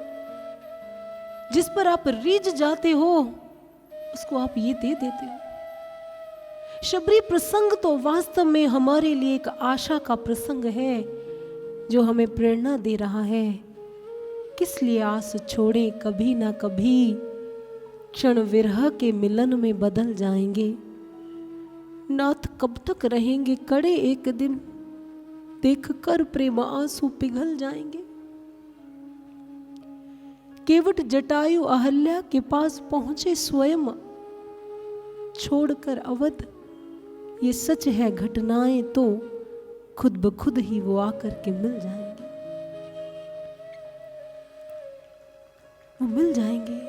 S4: जिस पर आप रीझ जाते हो उसको आप ये दे देते हो। शबरी प्रसंग तो वास्तव में हमारे लिए एक आशा का प्रसंग है जो हमें प्रेरणा दे रहा है। किस लिए आस छोड़े कभी ना कभी, क्षण विरह के मिलन में बदल जाएंगे। नाथ कब तक रहेंगे कड़े, एक दिन देख कर प्रेम आंसू पिघल जाएंगे। केवट जटायु अहल्या के पास पहुंचे स्वयं, छोड़कर अवध। ये सच है घटनाएं तो खुद ब खुद ही वो आकर के मिल जाएंगे, वो मिल जाएंगे।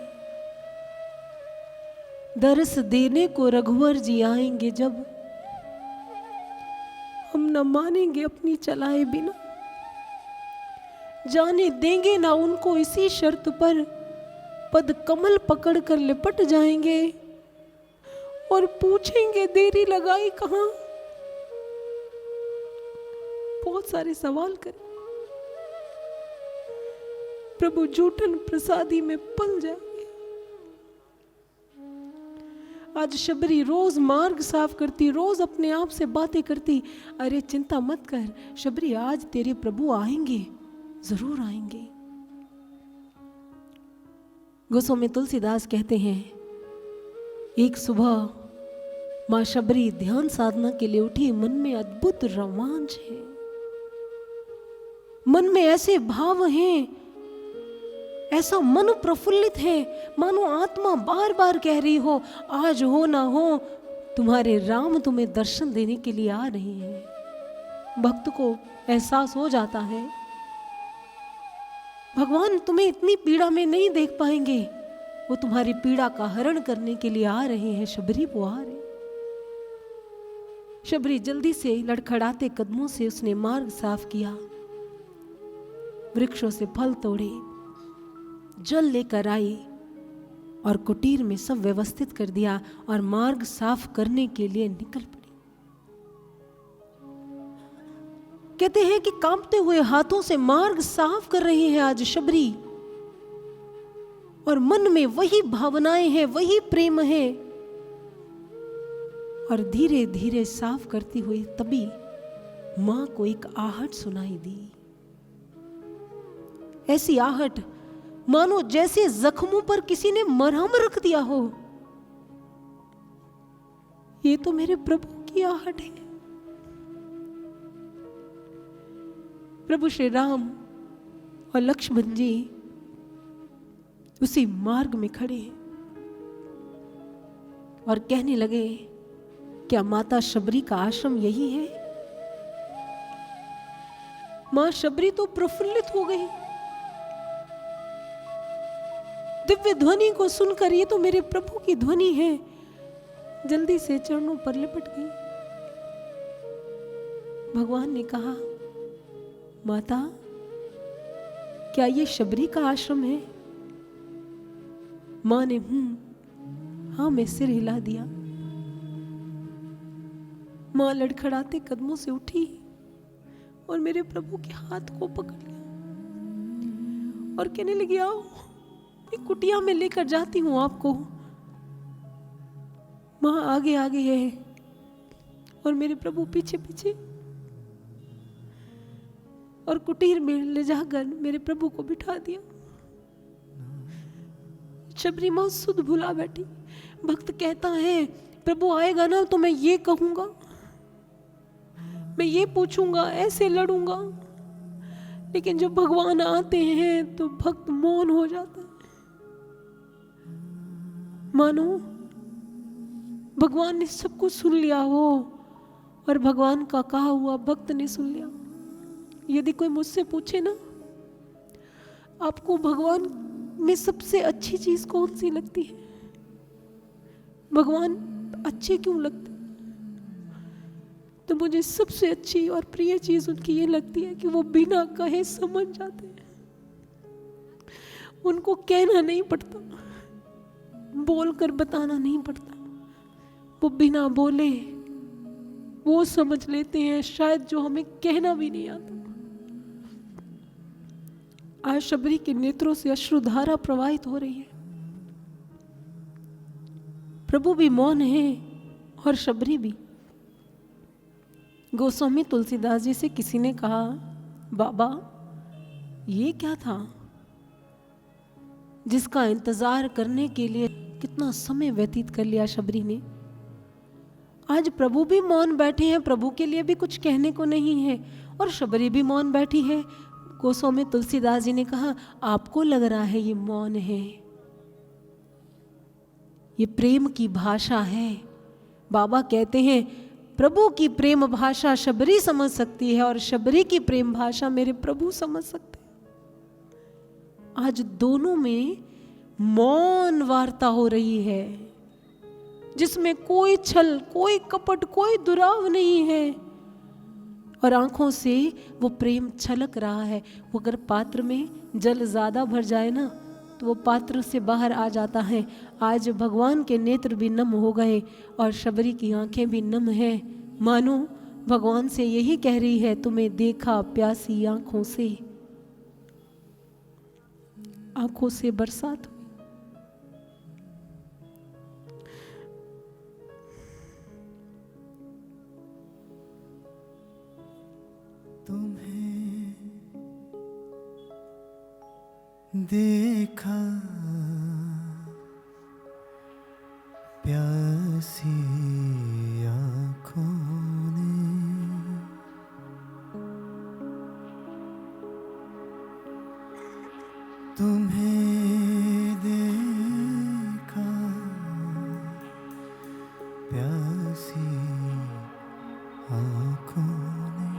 S4: दरस देने को रघुवर जी आएंगे जब, हम न मानेंगे अपनी चलाए बिना। जाने देंगे ना उनको इसी शर्त पर, पद कमल पकड़ कर लिपट जाएंगे और पूछेंगे देरी लगाई कहां। बहुत सारे सवाल करें, प्रभु जूठन प्रसादी में पल जाएंगे। आज शबरी रोज मार्ग साफ करती, रोज अपने आप से बातें करती। अरे चिंता मत कर शबरी, आज तेरे प्रभु आएंगे, जरूर आएंगे। गोस्वामी तुलसीदास कहते हैं, एक सुबह मां शबरी ध्यान साधना के लिए उठी। मन में अद्भुत रोमांच है, मन में ऐसे भाव हैं, ऐसा मन प्रफुल्लित है, मानो आत्मा बार बार कह रही हो, आज हो ना हो तुम्हारे राम तुम्हें दर्शन देने के लिए आ रहे हैं। भक्त को एहसास हो जाता है, भगवान तुम्हें इतनी पीड़ा में नहीं देख पाएंगे, वो तुम्हारी पीड़ा का हरण करने के लिए आ रहे हैं। शबरी वो आ रहे। शबरी जल्दी से लड़खड़ाते कदमों से उसने मार्ग साफ किया, वृक्षों से फल तोड़े, जल लेकर आई और कुटीर में सब व्यवस्थित कर दिया और मार्ग साफ करने के लिए निकल पड़ी। कहते हैं कि कांपते हुए हाथों से मार्ग साफ कर रही है आज शबरी, और मन में वही भावनाएं हैं, वही प्रेम है। और धीरे धीरे साफ करती हुई तभी मां को एक आहट सुनाई दी। ऐसी आहट मानो जैसे जख्मों पर किसी ने मरहम रख दिया हो। ये तो मेरे प्रभु की आहट है। प्रभु श्री राम और लक्ष्मण जी उसी मार्ग में खड़े और कहने लगे, क्या माता शबरी का आश्रम यही है? मां शबरी तो प्रफुल्लित हो गई। दिव्य ध्वनि को सुनकर, ये तो मेरे प्रभु की ध्वनि है, जल्दी से चरणों पर लिपट गई। भगवान ने कहा, माता क्या ये शबरी का आश्रम है? मां ने हाँ में सिर हिला दिया। मां लड़खड़ाते कदमों से उठी और मेरे प्रभु के हाथ को पकड़ लिया और कहने लगी, आओ मैं कुटिया में लेकर जाती हूं आपको। मां आगे आगे है और मेरे प्रभु पीछे पीछे, और कुटीर में ले जाकर मेरे प्रभु को बिठा दिया। शबरी मां सुध भुला बैठी। भक्त कहता है, प्रभु आएगा ना तो मैं ये कहूंगा, मैं ये पूछूंगा, ऐसे लड़ूंगा। लेकिन जब भगवान आते हैं तो भक्त मौन हो जाता है। मानो भगवान ने सब कुछ सुन लिया हो और भगवान का कहा हुआ भक्त ने सुन लिया। यदि कोई मुझसे पूछे ना, आपको भगवान में सबसे अच्छी चीज कौन सी लगती है, भगवान अच्छे क्यों लगते, तो मुझे सबसे अच्छी और प्रिय चीज उनकी ये लगती है कि वो बिना कहे समझ जाते हैं। उनको कहना नहीं पड़ता, बोलकर बताना नहीं पड़ता, वो बिना बोले वो समझ लेते हैं, शायद जो हमें कहना भी नहीं आता। आज शबरी के नेत्रों से अश्रुधारा प्रवाहित हो रही है। प्रभु भी मौन है और शबरी भी। गोस्वामी तुलसीदास जी से किसी ने कहा, बाबा, ये क्या था जिसका इंतजार करने के लिए कितना समय व्यतीत कर लिया शबरी ने। आज प्रभु भी मौन बैठे हैं, प्रभु के लिए भी कुछ कहने को नहीं है, और शबरी भी मौन बैठी है। गोस्वामी तुलसीदास जी ने कहा, आपको लग रहा है ये मौन है, ये प्रेम की भाषा है। बाबा कहते हैं प्रभु की प्रेम भाषा शबरी समझ सकती है और शबरी की प्रेम भाषा मेरे प्रभु समझ सकते हैं। आज दोनों में मौन वार्ता हो रही है, जिसमें कोई छल, कोई कपट, कोई दुराव नहीं है, और आंखों से वो प्रेम छलक रहा है। वो अगर पात्र में जल ज्यादा भर जाए ना तो वो पात्र से बाहर आ जाता है। आज भगवान के नेत्र भी नम हो गए और शबरी की आंखें भी नम है, मानो भगवान से यही कह रही है, तुम्हें देखा प्यासी आंखों से बरसात।
S6: तुम्हें देखा प्यासी आँखों ने, तुम्हें देखा प्यासी आँखों ने,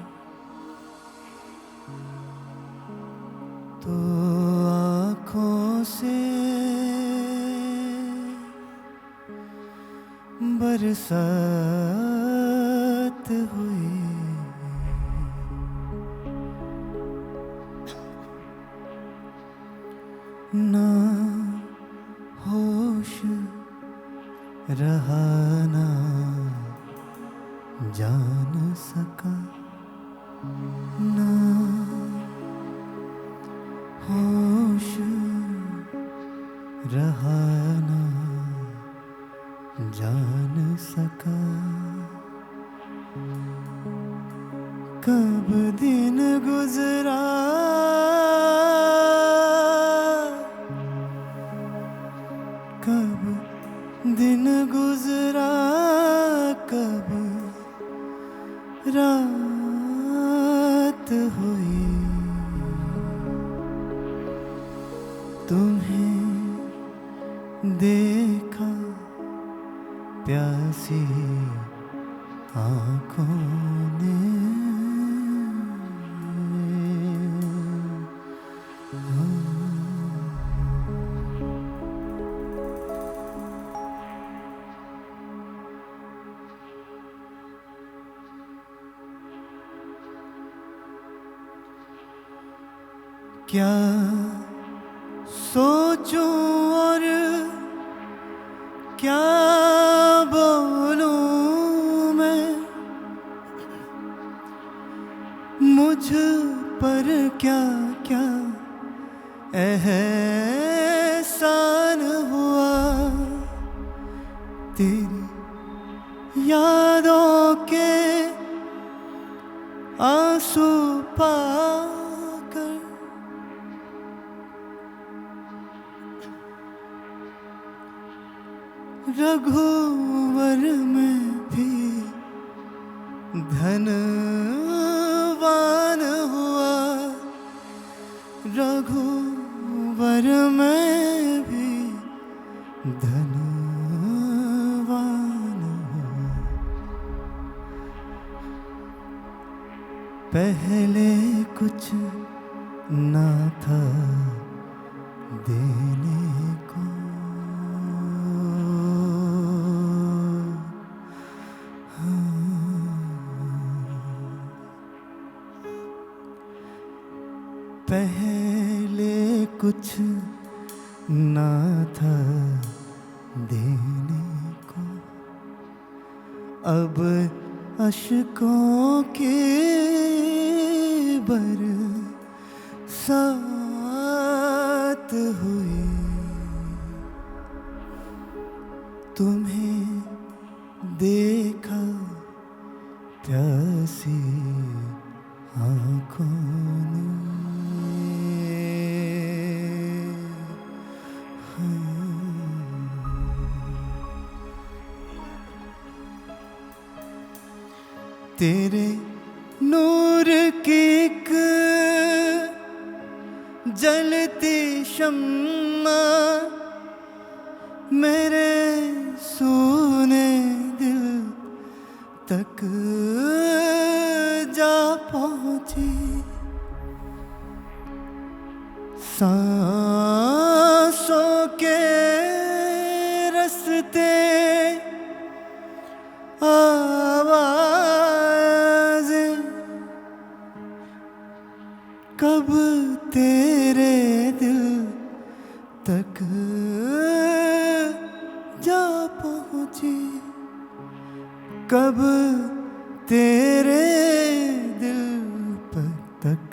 S6: तो आँखों से बरसात हुई, ना होश रहा ना जान सका, ना होश रहा ना जान सका। कब दिन गुजरा कब दिन गुजरा, कब रात हुई, तुम्हें देखा प्यासी आँखों ने। क्या सोचूं और क्या बोलूं मैं, मुझ पर क्या क्या एहसान हुआ, तेरी यादों के आंसू पाकर, रघुवर में भी धनवान हुआ, रघुवर में भी धनवान हुआ। पहले कुछ ना था देने को, पहले कुछ ना था देने को, अब अश्कों के बरसात हुई, तुम्हें देखा प्यासी आँखों ने तेरे नूर की एक जलती शम्मा मेरे सोने दिल तक जा पहुंची। सांसों के रस्ते आवाज़ें कब तेरे दिल तक जा पहुंची, कब तेरे दिल पर तक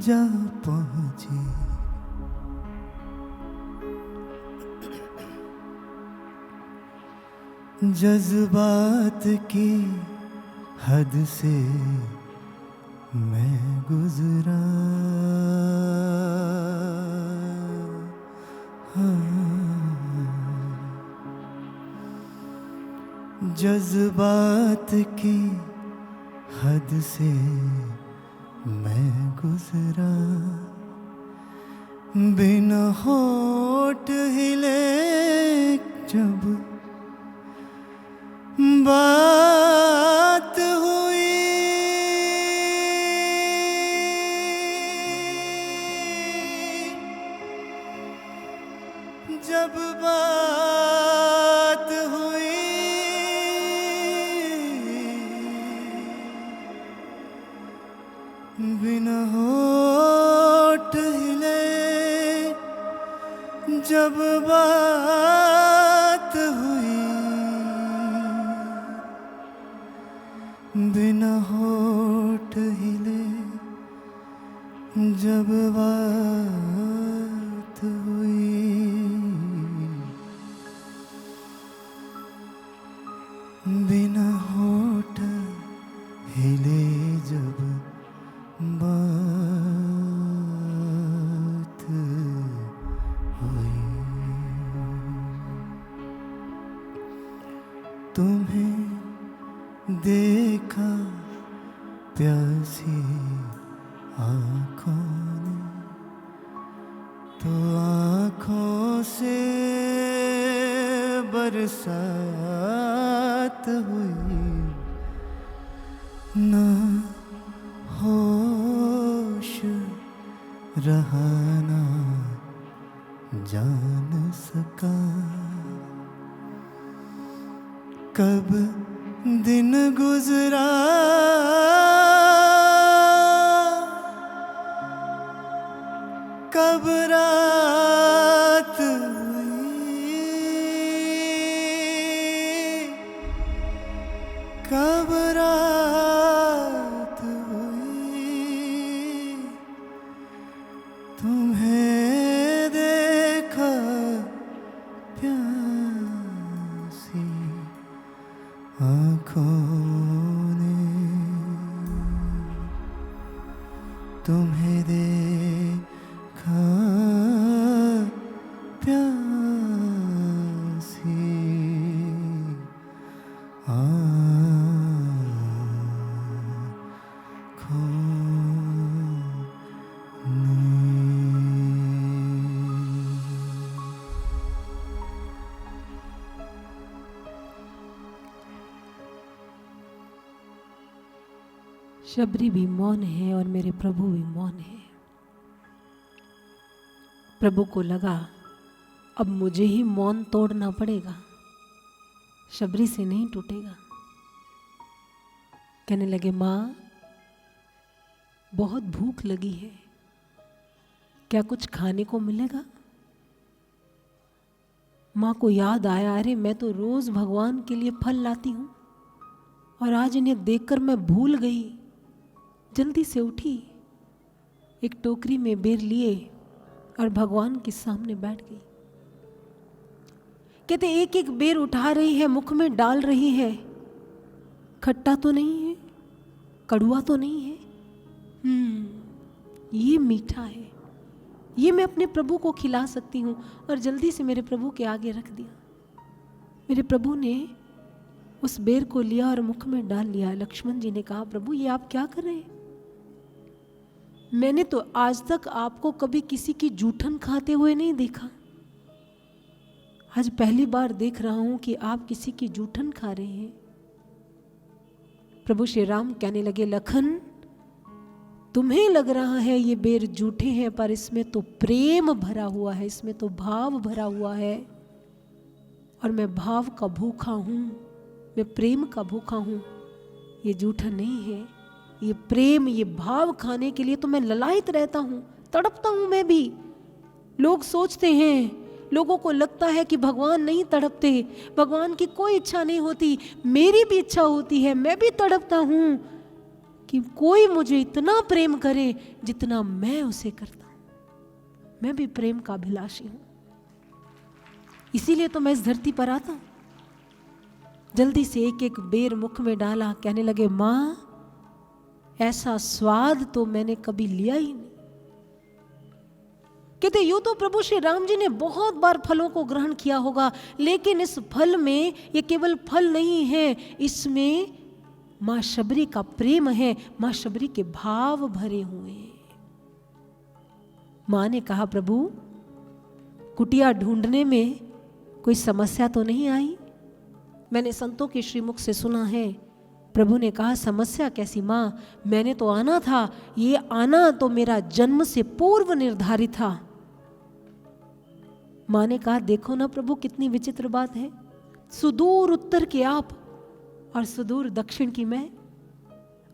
S6: जा पहुंची। जज्बात की हद से मैं गुजरा, जज्बात की हद से मैं गुजरा। बिना होठ हिले जब बात हुई, जब बात हुई, बिना होठ हिले जब बात हुई, बिना होठ हिले जब बात हुई, बिना होठ हिले जब बात हुई। तुम्हें देखा प्यासी आँखों ने तो आँखों से बरसात हुई। ना होश रहा ना जान सका, कब दिन गुजरा कब रात हुई, कब रात हुई। तुम्हें देखा प्यासी आँखों ने, तुम्हें देखा प्यासी आँखों ने।
S4: शबरी भी मौन है और मेरे प्रभु भी मौन है। प्रभु को लगा अब मुझे ही मौन तोड़ना पड़ेगा, शबरी से नहीं टूटेगा। कहने लगे, माँ बहुत भूख लगी है, क्या कुछ खाने को मिलेगा? माँ को याद आया, अरे मैं तो रोज भगवान के लिए फल लाती हूँ और आज इन्हें देखकर मैं भूल गई। जल्दी से उठी, एक टोकरी में बेर लिए और भगवान के सामने बैठ गई। कहते एक एक बेर उठा रही है, मुख में डाल रही है, खट्टा तो नहीं है, कड़वा तो नहीं है? ये मीठा है, ये मैं अपने प्रभु को खिला सकती हूँ। और जल्दी से मेरे प्रभु के आगे रख दिया। मेरे प्रभु ने उस बेर को लिया और मुख में डाल लिया। लक्ष्मण जी ने कहा, प्रभु ये आप क्या कर रहे हैं? मैंने तो आज तक आपको कभी किसी की जूठन खाते हुए नहीं देखा। आज पहली बार देख रहा हूं कि आप किसी की जूठन खा रहे हैं। प्रभु श्री राम कहने लगे, लखन तुम्हें लग रहा है ये बेर जूठे हैं, पर इसमें तो प्रेम भरा हुआ है, इसमें तो भाव भरा हुआ है। और मैं भाव का भूखा हूं, मैं प्रेम का भूखा हूं। ये जूठा नहीं है, ये प्रेम, ये भाव खाने के लिए तो मैं ललायत रहता हूं, तड़पता हूं मैं भी। लोग सोचते हैं, लोगों को लगता है कि भगवान नहीं तड़पते, भगवान की कोई इच्छा नहीं होती। मेरी भी इच्छा होती है, मैं भी तड़पता हूं कि कोई मुझे इतना प्रेम करे जितना मैं उसे करता हूं। मैं भी प्रेम का अभिलाषी हूं, इसीलिए तो मैं इस धरती पर आता हूं। जल्दी से एक एक बेर मुख में डाला। कहने लगे, मां ऐसा स्वाद तो मैंने कभी लिया ही नहीं। कहते यूं तो प्रभु श्री राम जी ने बहुत बार फलों को ग्रहण किया होगा, लेकिन इस फल में ये केवल फल नहीं है, इसमें मां शबरी का प्रेम है, मां शबरी के भाव भरे हुए हैं। मां ने कहा, प्रभु कुटिया ढूंढने में कोई समस्या तो नहीं आई? मैंने संतों के श्रीमुख से सुना है। प्रभु ने कहा, समस्या कैसी मां, मैंने तो आना था, ये आना तो मेरा जन्म से पूर्व निर्धारित था। मां ने कहा, देखो ना प्रभु कितनी विचित्र बात है, सुदूर उत्तर के आप और सुदूर दक्षिण की मैं,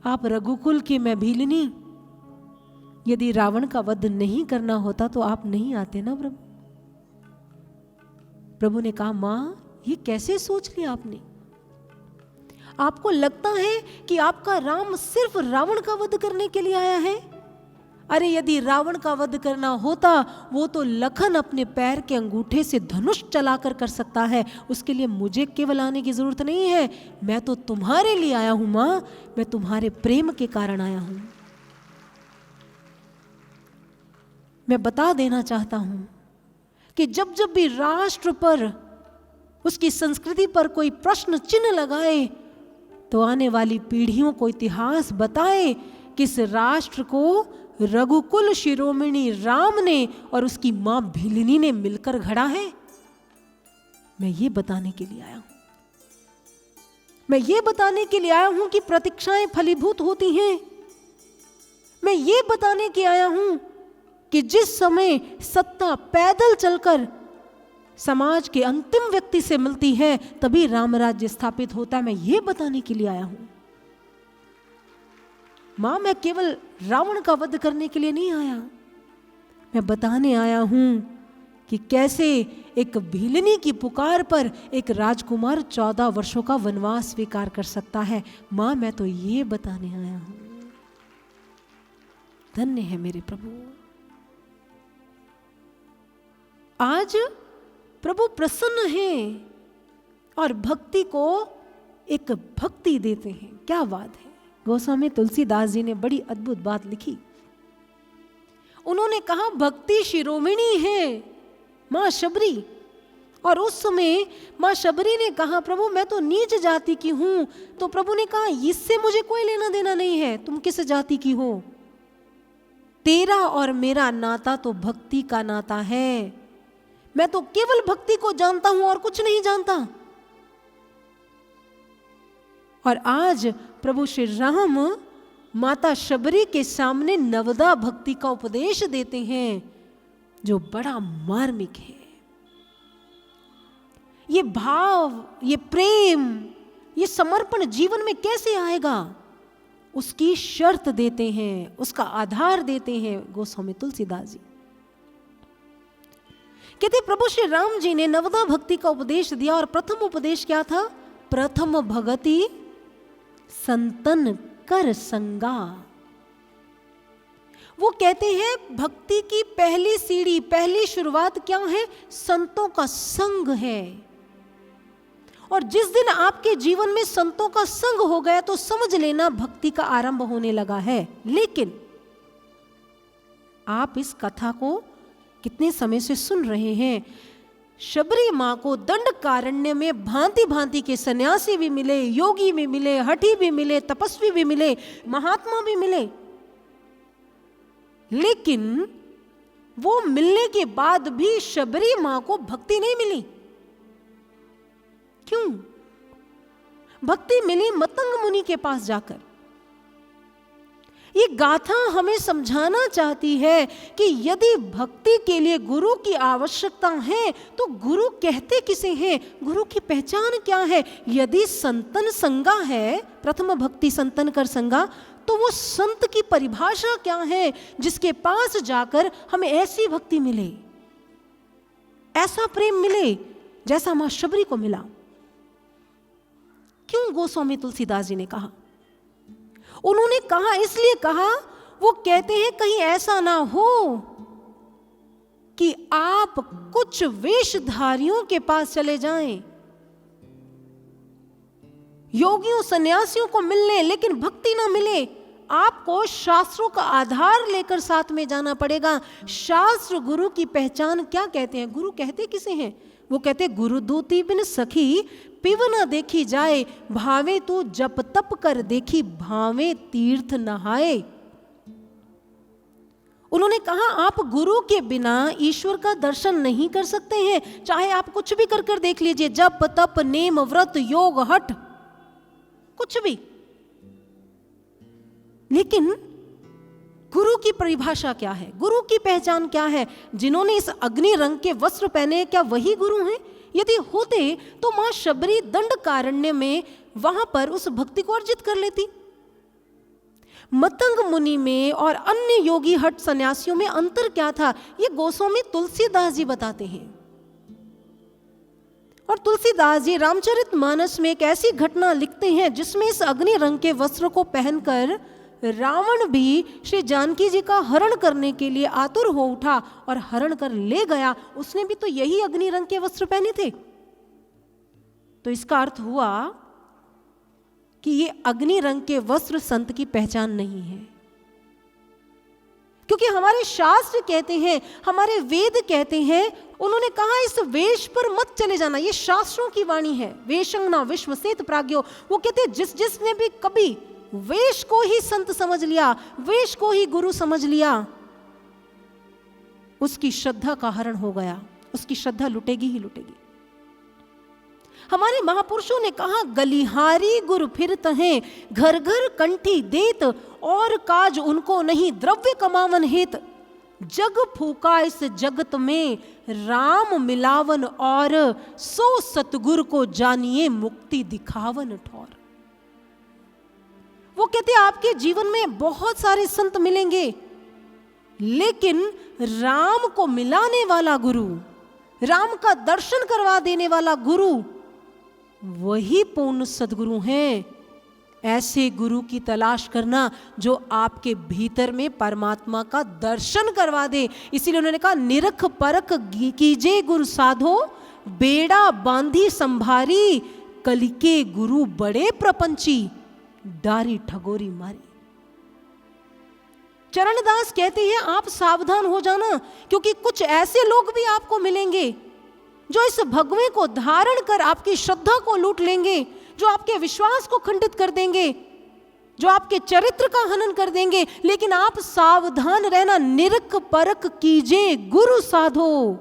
S4: आप रघुकुल की मैं भीलनी। यदि रावण का वध नहीं करना होता तो आप नहीं आते ना प्रभु। प्रभु ने कहा, मां ये कैसे सोच लिया आपने? आपको लगता है कि आपका राम सिर्फ रावण का वध करने के लिए आया है? अरे यदि रावण का वध करना होता, वो तो लखन अपने पैर के अंगूठे से धनुष चलाकर कर सकता है। उसके लिए मुझे केवल आने की जरूरत नहीं है। मैं तो तुम्हारे लिए आया हूं मां, मैं तुम्हारे प्रेम के कारण आया हूं। मैं बता देना चाहता हूं कि जब जब भी राष्ट्र पर, उसकी संस्कृति पर कोई प्रश्न चिन्ह लगाए, तो आने वाली पीढ़ियों को इतिहास बताए कि इस राष्ट्र को रघुकुल शिरोमणि राम ने और उसकी मां भीलनी ने मिलकर घड़ा है। मैं ये बताने के लिए आया हूं, मैं ये बताने के लिए आया हूं कि प्रतीक्षाएं फलीभूत होती हैं। मैं ये बताने के आया हूं कि जिस समय सत्ता पैदल चलकर समाज के अंतिम व्यक्ति से मिलती है, तभी राम राज्य स्थापित होता है। मैं ये बताने के लिए आया हूं मां, मैं केवल रावण का वध करने के लिए नहीं आया। मैं बताने आया हूं कि कैसे एक भीलनी की पुकार पर एक राजकुमार 14 वर्षों का वनवास स्वीकार कर सकता है। मां मैं तो ये बताने आया हूं। धन्य है मेरे प्रभु। आज प्रभु प्रसन्न हैं और भक्ति को एक भक्ति देते हैं। क्या बात है। गोस्वामी तुलसीदास जी ने बड़ी अद्भुत बात लिखी। उन्होंने कहा, भक्ति शिरोमणि है मां शबरी। और उस समय मां शबरी ने कहा, प्रभु मैं तो नीच जाति की हूं। तो प्रभु ने कहा, इससे मुझे कोई लेना देना नहीं है, तुम किस जाति की हो। तेरा और मेरा नाता तो भक्ति का नाता है। मैं तो केवल भक्ति को जानता हूं और कुछ नहीं जानता। और आज प्रभु श्री राम माता शबरी के सामने नवदा भक्ति का उपदेश देते हैं, जो बड़ा मार्मिक है। ये भाव, ये प्रेम, ये समर्पण जीवन में कैसे आएगा, उसकी शर्त देते हैं, उसका आधार देते हैं गोस्वामी तुलसीदास जी। कहते प्रभु श्री राम जी ने नवदा भक्ति का उपदेश दिया। और प्रथम उपदेश क्या था? प्रथम भगति संतन कर संगा। वो कहते हैं भक्ति की पहली सीढ़ी, पहली शुरुआत क्या है? संतों का संग है। और जिस दिन आपके जीवन में संतों का संग हो गया तो समझ लेना भक्ति का आरंभ होने लगा है। लेकिन आप इस कथा को कितने समय से सुन रहे हैं। शबरी मां को दंडकारण्य में भांति भांति के सन्यासी भी मिले, योगी भी मिले, हठी भी मिले, तपस्वी भी मिले, महात्मा भी मिले, लेकिन वो मिलने के बाद भी शबरी मां को भक्ति नहीं मिली। क्यों? भक्ति मिली मतंग मुनि के पास जाकर। ये गाथा हमें समझाना चाहती है कि यदि भक्ति के लिए गुरु की आवश्यकता है तो गुरु कहते किसे हैं, गुरु की पहचान क्या है। यदि संतन संगा है, प्रथम भक्ति संतन कर संगा, तो वो संत की परिभाषा क्या है जिसके पास जाकर हमें ऐसी भक्ति मिले, ऐसा प्रेम मिले जैसा मां शबरी को मिला। क्यों गोस्वामी तुलसीदास जी ने कहा? उन्होंने कहा, इसलिए कहा, वो कहते हैं कहीं ऐसा ना हो कि आप कुछ वेशधारियों के पास चले जाएं, योगियों सन्यासियों को मिलने, लेकिन भक्ति ना मिले। आपको शास्त्रों का आधार लेकर साथ में जाना पड़ेगा। शास्त्र गुरु की पहचान क्या कहते हैं? गुरु कहते किसे हैं? वो कहते गुरु दूती बिन सखी पिव न देखी जाए, भावे तू जप तप कर देखी, भावे तीर्थ नहाए। उन्होंने कहा आप गुरु के बिना ईश्वर का दर्शन नहीं कर सकते हैं, चाहे आप कुछ भी कर कर देख लीजिए, जप तप नेम व्रत योग हठ कुछ भी। लेकिन गुरु की परिभाषा क्या है, गुरु की पहचान क्या है? जिन्होंने इस अग्नि रंग के वस्त्र पहने, क्या वही गुरु हैं? यदि होते तो मां शबरी दंडकारण्य में वहां पर उस भक्ति को अर्जित कर लेती। मतंग मुनि में और अन्य योगी हट सन्यासियों में अंतर क्या था, ये गोस्वामी तुलसीदास जी बताते हैं। और तुलसीदास जी रामचरितमानस में एक ऐसी घटना लिखते हैं जिसमें इस अग्नि रंग के वस्त्र को पहनकर रावण भी श्री जानकी जी का हरण करने के लिए आतुर हो उठा और हरण कर ले गया। उसने भी तो यही अग्नि रंग के वस्त्र पहने थे। तो इसका अर्थ हुआ कि ये अग्नि रंग के वस्त्र संत की पहचान नहीं है, क्योंकि हमारे शास्त्र कहते हैं, हमारे वेद कहते हैं, उन्होंने कहा इस वेश पर मत चले जाना। ये शास्त्रों की वाणी है। वेशंगना विश्वसेत प्राज्ञो, वो कहते हैं जिसने भी कभी वेश को ही संत समझ लिया, वेश को ही गुरु समझ लिया, उसकी श्रद्धा का हरण हो गया, उसकी श्रद्धा लुटेगी ही लुटेगी। हमारे महापुरुषों ने कहा गलिहारी गुरु फिरत हैं, घर घर कंठी देत, और काज उनको नहीं द्रव्य कमावन हेत, जग फूका इस जगत में राम मिलावन, और सो सतगुरु को जानिए मुक्ति दिखावन ठौर। वो कहते आपके जीवन में बहुत सारे संत मिलेंगे, लेकिन राम को मिलाने वाला गुरु, राम का दर्शन करवा देने वाला गुरु, वही पूर्ण सद्गुरु हैं। ऐसे गुरु की तलाश करना जो आपके भीतर में परमात्मा का दर्शन करवा दे। इसीलिए उन्होंने कहा निरख परख कीजे गुरु साधो, बेड़ा बांधी संभारी, कलिके गुरु बड़े प्रपंची, डारी ठगोरी मारी। चरणदास कहते हैं आप सावधान हो जाना, क्योंकि कुछ ऐसे लोग भी आपको मिलेंगे जो इस भगवे को धारण कर आपकी श्रद्धा को लूट लेंगे, जो आपके विश्वास को खंडित कर देंगे, जो आपके चरित्र का हनन कर देंगे। लेकिन आप सावधान रहना, निरख परख कीजिए गुरु साधो।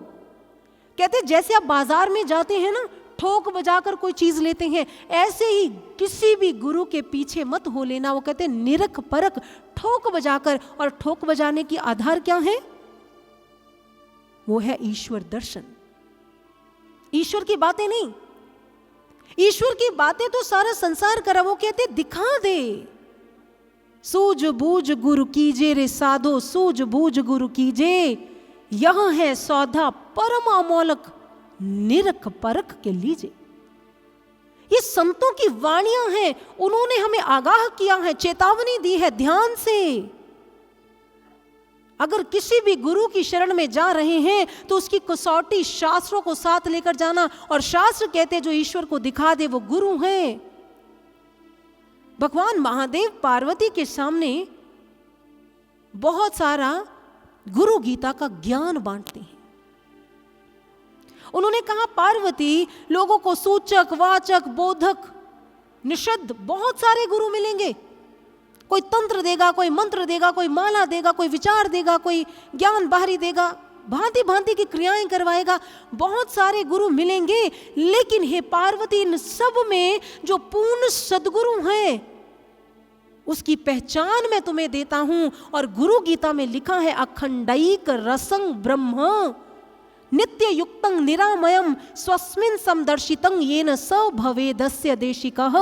S4: कहते जैसे आप बाजार में जाते हैं ना, ठोक बजाकर कोई चीज लेते हैं, ऐसे ही किसी भी गुरु के पीछे मत हो लेना। वो कहते हैं निरख परख, ठोक बजाकर। और ठोक बजाने की आधार क्या है? वो है ईश्वर दर्शन, ईश्वर की बातें नहीं। ईश्वर की बातें तो सारा संसार करा। वो कहते दिखा दे, सूझ बूझ गुरु कीजे रे साधो, सूझ बूझ गुरु कीजे, यह है सौदा परम अमोलक, निरख परख के लीजिए। ये संतों की वाणियां हैं, उन्होंने हमें आगाह किया है, चेतावनी दी है, ध्यान से अगर किसी भी गुरु की शरण में जा रहे हैं तो उसकी कसौटी शास्त्रों को साथ लेकर जाना, और शास्त्र कहते हैं जो ईश्वर को दिखा दे वो गुरु है। भगवान महादेव पार्वती के सामने बहुत सारा गुरु गीता का ज्ञान बांटते हैं। उन्होंने कहा पार्वती, लोगों को सूचक, वाचक, बोधक, निषद बहुत सारे गुरु मिलेंगे। कोई तंत्र देगा, कोई मंत्र देगा, कोई माला देगा, कोई विचार देगा, कोई ज्ञान बाहरी देगा, भांति भांति की क्रियाएं करवाएगा। बहुत सारे गुरु मिलेंगे, लेकिन हे पार्वती, इन सब में जो पूर्ण सदगुरु है उसकी पहचान मैं तुम्हें देता हूं। और गुरु गीता में लिखा है अखंडैक रसं ब्रह्म नित्य युक्तं निरामयम स्वस्मिन् समदर्शितं येन स भवेदस्य देशिकः।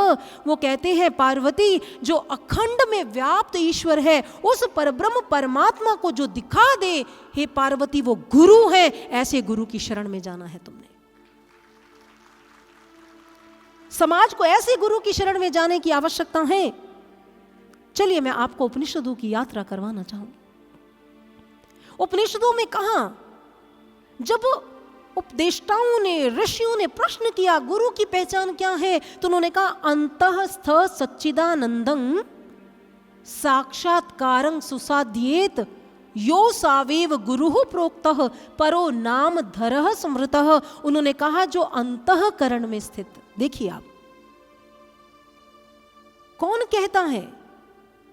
S4: वो कहते हैं पार्वती, जो अखंड में व्याप्त ईश्वर है, उस परब्रह्म परमात्मा को जो दिखा दे, हे पार्वती वो गुरु है। ऐसे गुरु की शरण में जाना है तुमने। समाज को ऐसे गुरु की शरण में जाने की आवश्यकता है। चलिए मैं आपको उपनिषदों की यात्रा करवाना चाहूंगी। उपनिषदों में कहा, जब उपदेष्टाओं ने, ऋषियों ने प्रश्न किया गुरु की पहचान क्या है, तो उन्होंने कहा अंतःस्थ सच्चिदानंदं साक्षात्कारं सुसाध्येत यो सावेव गुरुः प्रोक्तः परो नाम धरः स्मृतः। उन्होंने कहा जो अंतःकरण में स्थित, देखिए आप, कौन कहता है?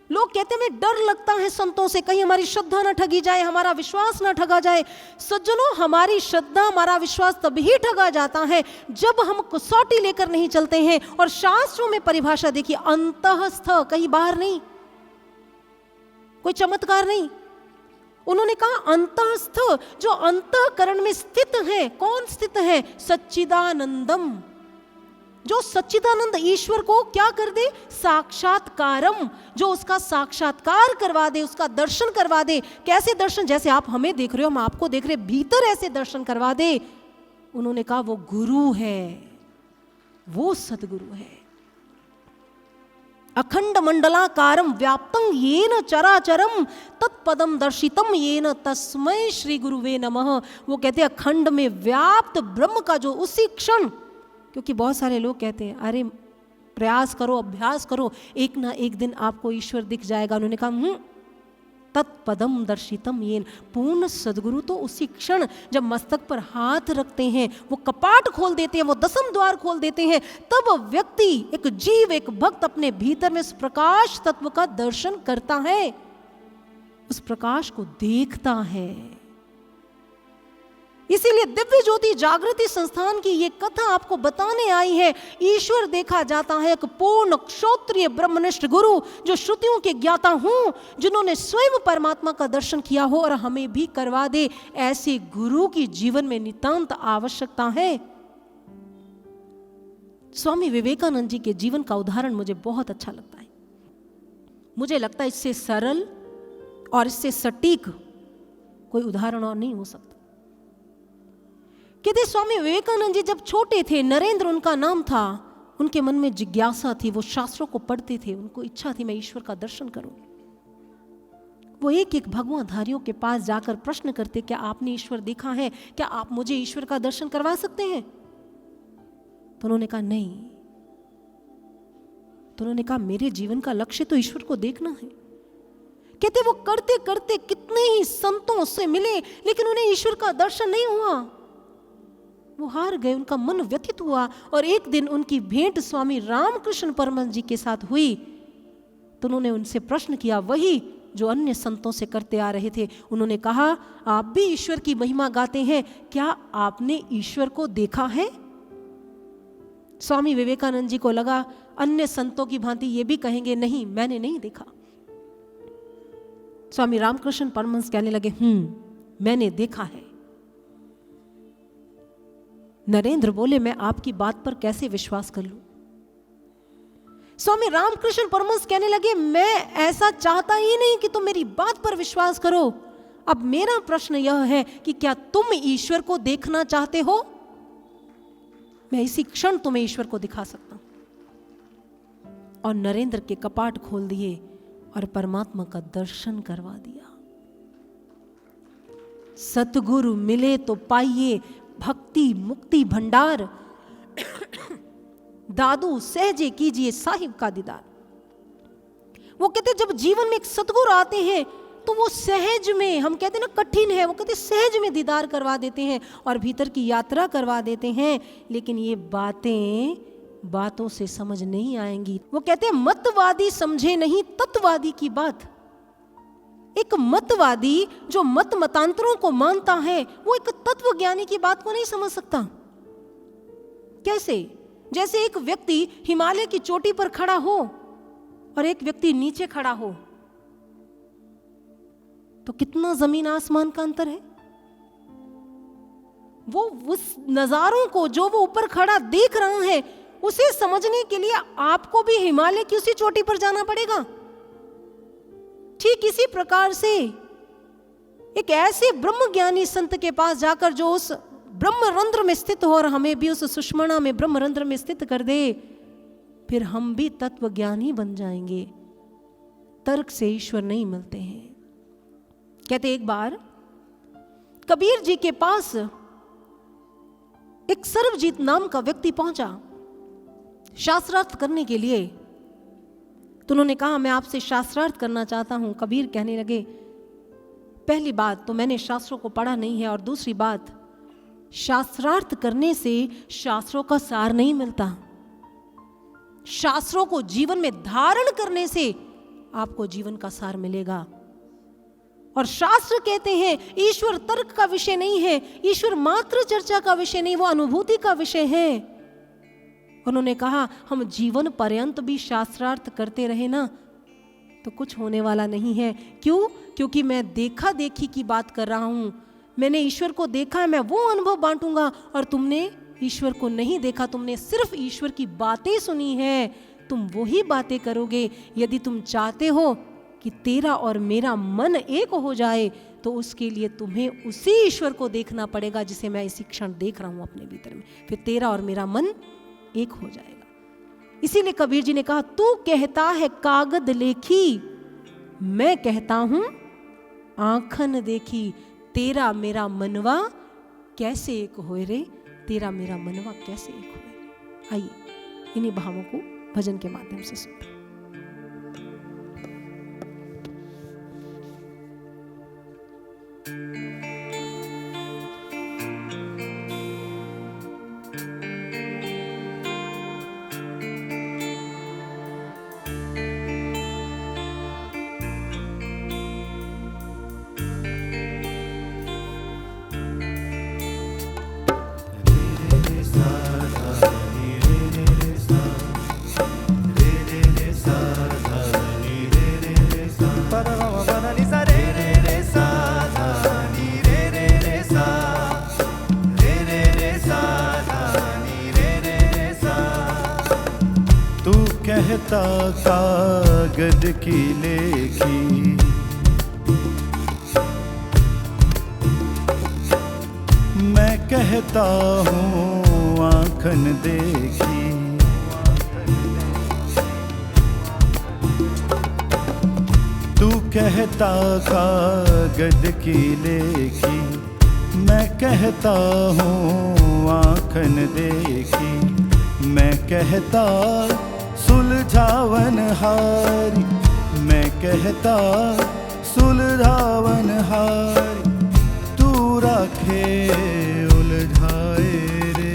S4: लोग कहते हैं हमें डर लगता है संतों से, कहीं हमारी श्रद्धा न ठगी जाए, हमारा विश्वास न ठगा जाए। सज्जनों, हमारी श्रद्धा, हमारा विश्वास तभी ठगा जाता है जब हम कसौटी लेकर नहीं चलते हैं। और शास्त्रों में परिभाषा देखिए, अंतःस्थ, कहीं बाहर नहीं, कोई चमत्कार नहीं। उन्होंने कहा अंतःस्थ, जो अंतःकरण में स्थित है। कौन स्थित है? सच्चिदानंदम, जो सच्चिदानंद ईश्वर को क्या कर दे? साक्षात्कारम, जो उसका साक्षात्कार करवा दे, उसका दर्शन करवा दे। कैसे दर्शन? जैसे आप हमें देख रहे हो, हम आपको देख रहे, भीतर ऐसे दर्शन करवा दे। उन्होंने कहा वो गुरु है, वो सदगुरु है। अखंड मंडलाकारम व्याप्तं येन चराचरम तत्पदम दर्शितम येन तस्मै श्री गुरुवे नमः। वो कहते हैं अखंड में व्याप्त ब्रह्म का जो उसी क्षण, क्योंकि बहुत सारे लोग कहते हैं अरे प्रयास करो, अभ्यास करो, एक ना एक दिन आपको ईश्वर दिख जाएगा। उन्होंने कहा तत्पदम दर्शितम येन, पूर्ण सदगुरु तो उसी क्षण जब मस्तक पर हाथ रखते हैं, वो कपाट खोल देते हैं, वो दसम द्वार खोल देते हैं, तब व्यक्ति, एक जीव, एक भक्त अपने भीतर में उस प्रकाश तत्व का दर्शन करता है, उस प्रकाश को देखता है। इसीलिए दिव्य ज्योति जागृति संस्थान की ये कथा आपको बताने आई है। ईश्वर देखा जाता है एक पूर्ण क्षोत्रिय ब्रह्मनिष्ठ गुरु, जो श्रुतियों के ज्ञाता हों, जिन्होंने स्वयं परमात्मा का दर्शन किया हो और हमें भी करवा दे। ऐसे गुरु की जीवन में नितांत आवश्यकता है। स्वामी विवेकानंद जी के जीवन का उदाहरण मुझे बहुत अच्छा लगता है। मुझे लगता है इससे सरल और इससे सटीक कोई उदाहरण और नहीं हो सकता। कहते स्वामी विवेकानंद जी जब छोटे थे, नरेंद्र उनका नाम था, उनके मन में जिज्ञासा थी, वो शास्त्रों को पढ़ते थे, उनको इच्छा थी मैं ईश्वर का दर्शन करूं। वो एक एक भगवाधारियों के पास जाकर प्रश्न करते, क्या आपने ईश्वर देखा है? क्या आप मुझे ईश्वर का दर्शन करवा सकते हैं? तो उन्होंने कहा नहीं। तो उन्होंने कहा मेरे जीवन का लक्ष्य तो ईश्वर को देखना है। कहते वो करते करते कितने ही संतों से मिले, लेकिन उन्हें ईश्वर का दर्शन नहीं हुआ। वो हार गए, उनका मन व्यथित हुआ। और एक दिन उनकी भेंट स्वामी रामकृष्ण परमहंस जी के साथ हुई, तो उन्होंने उनसे प्रश्न किया, वही जो अन्य संतों से करते आ रहे थे। उन्होंने कहा आप भी ईश्वर की महिमा गाते हैं, क्या आपने ईश्वर को देखा है? स्वामी विवेकानंद जी को लगा अन्य संतों की भांति ये भी कहेंगे नहीं, मैंने नहीं देखा। स्वामी रामकृष्ण परमहंस कहने लगे मैंने देखा है। नरेंद्र बोले मैं आपकी बात पर कैसे विश्वास कर लूं? स्वामी रामकृष्ण परमहंस कहने लगे मैं ऐसा चाहता ही नहीं कि तुम मेरी बात पर विश्वास करो। अब मेरा प्रश्न यह है कि क्या तुम ईश्वर को देखना चाहते हो? मैं इसी क्षण तुम्हें ईश्वर को दिखा सकता हूं। और नरेंद्र के कपाट खोल दिए और परमात्मा का दर्शन करवा दिया। सतगुरु मिले तो पाइए भक्ति मुक्ति भंडार। दादू सहजे कीजिए साहिब का दीदार। वो कहते जब जीवन में एक सतगुरु आते हैं तो वो सहज में, हम कहते हैं ना कठिन है, वो कहते सहज में दीदार करवा देते हैं और भीतर की यात्रा करवा देते हैं। लेकिन ये बातों से समझ नहीं आएंगी। वो कहते हैं मतवादी समझे नहीं तत्ववादी की बात। एक मतवादी जो मतांतरों को मानता है वो एक तत्वज्ञानी की बात को नहीं समझ सकता। कैसे? जैसे एक व्यक्ति हिमालय की चोटी पर खड़ा हो और एक व्यक्ति नीचे खड़ा हो, तो कितना जमीन आसमान का अंतर है। वो उस नजारों को जो वो ऊपर खड़ा देख रहा है उसे समझने के लिए आपको भी हिमालय की उसी चोटी पर जाना पड़ेगा। ठीक इसी प्रकार से एक ऐसे ब्रह्मज्ञानी संत के पास जाकर जो उस ब्रह्मरंध्र में स्थित हो और हमें भी उस सुषमणा में ब्रह्मरंध्र में स्थित कर दे, फिर हम भी तत्वज्ञानी बन जाएंगे। तर्क से ईश्वर नहीं मिलते हैं। कहते एक बार कबीर जी के पास एक सर्वजीत नाम का व्यक्ति पहुंचा शास्त्रार्थ करने के लिए। तो उन्होंने कहा मैं आपसे शास्त्रार्थ करना चाहता हूं। कबीर कहने लगे पहली बात तो मैंने शास्त्रों को पढ़ा नहीं है, और दूसरी बात शास्त्रार्थ करने से शास्त्रों का सार नहीं मिलता। शास्त्रों को जीवन में धारण करने से आपको जीवन का सार मिलेगा। और शास्त्र कहते हैं ईश्वर तर्क का विषय नहीं है, ईश्वर मात्र चर्चा का विषय नहीं, वो अनुभूति का विषय है। उन्होंने कहा हम जीवन पर्यंत भी शास्त्रार्थ करते रहे ना तो कुछ होने वाला नहीं है। क्यों? क्योंकि मैं देखा देखी की बात कर रहा हूं। मैंने ईश्वर को देखा है, मैं वो अनुभव बांटूंगा, और तुमने ईश्वर को नहीं देखा, तुमने सिर्फ ईश्वर की बातें सुनी है, तुम वही बातें करोगे। यदि तुम चाहते हो कि तेरा और मेरा मन एक हो जाए तो उसके लिए तुम्हें उसी ईश्वर को देखना पड़ेगा जिसे मैं इसी क्षण देख रहा हूं अपने भीतर में, फिर तेरा और मेरा मन एक हो जाएगा। इसीलिए कबीर जी ने कहा तू कहता है कागद लेखी, मैं कहता हूं आंखन देखी। तेरा मेरा मनवा कैसे एक होए रे, तेरा मेरा मनवा कैसे एक होए। आइए इन्हीं भावों को भजन के माध्यम से सुनते हैं।
S6: कहता कागद की लेखी, मैं कहता हूँ आँखन देखी। तू कहता कागद की लेखी, मैं कहता हूँ आँखन देखी। मैं कहता सुलझावन हारी, मैं कहता सुलझावन हारी। तू राखे उलझाए रे,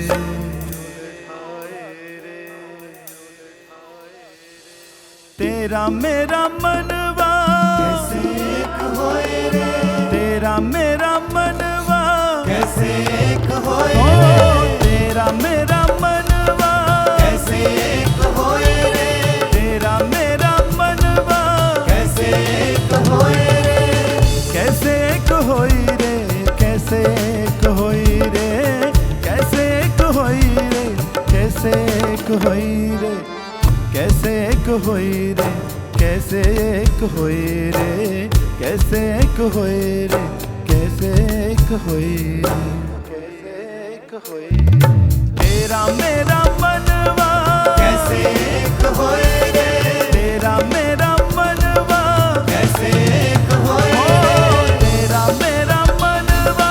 S6: तेरा मेरा मनवा कैसे एक होए रे, तेरा मेरा मनवा कैसे एक होए रे, तेरा मेरा मनवा कैसे एक होए रे, तेरा मेरा मनवा कैसे एक होए रे। कैसे एक होई रे, कैसे एक होई रे, कैसे एक होई रे, कैसे एक होई रे, कैसे एक होई रे, कैसे एक होई रे, कैसे एक होई रे, कैसे एक होई रे, कैसे एक होई। तेरा मेरा मनवा कैसे एक होए रे, तेरा मेरा मनवा कैसे एक होए रे, तेरा मेरा मनवा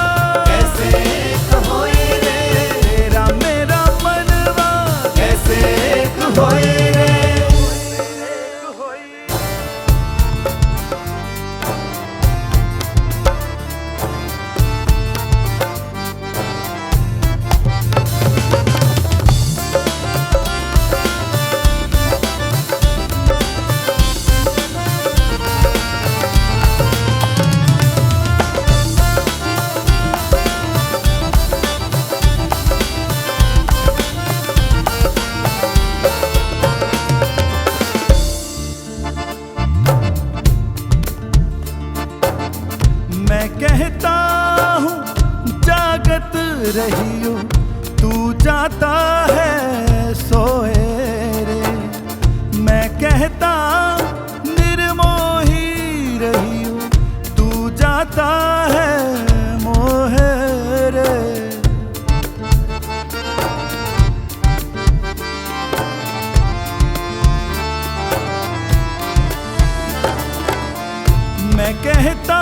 S6: रहियो तू जाता है सोए रे। मैं कहता निर्मोही रहियो तू जाता है मोहे रे। मैं कहता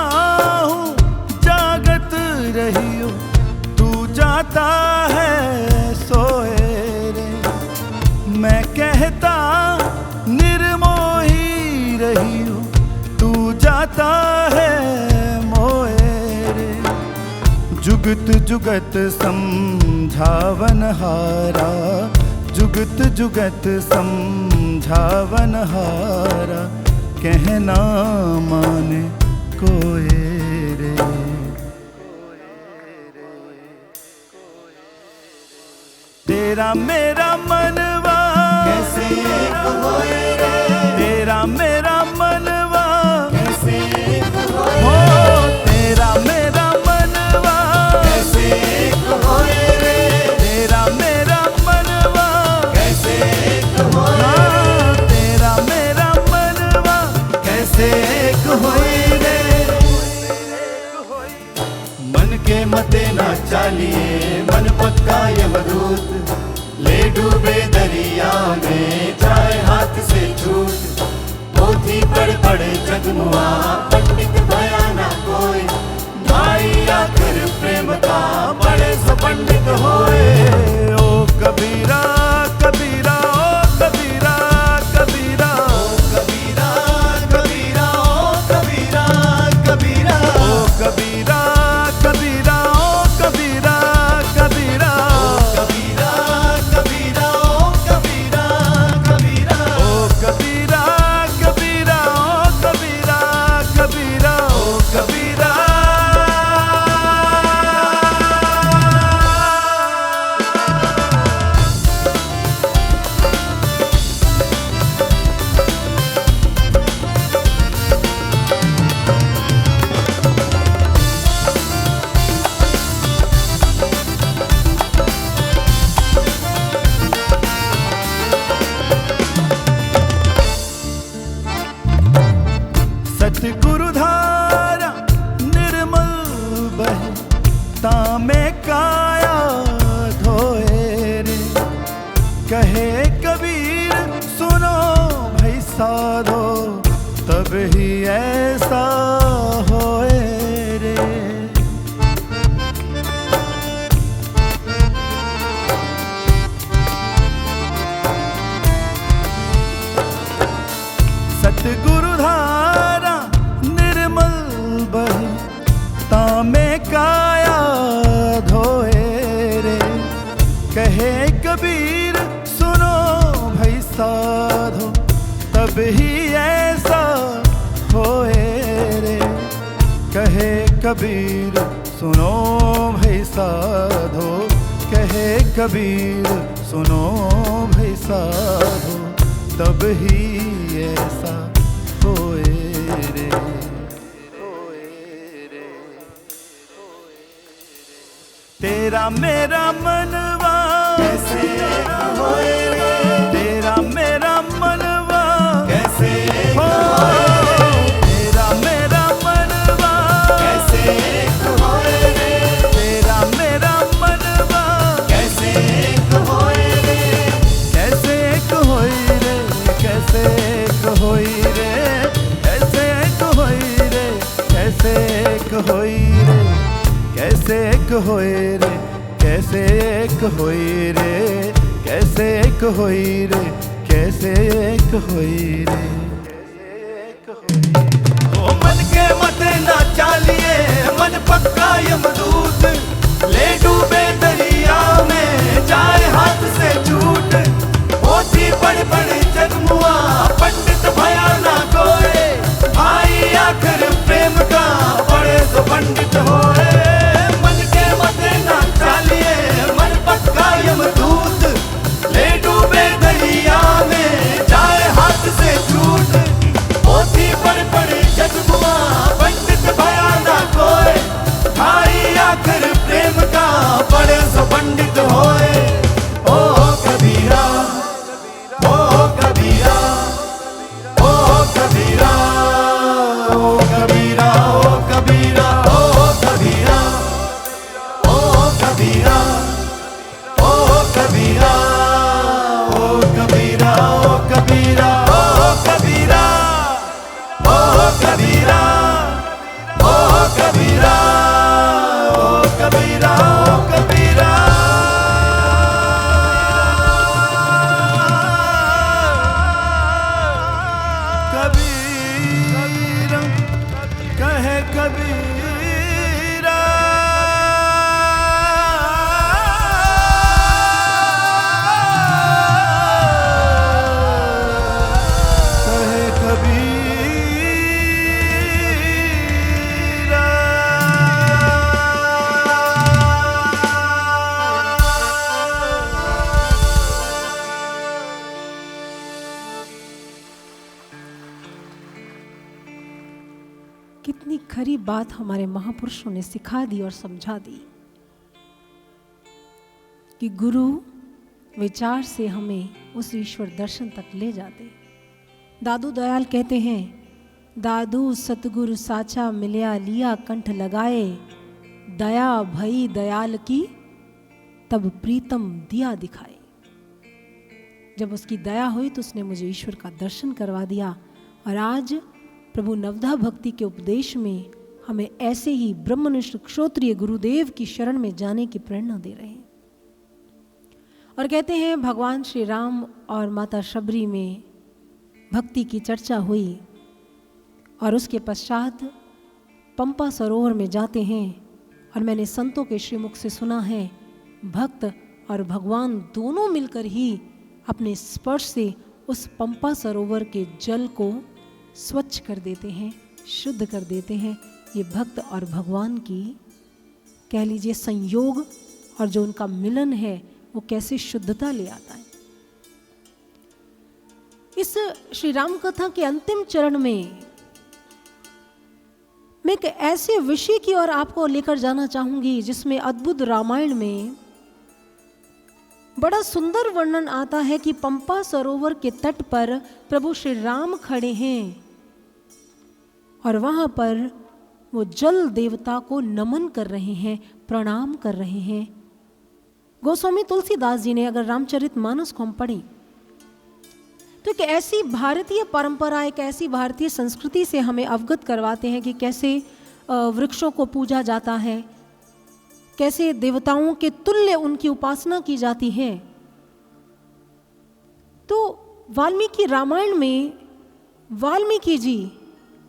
S6: हूँ जागत रहियो तू जाता है सोए रे। मैं कहता निर्मोही रहियो तू जाता है मोए रे। जुगत जुगत समझावन हारा, जुगत जुगत समझावन हारा, कहना माने कोए रे। तेरा मेरा मनवा
S3: कैसे एक होए रे,
S6: तेरा मेरा मनवा
S3: कैसे एक होए
S6: हो, तेरा मेरा मनवा
S3: कैसे एक होए रे,
S6: तेरा मेरा मनवा
S3: कैसे एक होए
S6: हाँ, तेरा मेरा मनवा
S3: कैसे एक होए रे। मन के मते ना चालिए मन पक्का यमदूत, ले डूबे दरिया में जाए हाथ से छूट। पोथी पढ़ पढ़ जगमुआ पंडित भया ना कोई, भाई आखिर प्रेम का बड़े सो पंडित होए।
S6: ओ कबीरा कबीरा ओ कबीरा कबीरा
S3: कबीरा कबीरा ओ कबीरा कबीरा
S6: ओ कबीरा कबीरा ओ कबीरा कबीरा
S3: कबीरा कबीरा ओ कबीरा कबीरा
S6: ओ कबीरा कबीरा ओ कबीरा कबीरा ओ कबीरा। सतगुरु धारा निर्मल बहे, तामे काया धोए रे। कहे कबीर सुनो भाई साधो, तब ही ऐसा होए रे। सतगुरु धारा निर्मल बहे, तामे काया धोए रे। कहे कबीर सुनो भाई साधो, तब ही ऐसा होए रे। कहे कबीर सुनो भाई साधो, कहे कबीर सुनो भाई साधो, तब ही ऐसा होए रे। तेरा मेरा मनवा
S3: कैसे एक होए रे,
S6: तेरा मेरा मनवा
S3: कैसे एक
S6: हो,
S3: होए रे,
S6: तेरा मेरा मनवा
S3: कैसे एक होए रे,
S6: तेरा मेरा मनवा
S3: कैसे एक होए रे,
S6: कैसे एक होई रे, कैसे एक होई रे, कैसे एक होई रे, कैसे एक होई रे, कैसे एक होई रे, कैसे एक होई रे, कैसे एक होई रे, कैसे एक होई रे।
S3: ओ मन के मते ना चालिए मन पक्का यमदूत, ले डूबे दरिया में जाए हाथ से छूट। पोथी पढ़ पढ़ जगमुआ पंडित भया ना कोई, भाई आखिर प्रेम का बड़े सो पंडित होए। मन के मते ना चालिए मन पक्का यमदूत, ले डूबे दरिया में जाए हाथ से छूट। पोथी पढ़ पढ़ जगमुआ पंडित भया ना कोई, भाई आखिर प्रेम का बड़े
S4: खरी बात हमारे महापुरुषों ने सिखा दी और समझा दी कि गुरु विचार से हमें उस ईश्वर दर्शन तक ले जाते। दादू दयाल कहते हैं, दादू सतगुरु साचा मिलिया लिया कंठ लगाए, दया भई दयाल की तब प्रीतम दिया दिखाए। जब उसकी दया हुई तो उसने मुझे ईश्वर का दर्शन करवा दिया। और आज प्रभु नवधा भक्ति के उपदेश में हमें ऐसे ही ब्रह्मनिष्ठ क्षत्रिय गुरुदेव की शरण में जाने की प्रेरणा दे रहे हैं। और कहते हैं भगवान श्री राम और माता शबरी में भक्ति की चर्चा हुई और उसके पश्चात पंपा सरोवर में जाते हैं। और मैंने संतों के श्रीमुख से सुना है, भक्त और भगवान दोनों मिलकर ही अपने स्पर्श से उस पंपा सरोवर के जल को स्वच्छ कर देते हैं, शुद्ध कर देते हैं। ये भक्त और भगवान की कह लीजिए संयोग और जो उनका मिलन है वो कैसे शुद्धता ले आता है। इस श्री राम कथा के अंतिम चरण में मैं एक ऐसे विषय की ओर आपको लेकर जाना चाहूंगी जिसमें अद्भुत रामायण में बड़ा सुंदर वर्णन आता है कि पंपा सरोवर के तट पर प्रभु श्री राम खड़े हैं और वहां पर वो जल देवता को नमन कर रहे हैं, प्रणाम कर रहे हैं। गोस्वामी तुलसीदास जी ने अगर रामचरितमानस को हम पढ़ें तो एक ऐसी भारतीय परंपरा, एक ऐसी भारतीय संस्कृति से हमें अवगत करवाते हैं कि कैसे वृक्षों को पूजा जाता है, कैसे देवताओं के तुल्य उनकी उपासना की जाती है। तो वाल्मीकि रामायण में वाल्मीकि जी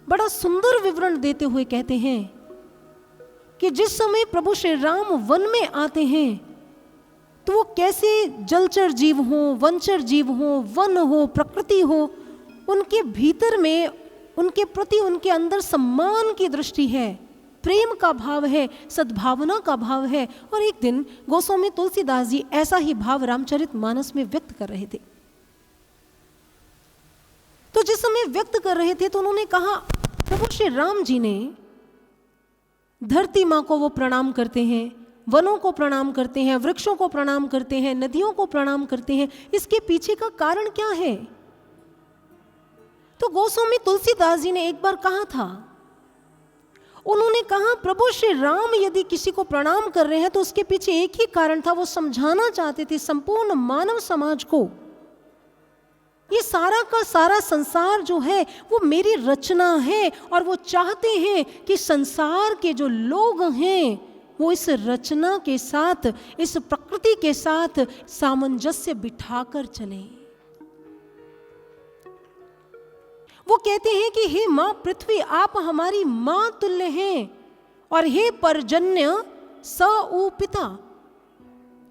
S4: बड़ा सुंदर विवरण देते हुए कहते हैं कि जिस समय प्रभु श्री राम वन में आते हैं तो वो कैसे जलचर जीव हो, वनचर जीव हो, वन हो, प्रकृति हो, उनके भीतर में उनके प्रति उनके अंदर सम्मान की दृष्टि है, प्रेम का भाव है, सद्भावना का भाव है। और एक दिन गोस्वामी तुलसीदास जी ऐसा ही भाव रामचरितमानस में व्यक्त कर रहे थे। तो जिस समय व्यक्त कर रहे थे तो उन्होंने कहा, प्रभु श्री राम जी ने धरती माँ को वो प्रणाम करते हैं, वनों को प्रणाम करते हैं, वृक्षों को प्रणाम करते हैं, नदियों को प्रणाम करते हैं। इसके पीछे का कारण क्या है? तो गोस्वामी तुलसीदास जी ने एक बार कहा था, उन्होंने कहा प्रभु श्री राम यदि किसी को प्रणाम कर रहे हैं तो उसके पीछे एक ही कारण था, वो समझाना चाहते थे संपूर्ण मानव समाज को, ये सारा का सारा संसार जो है वो मेरी रचना है और वो चाहते हैं कि संसार के जो लोग हैं वो इस रचना के साथ, इस प्रकृति के साथ सामंजस्य बिठाकर चलें। वो कहते हैं कि हे मां पृथ्वी, आप हमारी मां तुल्य हैं, और हे पर्जन्य स ऊ पिता,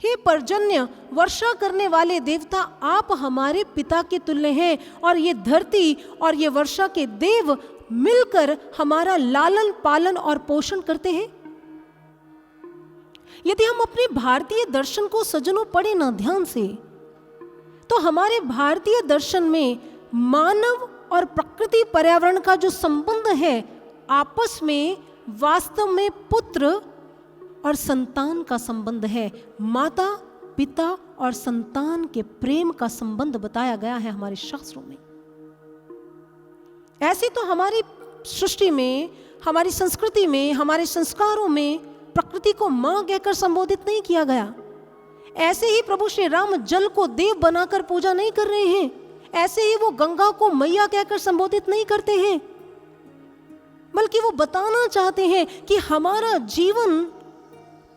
S4: हे पर्जन्य वर्षा करने वाले देवता, आप हमारे पिता के तुल्य हैं, और ये धरती और ये वर्षा के देव मिलकर हमारा लालन पालन और पोषण करते हैं। यदि हम अपने भारतीय दर्शन को सज्जनों पढ़े ना ध्यान से, तो हमारे भारतीय दर्शन में मानव और प्रकृति पर्यावरण का जो संबंध है, आपस में वास्तव में पुत्र और संतान का संबंध है। माता पिता और संतान के प्रेम का संबंध बताया गया है हमारे शास्त्रों में। ऐसे तो हमारी सृष्टि में, हमारी संस्कृति में, हमारे संस्कारों में प्रकृति को मां कहकर संबोधित नहीं किया गया। ऐसे ही प्रभु श्री राम जल को देव बनाकर पूजा नहीं कर रहे हैं, ऐसे ही वो गंगा को मैया कहकर संबोधित नहीं करते हैं, बल्कि वो बताना चाहते हैं कि हमारा जीवन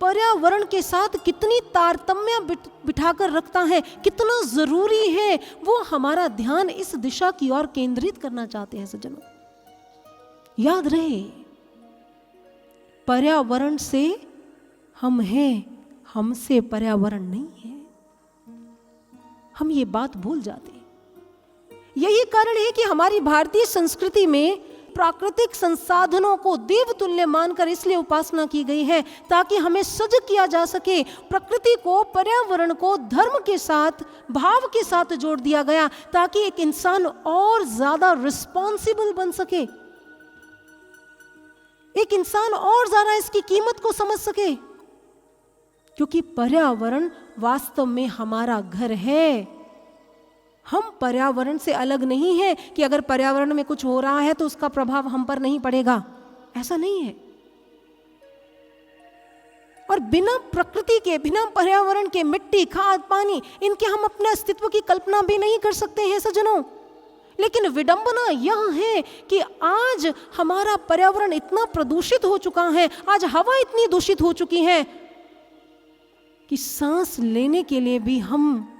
S4: पर्यावरण के साथ कितनी तारतम्य बिठाकर रखता है, कितना जरूरी है, वो हमारा ध्यान इस दिशा की ओर केंद्रित करना चाहते हैं। सज्जनों याद रहे, पर्यावरण से हम हैं, हमसे पर्यावरण नहीं है। हम ये बात भूल जाते हैं। यही कारण है कि हमारी भारतीय संस्कृति में प्राकृतिक संसाधनों को देवतुल्य मानकर इसलिए उपासना की गई है ताकि हमें सजग किया जा सके। प्रकृति को, पर्यावरण को धर्म के साथ, भाव के साथ जोड़ दिया गया ताकि एक इंसान और ज्यादा रिस्पॉन्सिबल बन सके। एक इंसान और ज्यादा इसकी कीमत को समझ सके, क्योंकि पर्यावरण वास्तव में हमारा घर है। हम पर्यावरण से अलग नहीं है कि अगर पर्यावरण में कुछ हो रहा है तो उसका प्रभाव हम पर नहीं पड़ेगा, ऐसा नहीं है। और बिना प्रकृति के, बिना पर्यावरण के, मिट्टी, खाद, पानी, इनके हम अपने अस्तित्व की कल्पना भी नहीं कर सकते हैं सज्जनों। लेकिन विडंबना यह है कि आज हमारा पर्यावरण इतना प्रदूषित हो चुका है, आज हवा इतनी दूषित हो चुकी है कि सांस लेने के लिए भी हम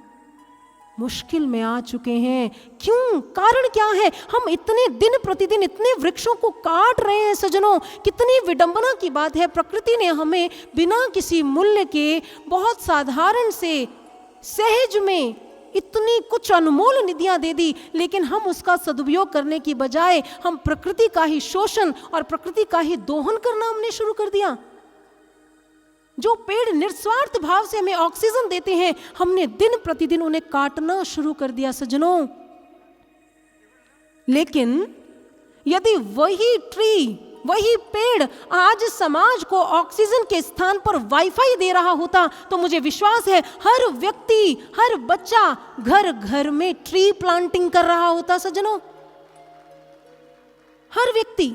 S4: मुश्किल में आ चुके हैं। क्यों? कारण क्या है? हम इतने दिन प्रतिदिन इतने वृक्षों को काट रहे हैं सज्जनों। कितनी विडंबना की बात है, प्रकृति ने हमें बिना किसी मूल्य के, बहुत साधारण से, सहज में इतनी कुछ अनमोल निधियां दे दी, लेकिन हम उसका सदुपयोग करने की बजाय हम प्रकृति का ही शोषण और प्रकृति का ही दोहन करना हमने शुरू कर दिया। जो पेड़ निस्वार्थ भाव से हमें ऑक्सीजन देते हैं, हमने दिन प्रतिदिन उन्हें काटना शुरू कर दिया सज्जनों। लेकिन यदि वही ट्री, वही पेड़ आज समाज को ऑक्सीजन के स्थान पर वाईफाई दे रहा होता, तो मुझे विश्वास है हर व्यक्ति, हर बच्चा घर घर में ट्री प्लांटिंग कर रहा होता सज्जनों। हर व्यक्ति,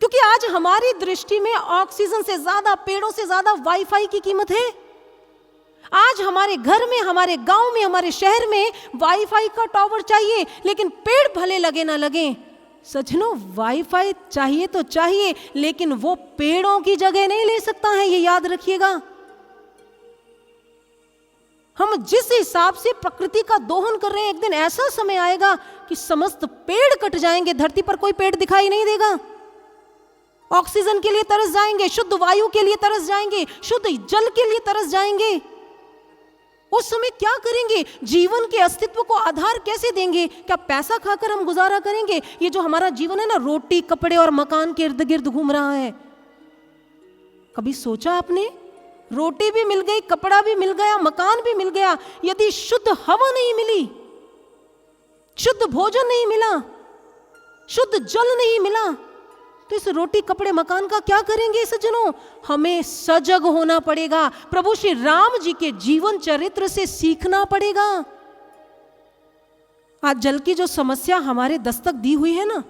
S4: क्योंकि आज हमारी दृष्टि में ऑक्सीजन से ज्यादा, पेड़ों से ज्यादा वाईफाई की कीमत है। आज हमारे घर में, हमारे गांव में, हमारे शहर में वाईफाई का टावर चाहिए, लेकिन पेड़ भले लगे ना लगे सज्जनों, वाईफाई चाहिए तो चाहिए, लेकिन वो पेड़ों की जगह नहीं ले सकता है, ये याद रखिएगा। हम जिस हिसाब से प्रकृति का दोहन कर रहे हैं, एक दिन ऐसा समय आएगा कि समस्त पेड़ कट जाएंगे, धरती पर कोई पेड़ दिखाई नहीं देगा। ऑक्सीजन के लिए तरस जाएंगे, शुद्ध वायु के लिए तरस जाएंगे, शुद्ध जल के लिए तरस जाएंगे। उस समय क्या करेंगे? जीवन के अस्तित्व को आधार कैसे देंगे? क्या पैसा खाकर हम गुजारा करेंगे? ये जो हमारा जीवन है ना, रोटी, कपड़े और मकान के इर्द गिर्द घूम रहा है। कभी सोचा आपने? रोटी भी मिल गई, कपड़ा भी मिल गया, मकान भी मिल गया, यदि शुद्ध हवा नहीं मिली, शुद्ध भोजन नहीं मिला, शुद्ध जल नहीं मिला, तो इस रोटी, कपड़े, मकान का क्या करेंगे सज्जनों? हमें सजग होना पड़ेगा, प्रभु श्री राम जी के जीवन चरित्र से सीखना पड़ेगा। आज जल की जो समस्या हमारे दस्तक दी हुई है ना,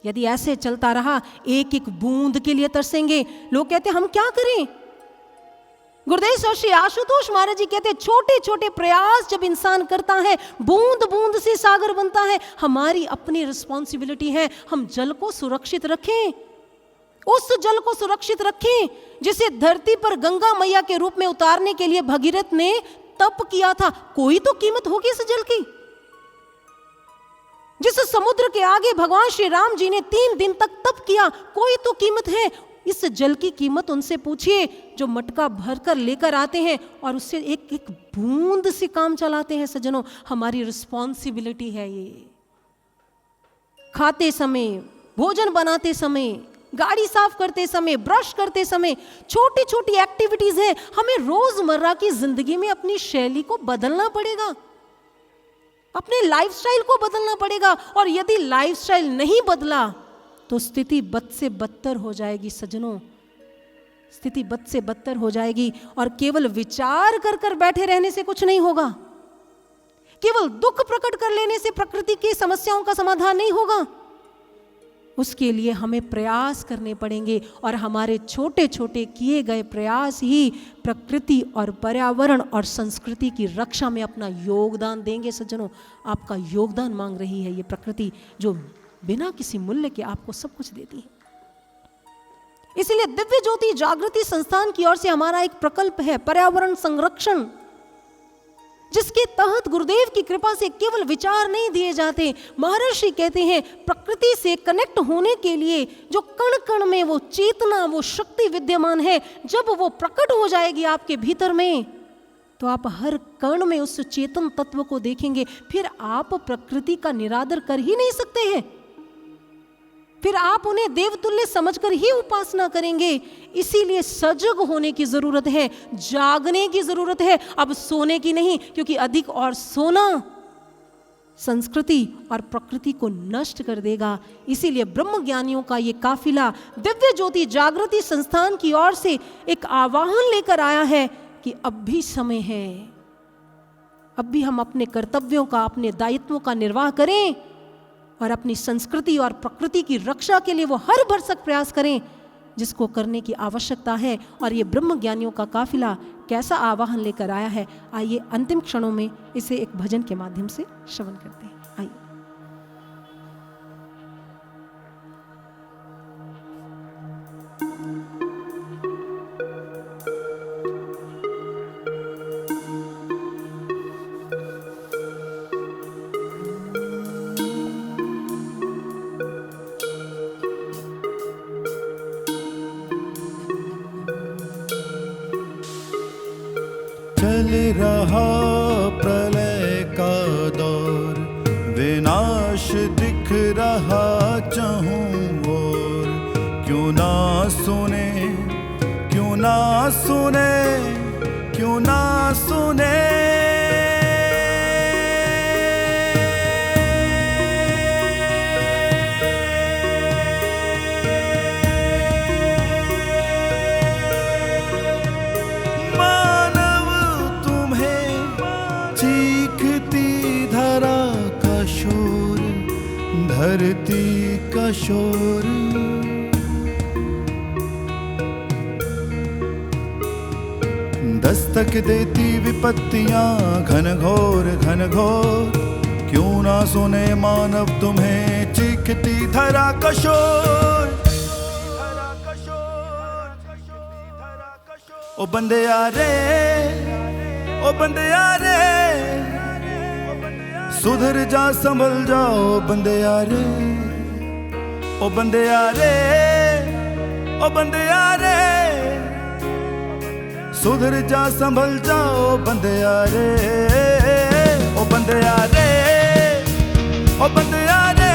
S4: यदि ऐसे चलता रहा, एक एक बूंद के लिए तरसेंगे। लोग कहते हम क्या करें? गुरुदेव श्री आशुतोष महाराज जी कहते छोटे छोटे प्रयास जब इंसान करता है, बूंद बूंद से सागर बनता है। हमारी अपनी रिस्पॉन्सिबिलिटी है, हम जल को सुरक्षित रखें, उस जल को सुरक्षित रखें जिसे धरती पर गंगा मैया के रूप में उतारने के लिए भगीरथ ने तप किया था। कोई तो कीमत होगी इस जल की। जिस समुद्र के आगे भगवान श्री राम जी ने 3 दिन तक तप किया, कोई तो कीमत है। इस जल की कीमत उनसे पूछिए जो मटका भरकर लेकर आते हैं और उससे एक एक बूंद से काम चलाते हैं सज्जनों। हमारी रिस्पॉन्सिबिलिटी है ये। खाते समय, भोजन बनाते समय, गाड़ी साफ करते समय, ब्रश करते समय, छोटी छोटी एक्टिविटीज हैं। हमें रोजमर्रा की जिंदगी में अपनी शैली को बदलना पड़ेगा, अपने लाइफस्टाइल को बदलना पड़ेगा। और यदि लाइफस्टाइल नहीं बदला तो स्थिति बद से बदतर हो जाएगी सज्जनों, स्थिति बद से बदतर हो जाएगी। और केवल विचार कर कर बैठे रहने से कुछ नहीं होगा, केवल दुख प्रकट कर लेने से प्रकृति की समस्याओं का समाधान नहीं होगा। उसके लिए हमें प्रयास करने पड़ेंगे और हमारे छोटे छोटे किए गए प्रयास ही प्रकृति और पर्यावरण और संस्कृति की रक्षा में अपना योगदान देंगे सज्जनों। आपका योगदान मांग रही है ये प्रकृति, जो बिना किसी मूल्य के आपको सब कुछ देती है। इसलिए दिव्य ज्योति जागृति संस्थान की ओर से हमारा एक प्रकल्प है, पर्यावरण संरक्षण, जिसके तहत गुरुदेव की कृपा से केवल विचार नहीं दिए जाते। महर्षि कहते हैं प्रकृति से कनेक्ट होने के लिए जो कण कण में वो चेतना, वो शक्ति विद्यमान है, जब वो प्रकट हो जाएगी आपके भीतर में, तो आप हर कण में उस चेतन तत्व को देखेंगे। फिर आप प्रकृति का निरादर कर ही नहीं सकते हैं, फिर आप उन्हें देवतुल्य समझकर ही उपासना करेंगे। इसीलिए सजग होने की जरूरत है, जागने की जरूरत है, अब सोने की नहीं, क्योंकि अधिक और सोना संस्कृति और प्रकृति को नष्ट कर देगा। इसीलिए ब्रह्म ज्ञानियों का ये काफिला दिव्य ज्योति जागृति संस्थान की ओर से एक आह्वान लेकर आया है कि अब भी समय है, अब भी हम अपने कर्तव्यों का, अपने दायित्वों का निर्वाह करें और अपनी संस्कृति और प्रकृति की रक्षा के लिए वो हर भरसक प्रयास करें जिसको करने की आवश्यकता है। और ये ब्रह्म ज्ञानियों का काफिला कैसा आवाहन लेकर आया है, आइए अंतिम क्षणों में इसे एक भजन के माध्यम से श्रवण करते हैं। आइए।
S6: चल रहा प्रलय का दौर, विनाश दिख रहा चहूं ओर। क्यों ना सुने, क्यों ना सुने, क्यों ना सुने। धरती का शोर, दस्तक देती विपत्तियां घनघोर घनघोर। क्यों ना सुने मानव तुम्हें चीखती धरा का शोर। ओ बंदे यारे, ओ बंदे यारे, सुधर जा संभल जाओ बंदे यारे। ओ बंदे यारे, ओ बंदे यारे, सुधर जा संभल जाओ बंदे यारे। ओ बंदे यारे, ओ बंदे यारे,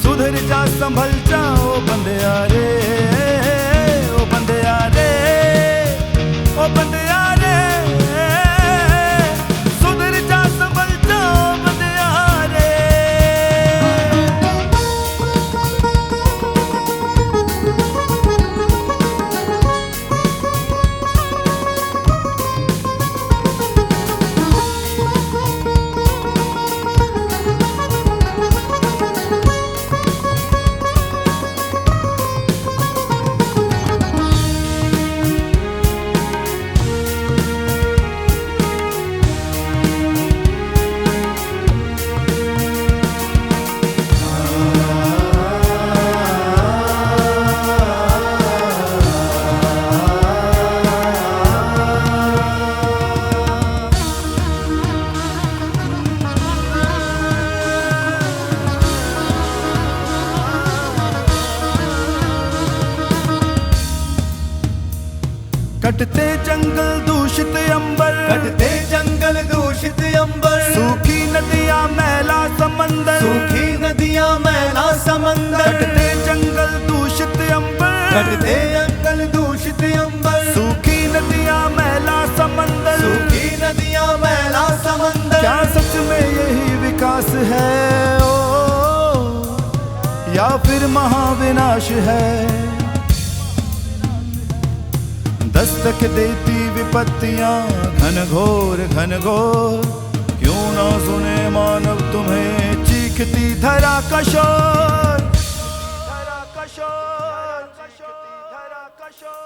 S6: सुधर जा संभल जाओ बंदे यारे। ओ बंदे यारे, ओ बंदे यारे, कटते जंगल दूषित अंबर,
S3: कटते जंगल दूषित अंबर।
S6: सूखी नदियां मैला समंदर,
S3: सूखी नदियां मैला समंदर।
S6: कटते जंगल दूषित अंबर,
S3: कटते जंगल दूषित अंबर।
S6: सूखी नदियां मैला समंदर,
S3: सूखी नदियां मैला समंदर।
S6: क्या सच में यही विकास है ओ, या फिर महाविनाश है। दस्तक देती विपत्तियां घनघोर घनघोर। क्यों ना सुने मानव तुम्हें चीखती धरा का शोर।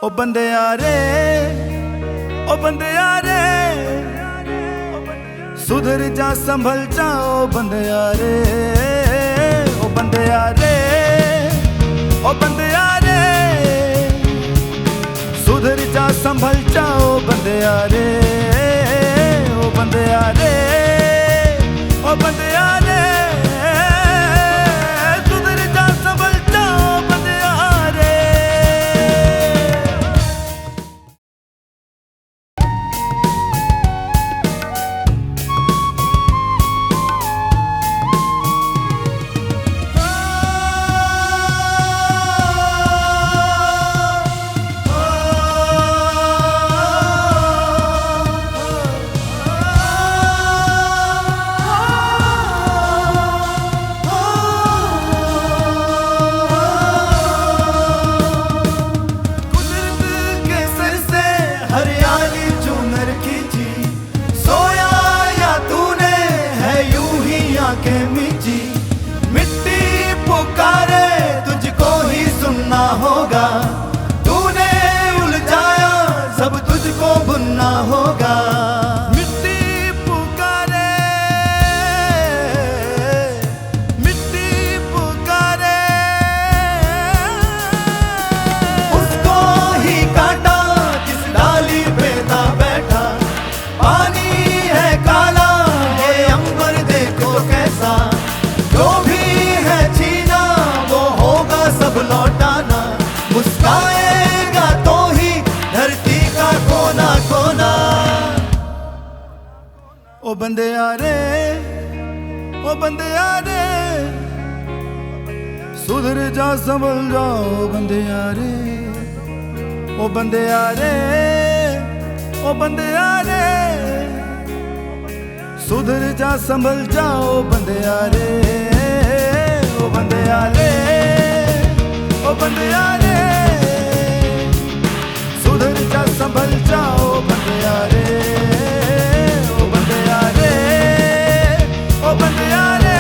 S6: ओ बंदे यारे, ओ बंदे यारे, सुधर जा संभल जाओ बंदे यारे। ओ बंदे यारे, ओ बंदे यारे, सुधर जा संभल जाओ बंदे यारे। ओ बंदे यारे, ओ बंदे यारे, सुधर जा संभल जाओ बंदे यारे। ओ बंदे यारे, ओ बंदे यारे, सुधर जा संभल जाओ बंदे यारे, ओ बंदे यारे, ओ बंदे यारे, सुधर जा संभल जाओ बंदे यारे, ओ बंदे यारे, ओ बंदे यारे, सुधर जा संभल जाओ बंदे यारे, ओ बंदे यारे, ओ बंदे यारे,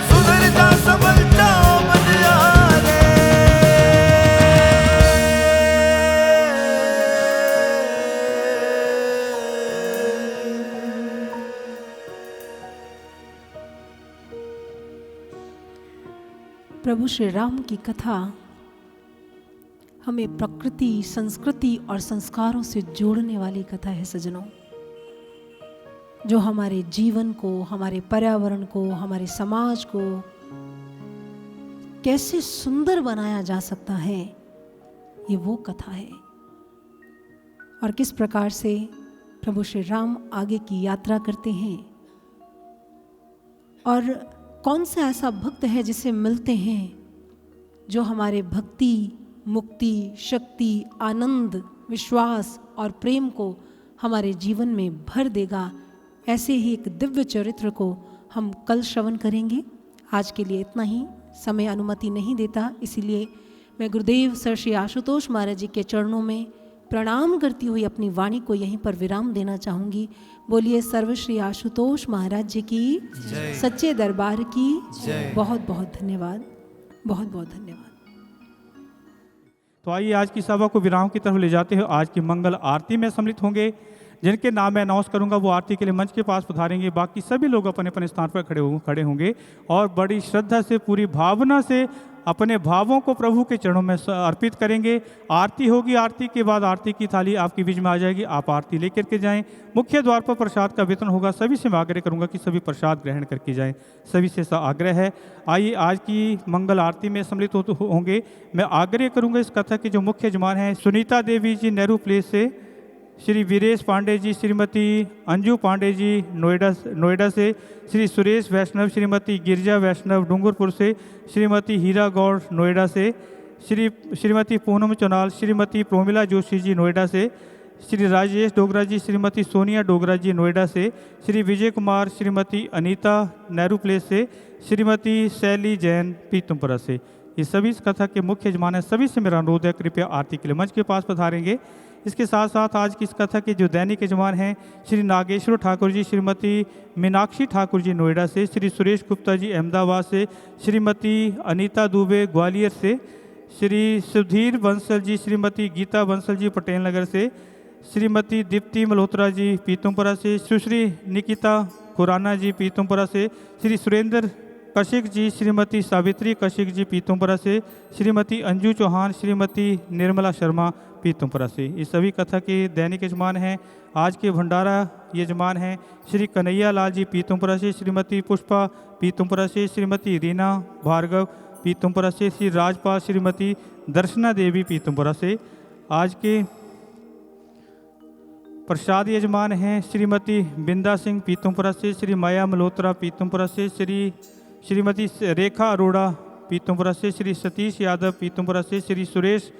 S6: सुधर जा संभल जाओ बंदे यारे।
S4: प्रभु श्री राम की कथा हमें प्रकृति, संस्कृति और संस्कारों से जोड़ने वाली कथा है सज्जनों, जो हमारे जीवन को, हमारे पर्यावरण को, हमारे समाज को कैसे सुंदर बनाया जा सकता है, ये वो कथा है। और किस प्रकार से प्रभु श्री राम आगे की यात्रा करते हैं और कौन सा ऐसा भक्त है जिसे मिलते हैं जो हमारे भक्ति, मुक्ति, शक्ति, आनंद, विश्वास और प्रेम को हमारे जीवन में भर देगा। ऐसे ही एक दिव्य चरित्र को हम कल श्रवण करेंगे। आज के लिए इतना ही, समय अनुमति नहीं देता, इसीलिए मैं गुरुदेव सर श्री आशुतोष महाराज जी के चरणों में प्रणाम करती हुई अपनी वाणी को यहीं पर विराम देना चाहूँगी। बोलिए सर्व श्री आशुतोष महाराज जी की, सच्चे दरबार की बहुत बहुत धन्यवाद, बहुत बहुत धन्यवाद।
S7: तो आइए आज की सभा को विराम की तरफ ले जाते हुए आज की मंगल आरती में सम्मिलित होंगे। जिनके नाम मैं अनाउंस करूंगा वो आरती के लिए मंच के पास पधारेंगे। बाकी सभी लोग अपने अपने स्थान पर खड़े होंगे और बड़ी श्रद्धा से, पूरी भावना से अपने भावों को प्रभु के चरणों में अर्पित करेंगे। आरती होगी, आरती के बाद आरती की थाली आपके बीच में आ जाएगी, आप आरती लेकर के जाएं। मुख्य द्वार पर प्रसाद का वितरण होगा, सभी से मैं आग्रह करूंगा कि सभी प्रसाद ग्रहण करके जाएं, सभी से आग्रह है। आइए आज की मंगल आरती में सम्मिलित होंगे। मैं आग्रह करूंगा इस कथा के जो मुख्य यजमान हैं, सुनीता देवी जी नेहरू प्लेस से, श्री वीरेश पांडे जी, श्रीमती अंजू पांडे जी नोएडा से, श्री सुरेश वैष्णव, श्रीमती गिरिजा वैष्णव डूंगरपुर से, श्रीमती हीरा गौड़ नोएडा से, श्रीमती पूनम चौनाल, श्रीमती प्रोमिला जोशी जी नोएडा से, श्री राजेश डोगरा जी, श्रीमती सोनिया डोगरा जी नोएडा से, श्री विजय कुमार, श्रीमती अनीता नेहरू प्लेस से, श्रीमती शैली जैन पीतमपुरा से। ये सभी इस कथा के मुख्य यजमान हैं। सभी से मेरा अनुरोध है कृपया आरती के लिए मंच के पास पधारेंगे। इसके साथ साथ आज की इस कथा के जो दैनिक यजमान हैं, श्री नागेश्वर ठाकुर जी, श्रीमती मीनाक्षी ठाकुर जी नोएडा से, श्री सुरेश गुप्ता जी अहमदाबाद से, श्रीमती अनीता दुबे ग्वालियर से, श्री सुधीर बंसल जी, श्रीमती गीता बंसल जी पटेल नगर से, श्रीमती दीप्ति मल्होत्रा जी पीतमपुरा से, सुश्री निकिता खुराना जी पीतमपुरा से, श्री सुरेंद्र कशिक जी, श्रीमती सावित्री कशिक जी पीतमपुरा से, श्रीमती अंजू चौहान, श्रीमती निर्मला शर्मा पीतमपुरा से। ये सभी कथा के दैनिक यजमान हैं। आज के भंडारा यजमान हैं श्री कन्हैया लाल जी पीतमपुरा से, श्रीमती पुष्पा पीतमपुरा से, श्रीमती रीना भार्गव पीतमपुरा से, श्री राजपाल श्रीमती दर्शना देवी पीतमपुरा से। आज के प्रसाद यजमान हैं श्रीमती बिंदा सिंह पीतमपुरा से, श्री माया मल्होत्रा पीतमपुरा से, श्रीमती रेखा अरोड़ा पीतमपुरा से, श्री सतीश यादव पीतमपुरा से, श्री सुरेश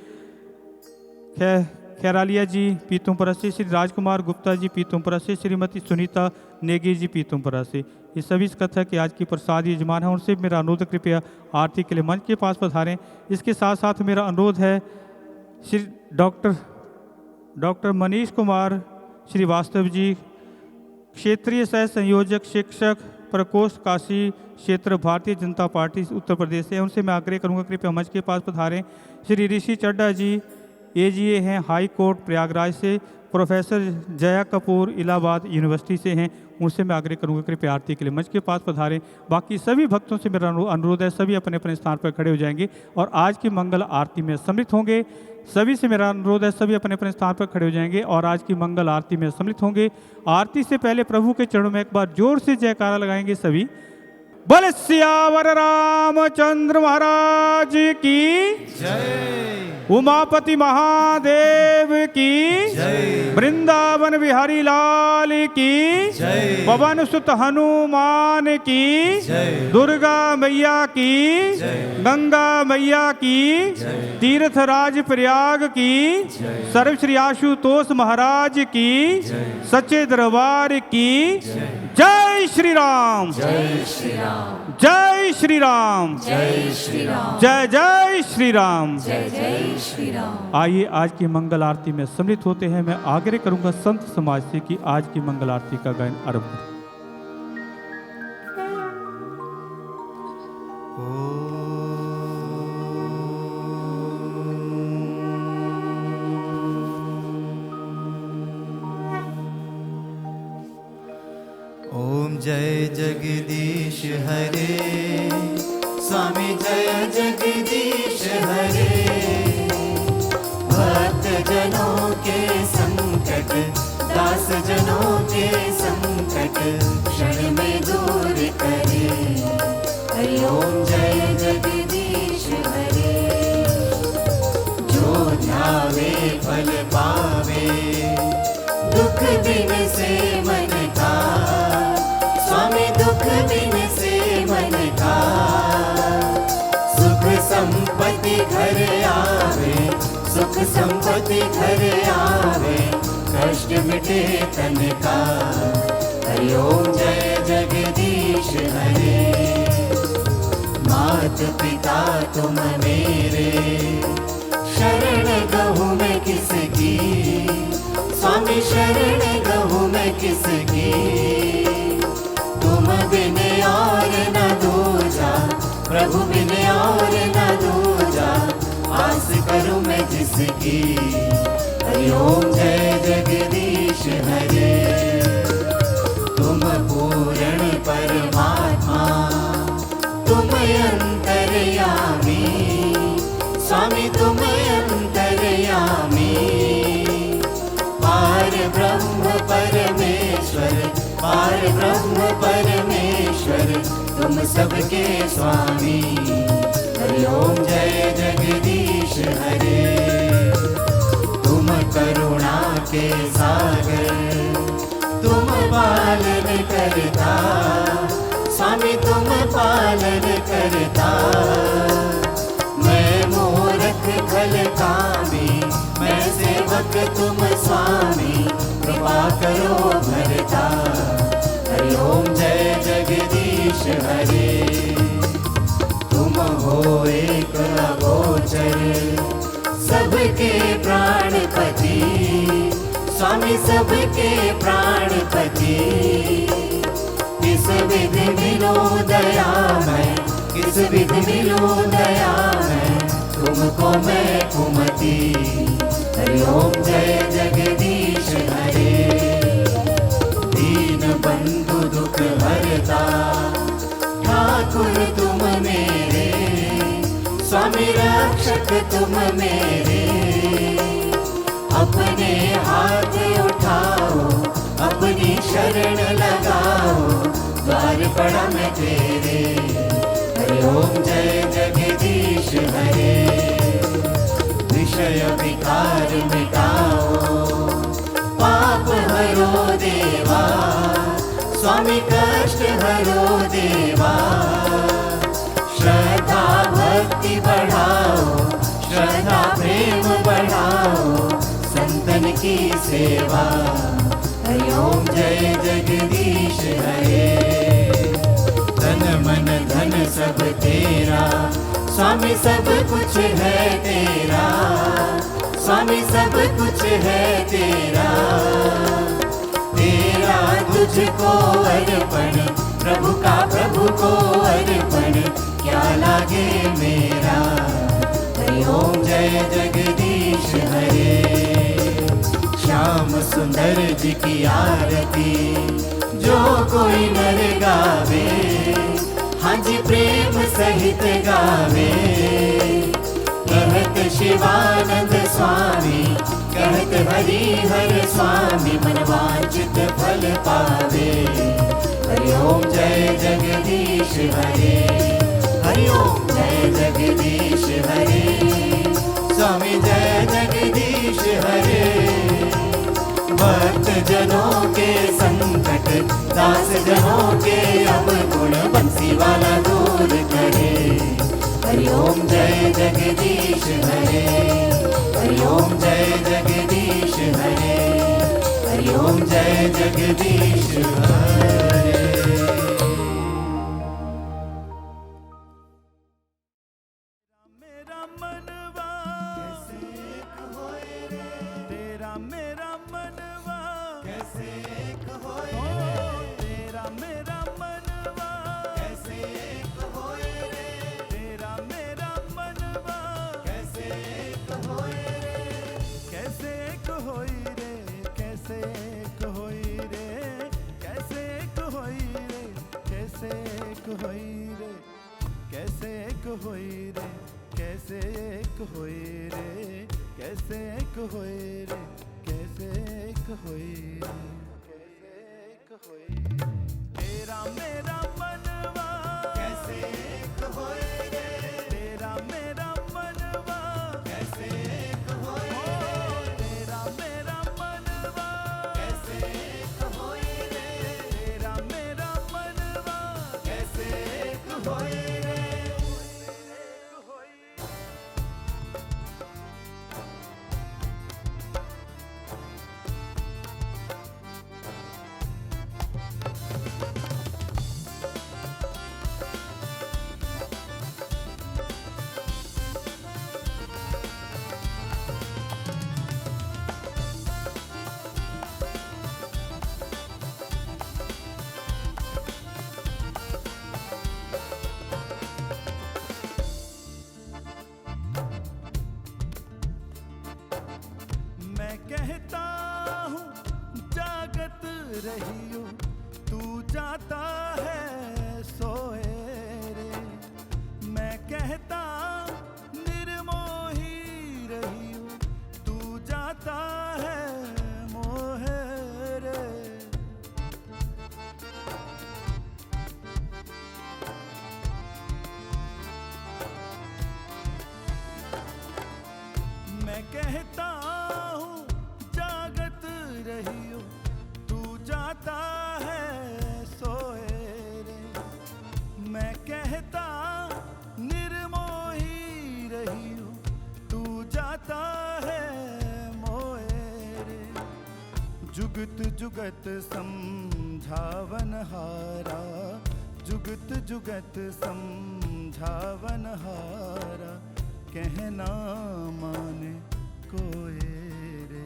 S7: खैरालिया जी पीतमपुरा से, श्री राजकुमार गुप्ता जी पीतमपुरा से, श्रीमती सुनीता नेगी जी पीतमपुरा से। ये सभी इस कथा के आज की प्रसाद यजमान हैं। उनसे मेरा अनुरोध कृपया आरती के लिए मंच के पास पधारें। इसके साथ साथ मेरा अनुरोध है श्री डॉक्टर मनीष कुमार श्रीवास्तव जी, क्षेत्रीय सह संयोजक शिक्षक प्रकोष्ठ काशी क्षेत्र भारतीय जनता पार्टी उत्तर प्रदेश से, उनसे मैं आग्रह करूंगा कृपया मंच के पास पधारें। श्री ऋषि चड्डा जी AGA हैं हाई कोर्ट प्रयागराज से, प्रोफेसर जया कपूर इलाहाबाद यूनिवर्सिटी से हैं, उनसे मैं आग्रह करूंगा कृपया आरती के लिए मंच के पास पधारें। बाकी सभी भक्तों से मेरा अनुरोध है, सभी अपने अपने स्थान पर खड़े हो जाएंगे और आज की मंगल आरती में सम्मिलित होंगे। सभी से मेरा अनुरोध है, सभी अपने अपने स्थान पर खड़े हो जाएंगे और आज की मंगल आरती में सम्मिलित होंगे। आरती से पहले प्रभु के चरणों में एक बार जोर से जयकारा लगाएंगे सभी। बोले सियावर रामचंद्र महाराज की
S6: जय।
S7: उमापति महादेव की
S6: जय।
S7: वृंदावन बिहारी लाल की
S6: जय।
S7: पवन सुत हनुमान की
S6: जय।
S7: दुर्गा मैया की
S6: जय।
S7: गंगा मैया की
S6: जय।
S7: तीर्थराज प्रयाग की
S6: जय।
S7: सर्व श्री आशुतोष महाराज की
S6: जय।
S7: सच्चे दरबार की
S6: जय।
S7: जय श्री राम,
S5: जय श्री राम,
S7: जय श्री राम,
S5: जय श्री राम,
S7: जय जय श्री राम।
S5: जय जय श्री राम।
S7: आइए आज की मंगल आरती में सम्मिलित होते हैं। मैं आग्रह करूंगा संत समाज से कि आज की मंगल आरती का गायन आरंभ करें।
S6: ओम जय जगदीश हरे, स्वामी जय जगदीश हरे। भक्त जनों के संकट, दास जनों के संकट क्षण में दूर करे। हरि ओम जय जगदीश हरे। जो ध्यावे फल पावे, दुख बिन से मन का, स्वामी दुख बिन से मन का। सुख संपत्ति घर आवे, सुख संपत्ति घर आवे, कष्ट मिटे तन का। हरि ओम जय जगदीश हरे। मात पिता तुम मेरे, शरण गहूँ मैं किसकी, स्वामी शरण गहूँ मैं किसकी। तुम बिन और न दूजा, प्रभु बिन और न दूजा, आस करूं मैं जिसकी। हरि ओम जय जगदीश हरे। तुम पूर्ण परमात्मा, तुम अंतर्यामी, स्वामी तुम अंतर्यामी। पार ब्रह्म परमेश्वर, पार ब्रह्म परमेश्वर, तुम सबके स्वामी। हरि ओम जय जगदीश हरे। तुम करुणा के सागर, तुम पालन करता, स्वामी तुम पालन करता। मैं मूर्ख खल कामी, मैं सेवक तुम स्वामी, कृपा करो भरता। हरि ओम जय जगदीश हरे। तुम हो एक अगोचर, सबके प्राणपति, स्वामी सबके प्राणपति। किस विधि मिलो दया मैं, किस विधि मिलो दया मैं, तुमको मैं कुमति। हरि ओम जय जगदीश हरे। दीन बंधु दुख हरता, ठाकुर तुम मेरे, स्वामी रक्षक तुम मेरे। अपने हाथ उठाओ, अपनी शरण लगाओ, द्वार पड़ा मैं तेरे। हरि ओम जय जगदीश हरे। विषय विकार मिटाओ, पाप हरो देवा, स्वामी कष्ट हरो देवा। श्रद्धा भक्ति बढ़ाओ, श्रद्धा प्रेम बढ़ाओ, संतन की सेवा। हरि ओम जय जगदीश हरे। तन मन धन सब तेरा, स्वामी सब कुछ है तेरा, स्वामी सब कुछ है तेरा। तेरा तुझको अर्पण, प्रभु का प्रभु को अर्पण, क्या लागे मेरा। हरि ओम जय जगदीश हरे। श्याम सुंदर जी की आरती जो कोई नर गावे, हाँ जी प्रेम सहित गावे। कहत शिवानंद स्वामी, कहत हरि हर स्वामी, मनवांचित फल पावे।
S3: हरि ओम जय जगदीश हरे, हरि ओम जय जगदीश हरे, स्वामी जय जगदीश हरे। भक्त जनों के संकट, दास जनों के अवगुण, बंसी वाला दूर करे। हरि ओम जय जगदीश हरे, हरि ओम जय जगदीश हरे, हरि ओम जय जगदीश हरे।
S6: मेरा मनवा कैसे एक होए रे, तेरा मेरा मनवा कैसे एक होए रे, तेरा मेरा मनवा कैसे एक होए रे, तेरा मेरा मनवा कैसे एक होए रे, कैसे एक होई रे, कैसे एक होई रे, कैसे एक होई रे, कैसे एक होई रे, कैसे एक होई रे, कैसे एक होई रे, कैसे एक होई रे, कैसे एक होई रे, कैसे एक होई रे। तेरा मेरा मनवा कैसे एक होई रे, तेरा मेरा मनवा कैसे एक होई रे, तेरा मेरा मनवा कैसे एक होई रे, तेरा मेरा मनवा कैसे एक होई रे। मैं कहता हूँ जागत रहियो, तू जाता है सोए रे। मैं कहता निर्मोही रहियो, तू जाता है मोहे रे। मैं कहता हूँ जागत रहियो, तू जाता है सोए रे। मैं कहता निर्मोही रहियो, तू जाता है मोए रे। जुगत जुगत समझावन हारा, जुगत जुगत समझावन हारा, कहना माने कोए रे।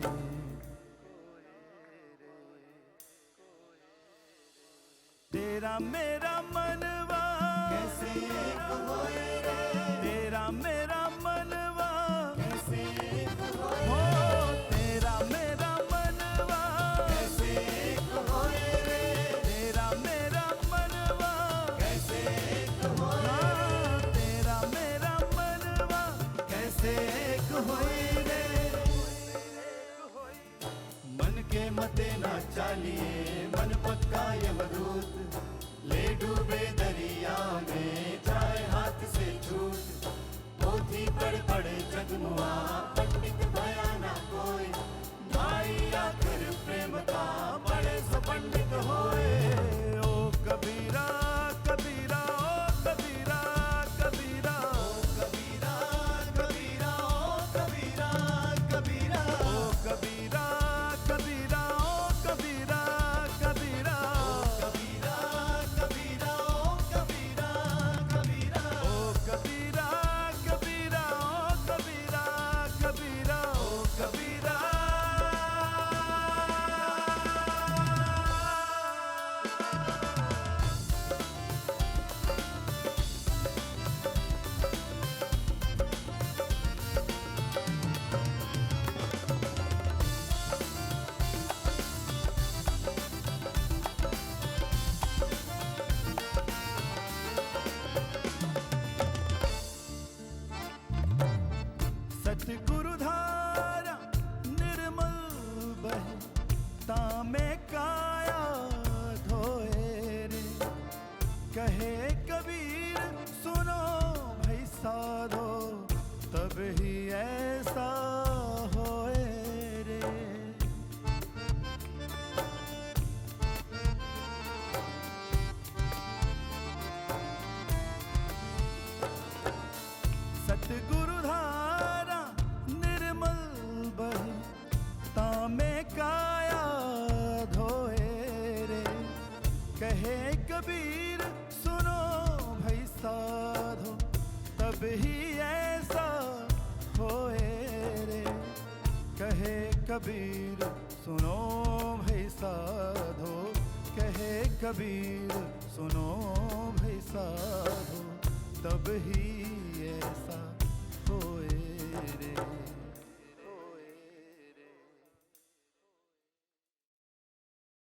S6: तेरा मेरा मनवा कैसे एक होए रे, तेरा मेरा मनवा कैसे एक होए रे, तेरा मेरा मनवा कैसे एक होए रे, तेरा मेरा मनवा कैसे एक होए रे, तेरा मेरा मनवा कैसे एक होए रे। मन के मते ना चालिए, मन पक्का यमदूत, ले डूबे दरिया में जाए हाथ से छूट। पोथी पढ़ पढ़ जगमुआ, पंडित भया ना कोई, भाई आखिर प्रेम का बड़े सो पंडित होए। ओ कबीरा कबीरा, ओ कबीरा कबीरा, ओ कबीरा कबीरा, ओ कबीरा कबीरा, ओ कबीरा कबीरा, ओ कबीरा कबीरा, ओ कबीरा कबीरा, ओ कबीरा कबीरा, ओ कबीरा कबीरा, ओ कबीरा कबीरा, ओ कबीरा कहे कबीर सुनो भाई साधो, तब ही ऐसा होए रे। कहे कबीर सुनो भाई साधो, कहे कबीर सुनो भाई साधो, तब ही